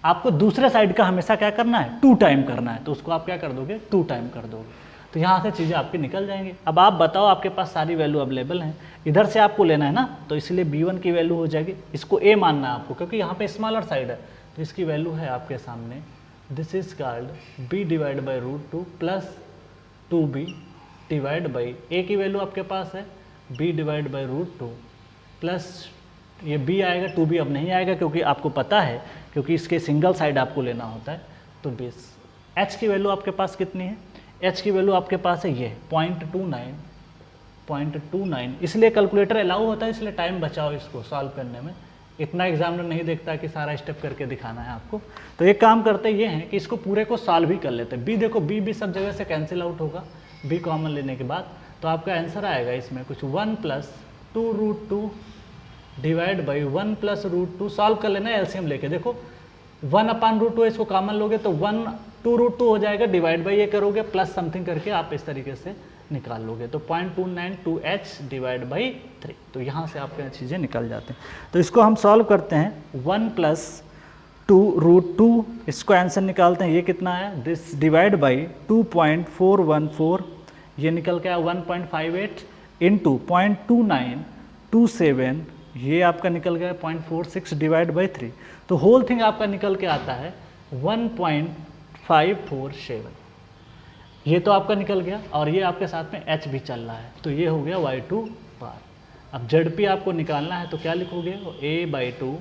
A: आपको दूसरे साइड का हमेशा क्या करना है? 2 टाइम करना है, तो उसको आप क्या कर दोगे? 2 टाइम कर दोगे। तो यहाँ से चीज़ें आपकी निकल जाएंगी। अब आप बताओ, आपके पास सारी वैल्यू अवेलेबल हैं, इधर से आपको लेना है ना, तो इसलिए B1 की वैल्यू हो जाएगी, इसको A मानना है आपको क्योंकि यहाँ पे स्मॉलर साइड है, तो इसकी वैल्यू है आपके सामने, this is called B divide by √2 plus 2B divide by A की वैल्यू आपके पास है B डिवाइड बाई √2 प्लस ये B आएगा, 2B अब नहीं आएगा क्योंकि आपको पता है, क्योंकि इसके सिंगल साइड आपको लेना होता है। तो बेस H की वैल्यू आपके पास कितनी है? H की वैल्यू आपके पास है ये 0.29, इसलिए कैलकुलेटर अलाउ होता है, इसलिए टाइम बचाओ इसको सॉल्व करने में। इतना एग्जामिनर नहीं देखता कि सारा स्टेप करके दिखाना है आपको। तो एक काम करते ये हैं कि इसको पूरे को सॉल्व ही कर लेते हैं। B देखो, B सब जगह से कैंसिल आउट होगा, B कॉमन लेने के बाद, तो आपका आंसर आएगा इसमें कुछ 1 + 2√2 डिवाइड बाई 1 + √2। सॉल्व कर लेना एलसीएम लेके। देखो 1/√2 इसको कॉमन लोगे तो 1 2√2 हो जाएगा, डिवाइड बाई ये करोगे प्लस समथिंग करके आप इस तरीके से निकाल लोगे तो 0.292h डिवाइड बाई 3, तो यहाँ से आपके चीज़ें निकल जाते हैं। तो इसको हम सॉल्व करते हैं, 1 + 2√2, इसको आंसर निकालते हैं, ये कितना है, दिस डिवाइड बाई 2.414, ये निकल के आया 1.58 इंटू 0.2927, ये आपका निकल गया 0.46 डिवाइड बाई 3, तो होल थिंग आपका निकल के आता है 1.547, ये तो आपका निकल गया और ये आपके साथ में h भी चल रहा है, तो ये हो गया y2 बार। अब ZP आपको निकालना है तो क्या लिखोगे, a/2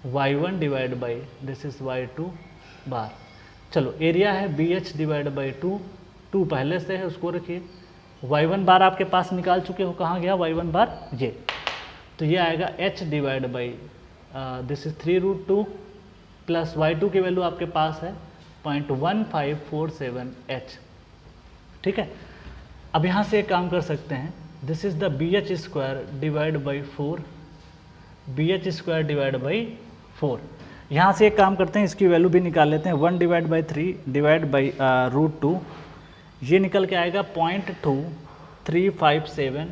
A: y1 divide by this is y2 बार। चलो एरिया है BH डिवाइड बाई 2, 2 पहले से है उसको रखिए, y1 बार आपके पास निकाल चुके हो, कहाँ गया y1 बार, ये, तो ये आएगा h divide by this is 3√2 plus y2 की वैल्यू आपके पास है 0.1547h, ठीक है। अब यहाँ से एक काम कर सकते हैं, this is the BH² divide by 4, BH² divide by 4, यहाँ से एक काम करते हैं, इसकी वैल्यू भी निकाल लेते हैं, 1 डिवाइड बाई 3 डिवाइड बाई √2, ये निकल के आएगा 0.2357,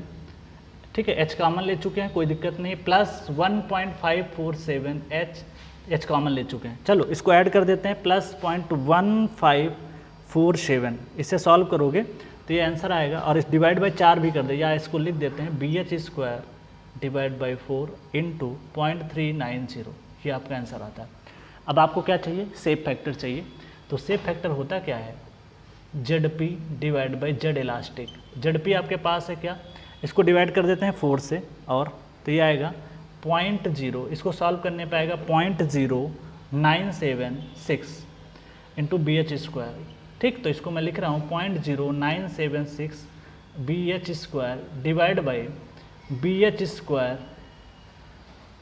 A: ठीक है, h कॉमन ले चुके हैं, कोई दिक्कत नहीं, प्लस 1.547h, h कॉमन ले चुके हैं। चलो इसको ऐड कर देते हैं, प्लस 0.1547, इसे सॉल्व करोगे तो ये आंसर आएगा, और इस डिवाइड बाई 4 भी कर दे, या इसको लिख देते हैं BH² डिवाइड बाई 4 इंटू 0.390, ये आपका आंसर आता है। अब आपको क्या चाहिए, सेफ फैक्टर चाहिए, तो सेफ फैक्टर होता क्या है, ZP divide by Z elastic, ZP आपके पास है क्या, इसको डिवाइड कर देते हैं 4 से, और तो ये आएगा 0.0, इसको सॉल्व करने पे आएगा 0.0976 इंटू BH², ठीक, तो इसको मैं लिख रहा हूँ 0.0976 BH² डिवाइड बाई BH²,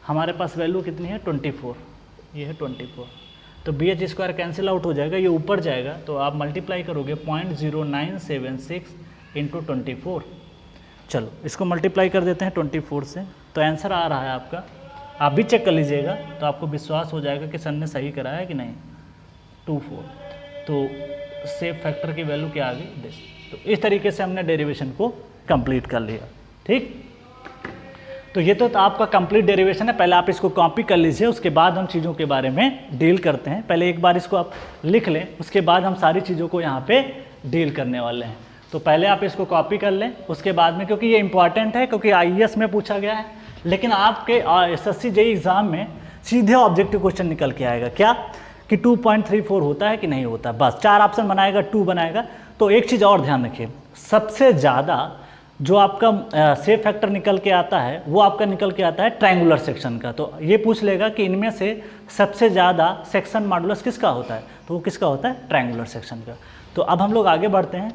A: हमारे पास वैल्यू कितनी है 24, ये है 24, तो BH² कैंसिल आउट हो जाएगा, ये ऊपर जाएगा, तो आप मल्टीप्लाई करोगे 0.0976 इंटू 24, चलो इसको मल्टीप्लाई कर देते हैं 24 से, तो आंसर आ रहा है आपका, आप भी चेक कर लीजिएगा तो आपको विश्वास हो जाएगा कि सर ने सही कराया है कि नहीं, 24, तो सेफ फैक्टर की वैल्यू क्या आ गई दिस। तो इस तरीके से हमने डेरिवेशन को कंप्लीट कर लिया, ठीक। तो ये तो आपका कंप्लीट डेरिवेशन है, पहले आप इसको कॉपी कर लीजिए, उसके बाद हम चीज़ों के बारे में डील करते हैं। पहले एक बार इसको आप लिख लें, उसके बाद हम सारी चीज़ों को यहाँ पे डील करने वाले हैं। तो पहले आप इसको कॉपी कर लें, उसके बाद में, क्योंकि ये इंपॉर्टेंट है, क्योंकि IAS में पूछा गया है, लेकिन आपके SSC JEE एग्ज़ाम में सीधे ऑब्जेक्टिव क्वेश्चन निकल के आएगा क्या, कि 2.34 होता है कि नहीं होता, बस 4 ऑप्शन बनाएगा, 2 बनाएगा। तो एक चीज़ और ध्यान रखिए, सबसे ज़्यादा जो आपका सेफ फैक्टर निकल के आता है वो आपका निकल के आता है ट्रायंगुलर सेक्शन का। तो ये पूछ लेगा कि इनमें से सबसे ज़्यादा सेक्शन मॉडुलस किसका होता है, तो वो किसका होता है, ट्रायंगुलर सेक्शन का। तो अब हम लोग आगे बढ़ते हैं,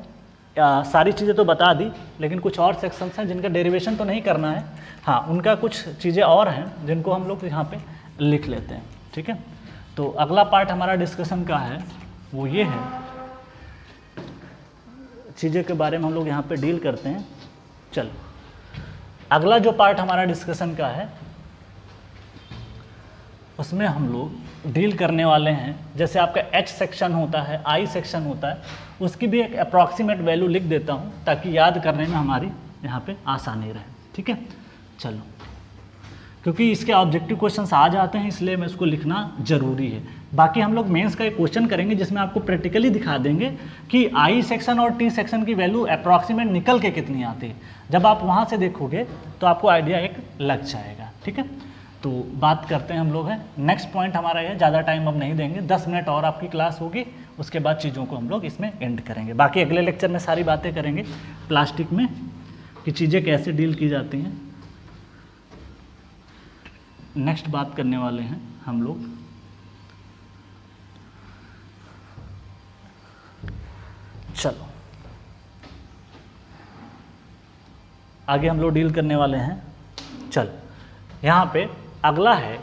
A: सारी चीज़ें तो बता दी, लेकिन कुछ और सेक्शंस हैं जिनका डेरिवेशन तो नहीं करना है, हाँ उनका कुछ चीज़ें और हैं जिनको हम लोग यहाँ पे लिख लेते हैं, ठीक है। तो अगला पार्ट हमारा डिस्कशन का है वो ये है, चीज़ें के बारे में हम लोग यहाँ पे डील करते हैं। चलो अगला जो पार्ट हमारा डिस्कशन का है उसमें हम लोग डील करने वाले हैं, जैसे आपका H सेक्शन होता है, I सेक्शन होता है, उसकी भी एक अप्रॉक्सीमेट वैल्यू लिख देता हूँ ताकि याद करने में हमारी यहाँ पे आसानी रहे, ठीक है। चलो क्योंकि इसके ऑब्जेक्टिव क्वेश्चंस आ जाते हैं इसलिए मैं इसको लिखना ज़रूरी है। बाकी हम लोग मेंस का एक क्वेश्चन करेंगे जिसमें आपको प्रैक्टिकली दिखा देंगे कि I सेक्शन और T सेक्शन की वैल्यू अप्रॉक्सीमेट निकल के कितनी आती है। जब आप वहाँ से देखोगे तो आपको आइडिया एक लग जाएगा, ठीक है। तो बात करते हैं हम लोग हैं, नेक्स्ट पॉइंट हमारा है, ज़्यादा टाइम अब नहीं देंगे, 10 मिनट और आपकी क्लास होगी, उसके बाद चीज़ों को हम लोग इसमें एंड करेंगे। बाकी अगले लेक्चर में सारी बातें करेंगे प्लास्टिक में कि चीज़ें कैसे डील की जाती हैं, नेक्स्ट बात करने वाले हैं हम लोग। चलो आगे हम लोग डील करने वाले हैं। चल यहाँ पे अगला है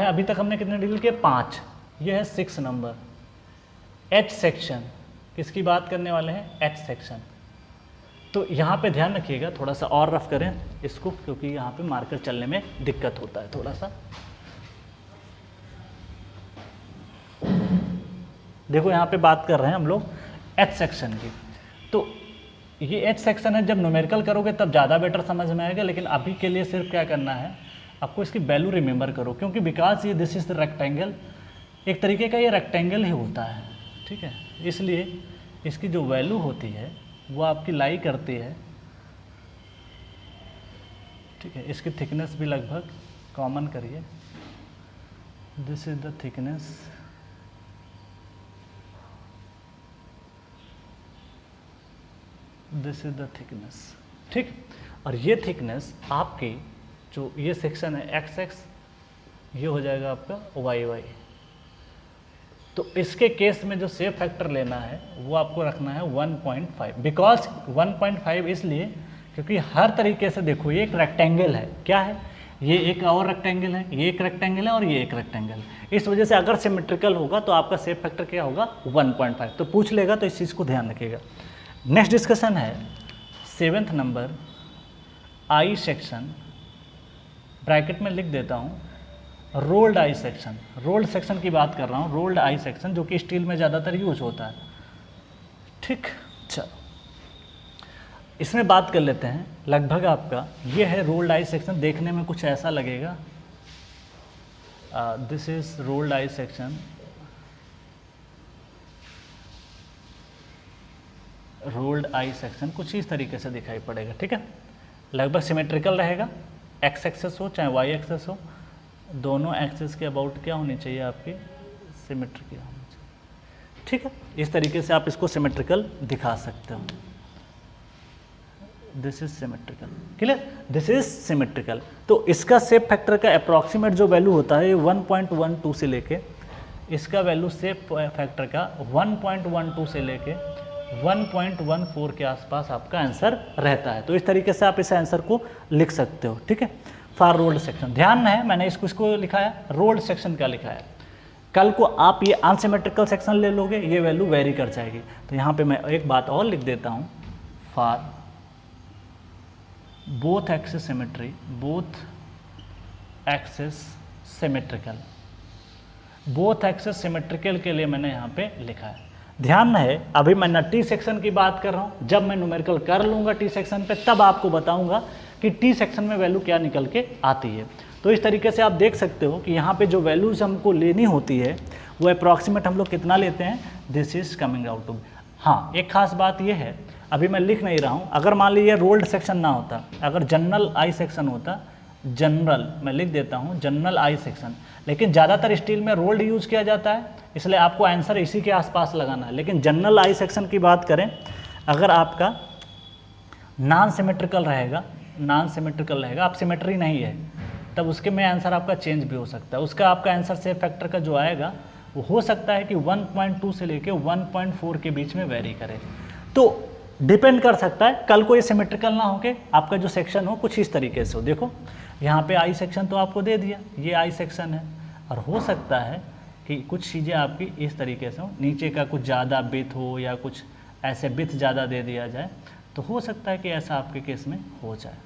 A: अभी तक हमने कितने डील किए, 5, ये है 6 नंबर, H सेक्शन। किसकी बात करने वाले हैं, H सेक्शन। तो यहाँ पे ध्यान रखिएगा, थोड़ा सा और रफ करें इसको क्योंकि यहाँ पे मार्कर चलने में दिक्कत होता है थोड़ा सा। देखो यहाँ पे बात कर रहे हैं हम लोग H सेक्शन की। तो ये एच सेक्शन है, जब न्यूमेरिकल करोगे तब ज़्यादा बेटर समझ में आएगा, लेकिन अभी के लिए सिर्फ क्या करना है, आपको इसकी वैल्यू रिमेंबर करो, क्योंकि बिकॉज ये दिस इज़ द रेक्टेंगल, एक तरीके का ये रेक्टेंगल ही होता है, ठीक है, इसलिए इसकी जो वैल्यू होती है वो आपकी लाई करती है, ठीक है। इसकी थिकनेस भी लगभग कॉमन करिए, this is the thickness, this is the thickness, ठीक। और ये थिकनेस आपकी जो ये सेक्शन है एक्स एक्स, ये हो जाएगा आपका वाई वाई। तो इसके केस में जो शेप फैक्टर लेना है वो आपको रखना है 1.5, बिकॉज 1.5 इसलिए क्योंकि हर तरीके से देखो ये एक रेक्टेंगल है, क्या है, ये एक और रेक्टेंगल है, ये एक रेक्टेंगल है और ये एक रेक्टेंगल है, इस वजह से अगर सिमेट्रिकल होगा तो आपका शेप फैक्टर क्या होगा 1.5, तो पूछ लेगा, तो इस चीज़ को ध्यान रखिएगा। नेक्स्ट डिस्कशन है 7th number, I section, bracket में लिख देता हूँ rolled I section, rolled section की बात कर रहा हूँ, रोल्ड आई सेक्शन जो कि स्टील में ज़्यादातर यूज होता है, ठीक। चलो इसमें बात कर लेते हैं, लगभग आपका ये है रोल्ड आई सेक्शन, देखने में कुछ ऐसा लगेगा, this is rolled I section, rolled I section कुछ इस तरीके से दिखाई पड़ेगा, ठीक है, लगभग सिमेट्रिकल रहेगा, एक्स एक्सेस हो चाहे वाई एक्सेस हो, दोनों एक्सेस के अबाउट क्या होनी चाहिए आपकी सिमेट्रिकल होनी चाहिए, ठीक है। इस तरीके से आप इसको सिमेट्रिकल दिखा सकते हो, this is symmetrical, clear, this is symmetrical. तो इसका शेप फैक्टर का अप्रॉक्सीमेट जो वैल्यू होता है 1.12 से लेके, इसका वैल्यू शेप फैक्टर का 1.12 से लेके 1.14 के आसपास आपका आंसर रहता है। तो इस तरीके से आप इस आंसर को लिख सकते हो, ठीक है, फॉर रोल्ड सेक्शन। ध्यान है मैंने इसको लिखा है, रोल्ड सेक्शन का लिखा है, कल को आप ये अनसिमेट्रिकल सेक्शन ले लोगे, ये वैल्यू वेरी कर जाएगी। तो यहाँ पे मैं एक बात और लिख देता हूँ, for both axis symmetry, both axis symmetrical, both axis symmetrical के लिए मैंने यहाँ पे लिखा है। ध्यान है अभी मैं ना टी सेक्शन की बात कर रहा हूँ, जब मैं न्यूमेरिकल कर लूँगा टी सेक्शन पे तब आपको बताऊँगा कि टी सेक्शन में वैल्यू क्या निकल के आती है। तो इस तरीके से आप देख सकते हो कि यहाँ पे जो वैल्यूज हमको लेनी होती है वो अप्रॉक्सीमेट हम लोग कितना लेते हैं, this is coming out to. हाँ, एक खास बात ये है, अभी मैं लिख नहीं रहा हूँ, अगर मान लीजिए रोल्ड सेक्शन ना होता, अगर जनरल आई सेक्शन होता, जनरल मैं लिख देता हूँ जनरल आई सेक्शन, लेकिन ज़्यादातर स्टील में रोल्ड यूज किया जाता है, इसलिए आपको आंसर इसी के आसपास लगाना है। लेकिन जनरल आई सेक्शन की बात करें, अगर आपका नॉन सिमेट्रिकल रहेगा, नॉन सिमेट्रिकल रहेगा, आप सिमेट्री नहीं है, तब उसके में आंसर आपका चेंज भी हो सकता है। उसका आपका आंसर शेप फैक्टर का जो आएगा वो हो सकता है कि 1.2 से लेके 1.4 के बीच में वेरी करे। तो डिपेंड कर सकता है, कल को ये सिमेट्रिकल ना हो के आपका जो सेक्शन हो कुछ इस तरीके से हो। देखो यहाँ पे आई सेक्शन तो आपको दे दिया, ये आई सेक्शन है, और हो सकता है कि कुछ चीज़ें आपकी इस तरीके से हो, नीचे का कुछ ज़्यादा बिथ हो या कुछ ऐसे बिथ ज़्यादा दे दिया जाए, तो हो सकता है कि ऐसा आपके केस में हो जाए।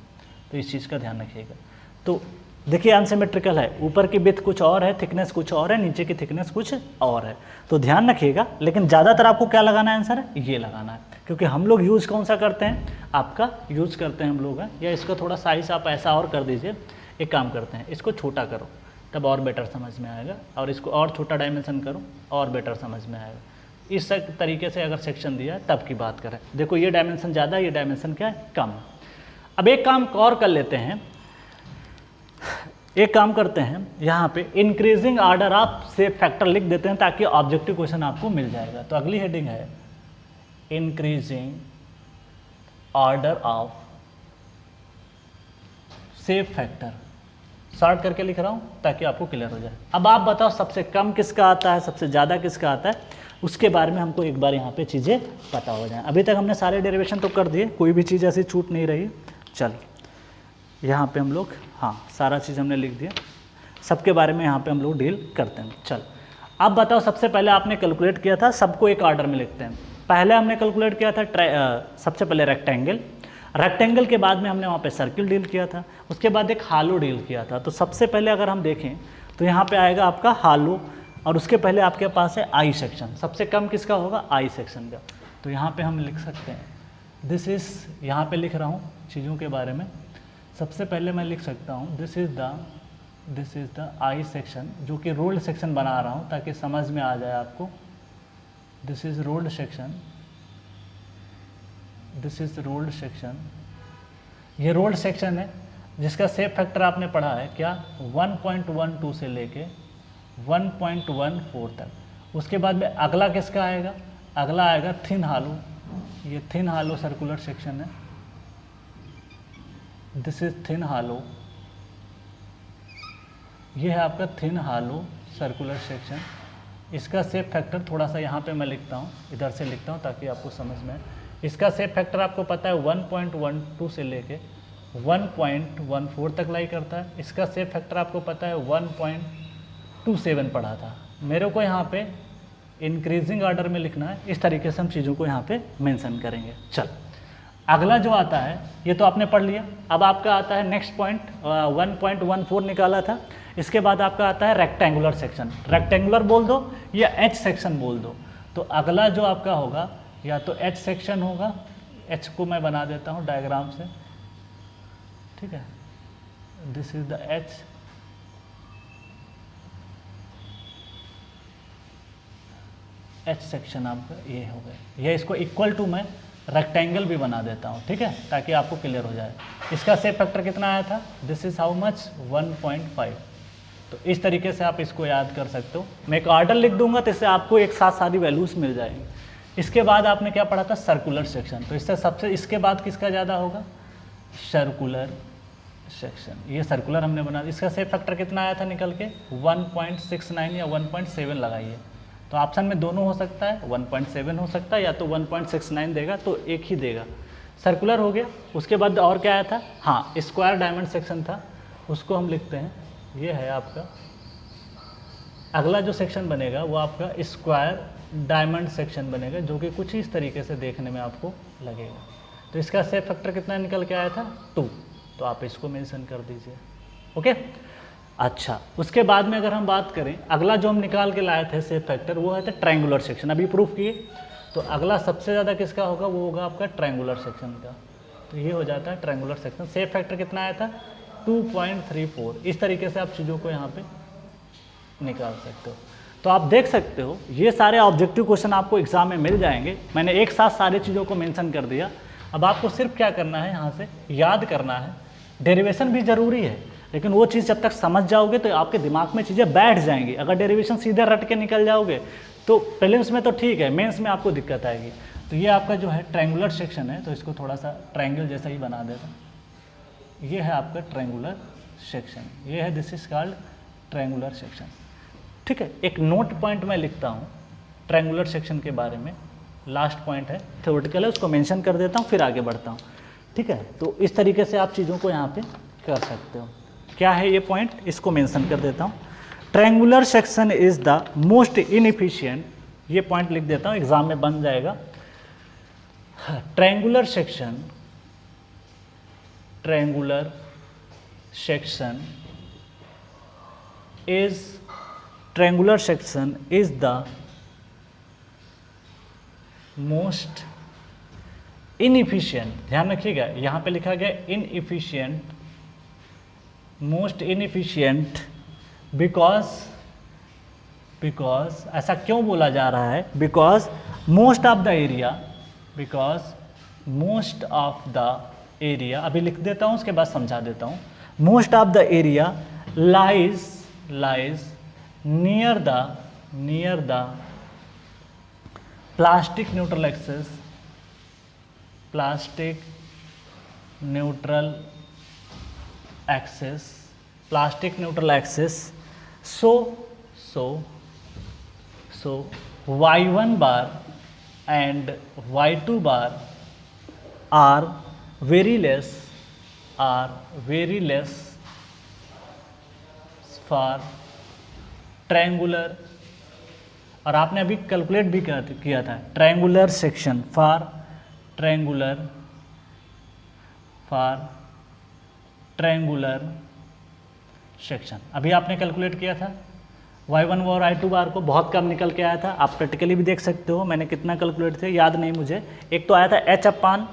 A: तो इस चीज़ का ध्यान रखिएगा। तो देखिए अनसिमेट्रिकल है, ऊपर की बिथ कुछ और है, थिकनेस कुछ और है, नीचे की थिकनेस कुछ और है, तो ध्यान रखिएगा। लेकिन ज़्यादातर आपको क्या लगाना है, आंसर ये लगाना है, क्योंकि हम लोग यूज़ कौन सा करते हैं, आपका यूज़ करते हैं हम लोग हैं, या इसका थोड़ा साइज आप ऐसा और कर दीजिए। एक काम करते हैं, इसको छोटा करो तब और बेटर समझ में आएगा, और इसको और छोटा डायमेंशन करो और बेटर समझ में आएगा। इस तरीके से अगर सेक्शन दिया है तब की बात करें, देखो ये डायमेंशन ज़्यादा है, ये डायमेंशन क्या है, कम। अब एक काम और कर लेते हैं, एक काम करते हैं, यहाँ पे increasing order of shape factor लिख देते हैं ताकि ऑब्जेक्टिव क्वेश्चन आपको मिल जाएगा। तो अगली हेडिंग है increasing order of shape factor, short करके लिख रहा हूँ ताकि आपको क्लियर हो जाए। अब आप बताओ सबसे कम किसका आता है, सबसे ज़्यादा किसका आता है, उसके बारे में हमको एक बार यहाँ पे चीज़ें पता हो जाए। अभी तक हमने सारे डेरिवेशन तो कर दिए, कोई भी चीज़ ऐसी छूट नहीं रही। चल यहाँ पे हम लोग, हाँ सारा चीज़ हमने लिख दिया, सबके बारे में यहाँ पे हम लोग डील करते हैं। चल अब बताओ, सबसे पहले आपने कैलकुलेट किया था, सबको एक ऑर्डर में लिखते हैं। पहले हमने कैलकुलेट किया था सबसे पहले रेक्टेंगल, रेक्टेंगल के बाद में हमने वहाँ पे सर्किल डील किया था, उसके बाद एक हालो डील किया था। तो सबसे पहले अगर हम देखें तो यहाँ पे आएगा आपका हालो, और उसके पहले आपके पास है आई सेक्शन। सबसे कम किसका होगा, आई सेक्शन का। तो यहाँ पे हम लिख सकते हैं दिस इज़, यहाँ पे लिख रहा हूँ चीज़ों के बारे में। सबसे पहले मैं लिख सकता हूँ this is the I section, जो कि रोल्ड सेक्शन बना रहा हूँ ताकि समझ में आ जाए आपको। This is rolled section, this is rolled section. ये रोल्ड सेक्शन है जिसका शेप फैक्टर आपने पढ़ा है क्या, 1.12 से लेके 1.14 तक। उसके बाद में अगला किसका आएगा, अगला आएगा थिन हालो। ये थिन हालो सर्कुलर सेक्शन है, दिस इज थिन हालो। ये है आपका थिन हालो सर्कुलर सेक्शन। इसका शेप फैक्टर थोड़ा सा यहाँ पे मैं लिखता हूँ, इधर से लिखता हूँ ताकि आपको समझ में आए। इसका शेप फैक्टर आपको पता है 1.12 से लेके 1.14 तक लाई करता है। इसका शेप फैक्टर आपको पता है 1.27 पढ़ा था। मेरे को यहाँ पे इंक्रीजिंग ऑर्डर में लिखना है, इस तरीके से हम चीज़ों को यहाँ पे मेंशन करेंगे। चल, अगला जो आता है ये तो आपने पढ़ लिया। अब आपका आता है नेक्स्ट पॉइंट, 1.14 निकाला था। इसके बाद आपका आता है रेक्टेंगुलर सेक्शन। रेक्टेंगुलर बोल दो या एच सेक्शन बोल दो। तो अगला जो आपका होगा या तो एच सेक्शन होगा, एच को मैं बना देता हूँ डायग्राम से, ठीक है। This is the H, H section आपका ये हो गया। ये इसको इक्वल टू मैं रेक्टेंगल भी बना देता हूँ, ठीक है, ताकि आपको क्लियर हो जाए। इसका शेप फैक्टर कितना आया था, दिस इज हाउ मच, 1.5। तो इस तरीके से आप इसको याद कर सकते हो। मैं एक ऑर्डर लिख दूंगा तो इससे आपको एक साथ सारी वैल्यूज मिल जाएंगी। इसके बाद आपने क्या पढ़ा था, सर्कुलर सेक्शन। तो इससे सबसे इसके बाद किसका ज़्यादा होगा, सर्कुलर सेक्शन। ये सर्कुलर हमने बना दिया। इसका शेप फैक्टर कितना आया था निकल के, 1.69 या 1.7 लगाइए। तो ऑप्शन में दोनों हो सकता है, 1.7 हो सकता है या तो 1.69 देगा, तो एक ही देगा। सर्कुलर हो गया। उसके बाद और क्या आया था, हाँ स्क्वायर डायमंड सेक्शन था, उसको हम लिखते हैं। ये है आपका अगला जो सेक्शन बनेगा वो आपका स्क्वायर डायमंड सेक्शन बनेगा, जो कि कुछ इस तरीके से देखने में आपको लगेगा। तो इसका शेप फैक्टर कितना निकल के आया था, 2। तो आप इसको मेंशन कर दीजिए, ओके। अच्छा, उसके बाद में अगर हम बात करें, अगला जो हम निकाल के लाए थे शेप फैक्टर, वो है ट्रायंगुलर सेक्शन। अभी प्रूफ किए। तो अगला सबसे ज़्यादा किसका होगा, वो होगा आपका ट्रायंगुलर सेक्शन का। तो ये हो जाता है ट्रायंगुलर सेक्शन। शेप फैक्टर कितना आया था, 2.34। इस तरीके से आप चीज़ों को यहाँ पे निकाल सकते हो। तो आप देख सकते हो ये सारे ऑब्जेक्टिव क्वेश्चन आपको एग्जाम में मिल जाएंगे। मैंने एक साथ सारी चीज़ों को मेंशन कर दिया। अब आपको सिर्फ क्या करना है, यहाँ से याद करना है। डेरिवेशन भी ज़रूरी है, लेकिन वो चीज़ जब तक समझ जाओगे तो आपके दिमाग में चीज़ें बैठ जाएंगी। अगर डेरिवेशन सीधे रट के निकल जाओगे तो प्रीलिम्स में तो ठीक है, मेंस में आपको दिक्कत आएगी। तो ये आपका जो है ट्रायंगुलर सेक्शन है, तो इसको थोड़ा सा ट्रायंगल जैसा ही बना देता। ये है आपका ट्रायंगुलर सेक्शन, ये है this is called triangular section, ठीक है। एक नोट पॉइंट मैं लिखता हूँ ट्रायंगुलर सेक्शन के बारे में, लास्ट पॉइंट है, थ्योरेटिकल है, उसको मेंशन कर देता हूँ, फिर आगे बढ़ता हूँ, ठीक है। तो इस तरीके से आप चीज़ों को यहाँ पे कर सकते हो। क्या है ये पॉइंट, इसको मेंशन कर देता हूँ। Triangular section is the most inefficient, ये पॉइंट लिख देता हूँ, एग्जाम में बन जाएगा। Triangular section, triangular section is, triangular section is the most inefficient. ध्यान रखिएगा, यहाँ पे लिखा गया इनएफिशिएंट, मोस्ट इनएफिशिएंट बिकॉज ऐसा क्यों बोला जा रहा है, because most of the area, because most of the area, अभी लिख देता हूँ उसके बाद समझा देता हूँ। Most of the area lies near the plastic neutral axis, plastic neutral axis, plastic neutral axis. So y1 bar and y2 bar are very less for triangular, और आपने अभी कैलकुलेट भी किया था, triangular section for triangular section. अभी आपने calculate किया था y1 और y2 बार को, बहुत कम निकल के आया था। आप प्रैक्टिकली भी देख सकते हो मैंने कितना कैलकुलेट थे, याद नहीं मुझे। एक तो आया था h/,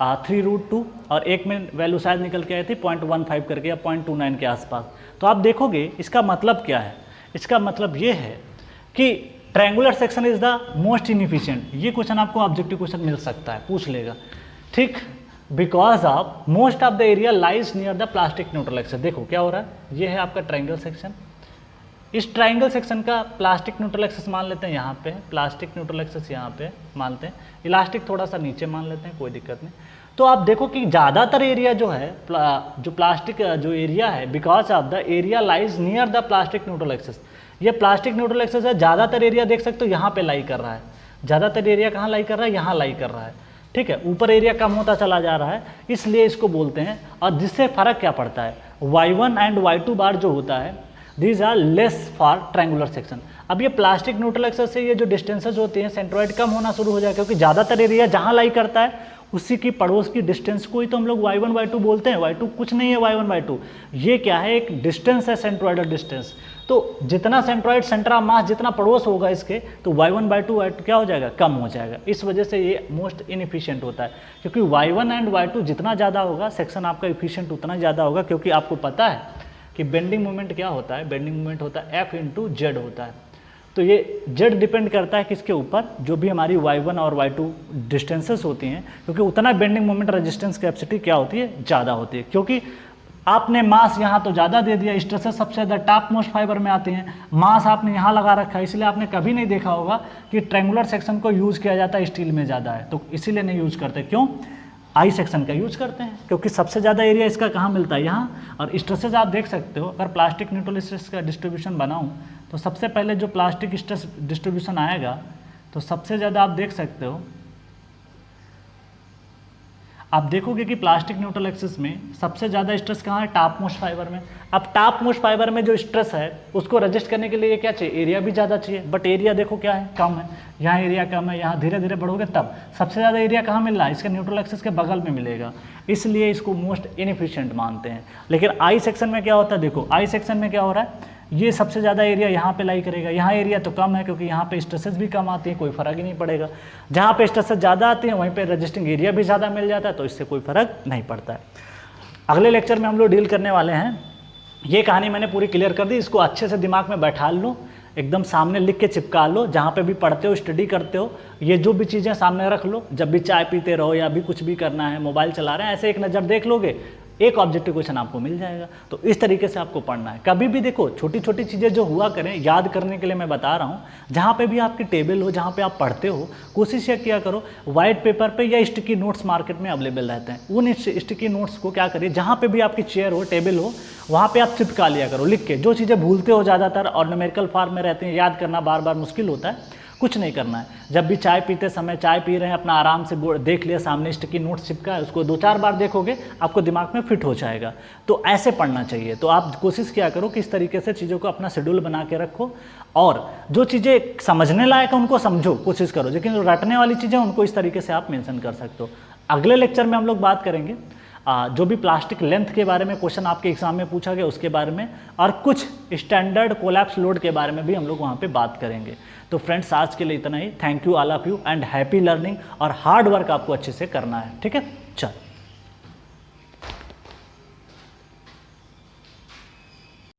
A: 3√2 और एक में वैल्यू शायद निकल के आई थी 0.15 करके या 0.29 के आसपास। तो आप देखोगे इसका मतलब क्या है, इसका मतलब ये है कि triangular section is the most inefficient. ये क्वेश्चन आपको ऑब्जेक्टिव क्वेश्चन मिल सकता है, पूछ लेगा, ठीक, because of most of the area lies near the plastic neutral axis. देखो क्या हो रहा है, ये है आपका ट्रायंगल सेक्शन, इस ट्रायंगल सेक्शन का प्लास्टिक न्यूट्रल एक्सिस मान लेते हैं यहाँ पे, प्लास्टिक न्यूट्रल एक्सिस यहाँ पे मानते हैं, इलास्टिक थोड़ा सा नीचे मान लेते हैं, कोई दिक्कत नहीं। तो आप देखो कि ज़्यादातर एरिया जो है जो प्लास्टिक जो एरिया है, because of the area lies near the plastic neutral axis, ये प्लास्टिक न्यूट्रल एक्सिस है, ज़्यादातर एरिया देख सकते हो यहाँ पे लाई कर रहा है, ज़्यादातर एरिया कहाँ लाई कर रहा है, यहाँ लाई कर रहा है, ठीक है, ऊपर एरिया कम होता चला जा रहा है, इसलिए इसको बोलते हैं। और जिससे फर्क क्या पड़ता है, y1 एंड y2 बार जो होता है, these are less for triangular section. अब ये प्लास्टिक न्यूट्रल एक्सिस से ये जो डिस्टेंसेज होती हैं सेंट्रोइड कम होना शुरू हो जाए, क्योंकि ज़्यादातर एरिया जहाँ लाई करता है उसी की पड़ोस की डिस्टेंस को ही तो हम लोग y1 y2 बोलते हैं। y2 कुछ नहीं है, y1 y2 ये क्या है, एक डिस्टेंस है, सेंट्रोइडल डिस्टेंस। तो जितना सेंट्रोइड सेंटर ऑफ मास जितना पड़ोस होगा इसके, तो y1 y2 y2 क्या हो जाएगा, कम हो जाएगा। इस वजह से ये मोस्ट इनएफिशिएंट होता है, क्योंकि y1 एंड y2 जितना ज़्यादा होगा सेक्शन आपका इफिशिएंट उतना ज़्यादा होगा। क्योंकि आपको पता है कि बेंडिंग मोमेंट क्या होता है, बेंडिंग मोमेंट होता है F इंटू जेड होता है। तो ये जेड डिपेंड करता है किसके ऊपर, जो भी हमारी y1 और y2 डिस्टेंसेस होती हैं, क्योंकि उतना बेंडिंग मोमेंट रेजिस्टेंस कैपेसिटी क्या होती है, ज़्यादा होती है। क्योंकि आपने मास यहाँ तो ज़्यादा दे दिया, स्ट्रेसेस सबसे ज़्यादा टॉप मोस्ट फाइबर में आते हैं, मास आपने यहाँ लगा रखा है, इसलिए आपने कभी नहीं देखा होगा कि ट्रायंगुलर सेक्शन को यूज़ किया जाता है स्टील में ज़्यादा है, तो इसीलिए नहीं यूज़ करते। क्यों, आई सेक्शन का यूज करते हैं, क्योंकि सबसे ज़्यादा एरिया इसका कहाँ मिलता है, यहाँ। और स्ट्रेसेस आप देख सकते हो, अगर प्लास्टिक न्यूट्रल स्ट्रेस का डिस्ट्रीब्यूशन बनाऊँ तो सबसे पहले जो प्लास्टिक स्ट्रेस डिस्ट्रीब्यूशन आएगा, तो सबसे ज़्यादा आप देख सकते हो, आप देखोगे कि प्लास्टिक न्यूट्रल एक्सिस में सबसे ज़्यादा स्ट्रेस कहाँ है, टॉप मोस्ट फाइबर में। अब टॉप मोस्ट फाइबर में जो स्ट्रेस है उसको रजिस्ट करने के लिए क्या चाहिए, एरिया भी ज़्यादा चाहिए, बट एरिया देखो क्या है, कम है। यहाँ एरिया कम है, यहाँ धीरे धीरे बढ़ोगे तब सबसे ज़्यादा एरिया कहाँ मिल रहा है, इसके न्यूट्रल एक्सिस के बगल में मिलेगा, इसलिए इसको मोस्ट इनएफिशिएंट मानते हैं। लेकिन आई सेक्शन में क्या होता है, देखो आई सेक्शन में क्या हो रहा है, ये सबसे ज़्यादा एरिया यहाँ पे लाई करेगा, यहाँ एरिया तो कम है क्योंकि यहाँ पे स्ट्रेसेस भी कम आती हैं, कोई फ़र्क ही नहीं पड़ेगा। जहाँ पे स्ट्रेसेस ज़्यादा आती हैं वहीं पे रजिस्टिंग एरिया भी ज़्यादा मिल जाता है, तो इससे कोई फ़र्क नहीं पड़ता है। अगले लेक्चर में हम लोग डील करने वाले हैं, ये कहानी मैंने पूरी क्लियर कर दी, इसको अच्छे से दिमाग में बैठा लो, एकदम सामने लिख के चिपका लो, जहाँ पे भी पढ़ते हो स्टडी करते हो ये जो भी चीज़ें सामने रख लो, जब भी चाय पीते रहो या भी कुछ भी करना है, मोबाइल चला रहे हैं, ऐसे एक नज़र देख लोगे, एक ऑब्जेक्टिव क्वेश्चन आपको मिल जाएगा। तो इस तरीके से आपको पढ़ना है। कभी भी देखो छोटी छोटी चीज़ें जो हुआ करें, याद करने के लिए मैं बता रहा हूँ, जहाँ पे भी आपकी टेबल हो, जहाँ पे आप पढ़ते हो, कोशिश ये किया करो वाइट पेपर पे या स्टिकी नोट्स मार्केट में अवेलेबल रहते हैं, उन स्टिकी नोट्स को क्या करिए, जहाँ पे भी आपकी चेयर हो, टेबल हो, वहाँ पे आप चिपका लिया करो लिख के। जो चीज़ें भूलते हो ज़्यादातर और न्यूमेरिकल फॉर्म में रहते हैं, याद करना बार बार मुश्किल होता है, कुछ नहीं करना है। जब भी चाय पीते समय, चाय पी रहे हैं, अपना आराम से देख लिया सामने स्टिकी नोट्स चिपका है, उसको 2-4 बार देखोगे आपको दिमाग में फिट हो जाएगा। तो ऐसे पढ़ना चाहिए। तो आप कोशिश किया करो कि इस तरीके से चीज़ों को अपना शेड्यूल बना के रखो, और जो चीज़ें समझने लायक है उनको समझो, कोशिश करो, लेकिन जो रटने वाली चीज़ें उनको इस तरीके से आप मेंशन कर सकते हो। अगले लेक्चर में हम लोग बात करेंगे जो भी प्लास्टिक लेंथ के बारे में क्वेश्चन आपके एग्जाम में पूछा गया उसके बारे में, और कुछ स्टैंडर्ड कोलैप्स लोड के बारे में भी हम लोग वहाँ पे बात करेंगे। तो फ्रेंड्स आज के लिए इतना ही। Thank you all of you and happy learning, और हार्ड वर्क आपको अच्छे से करना है, ठीक है। चल।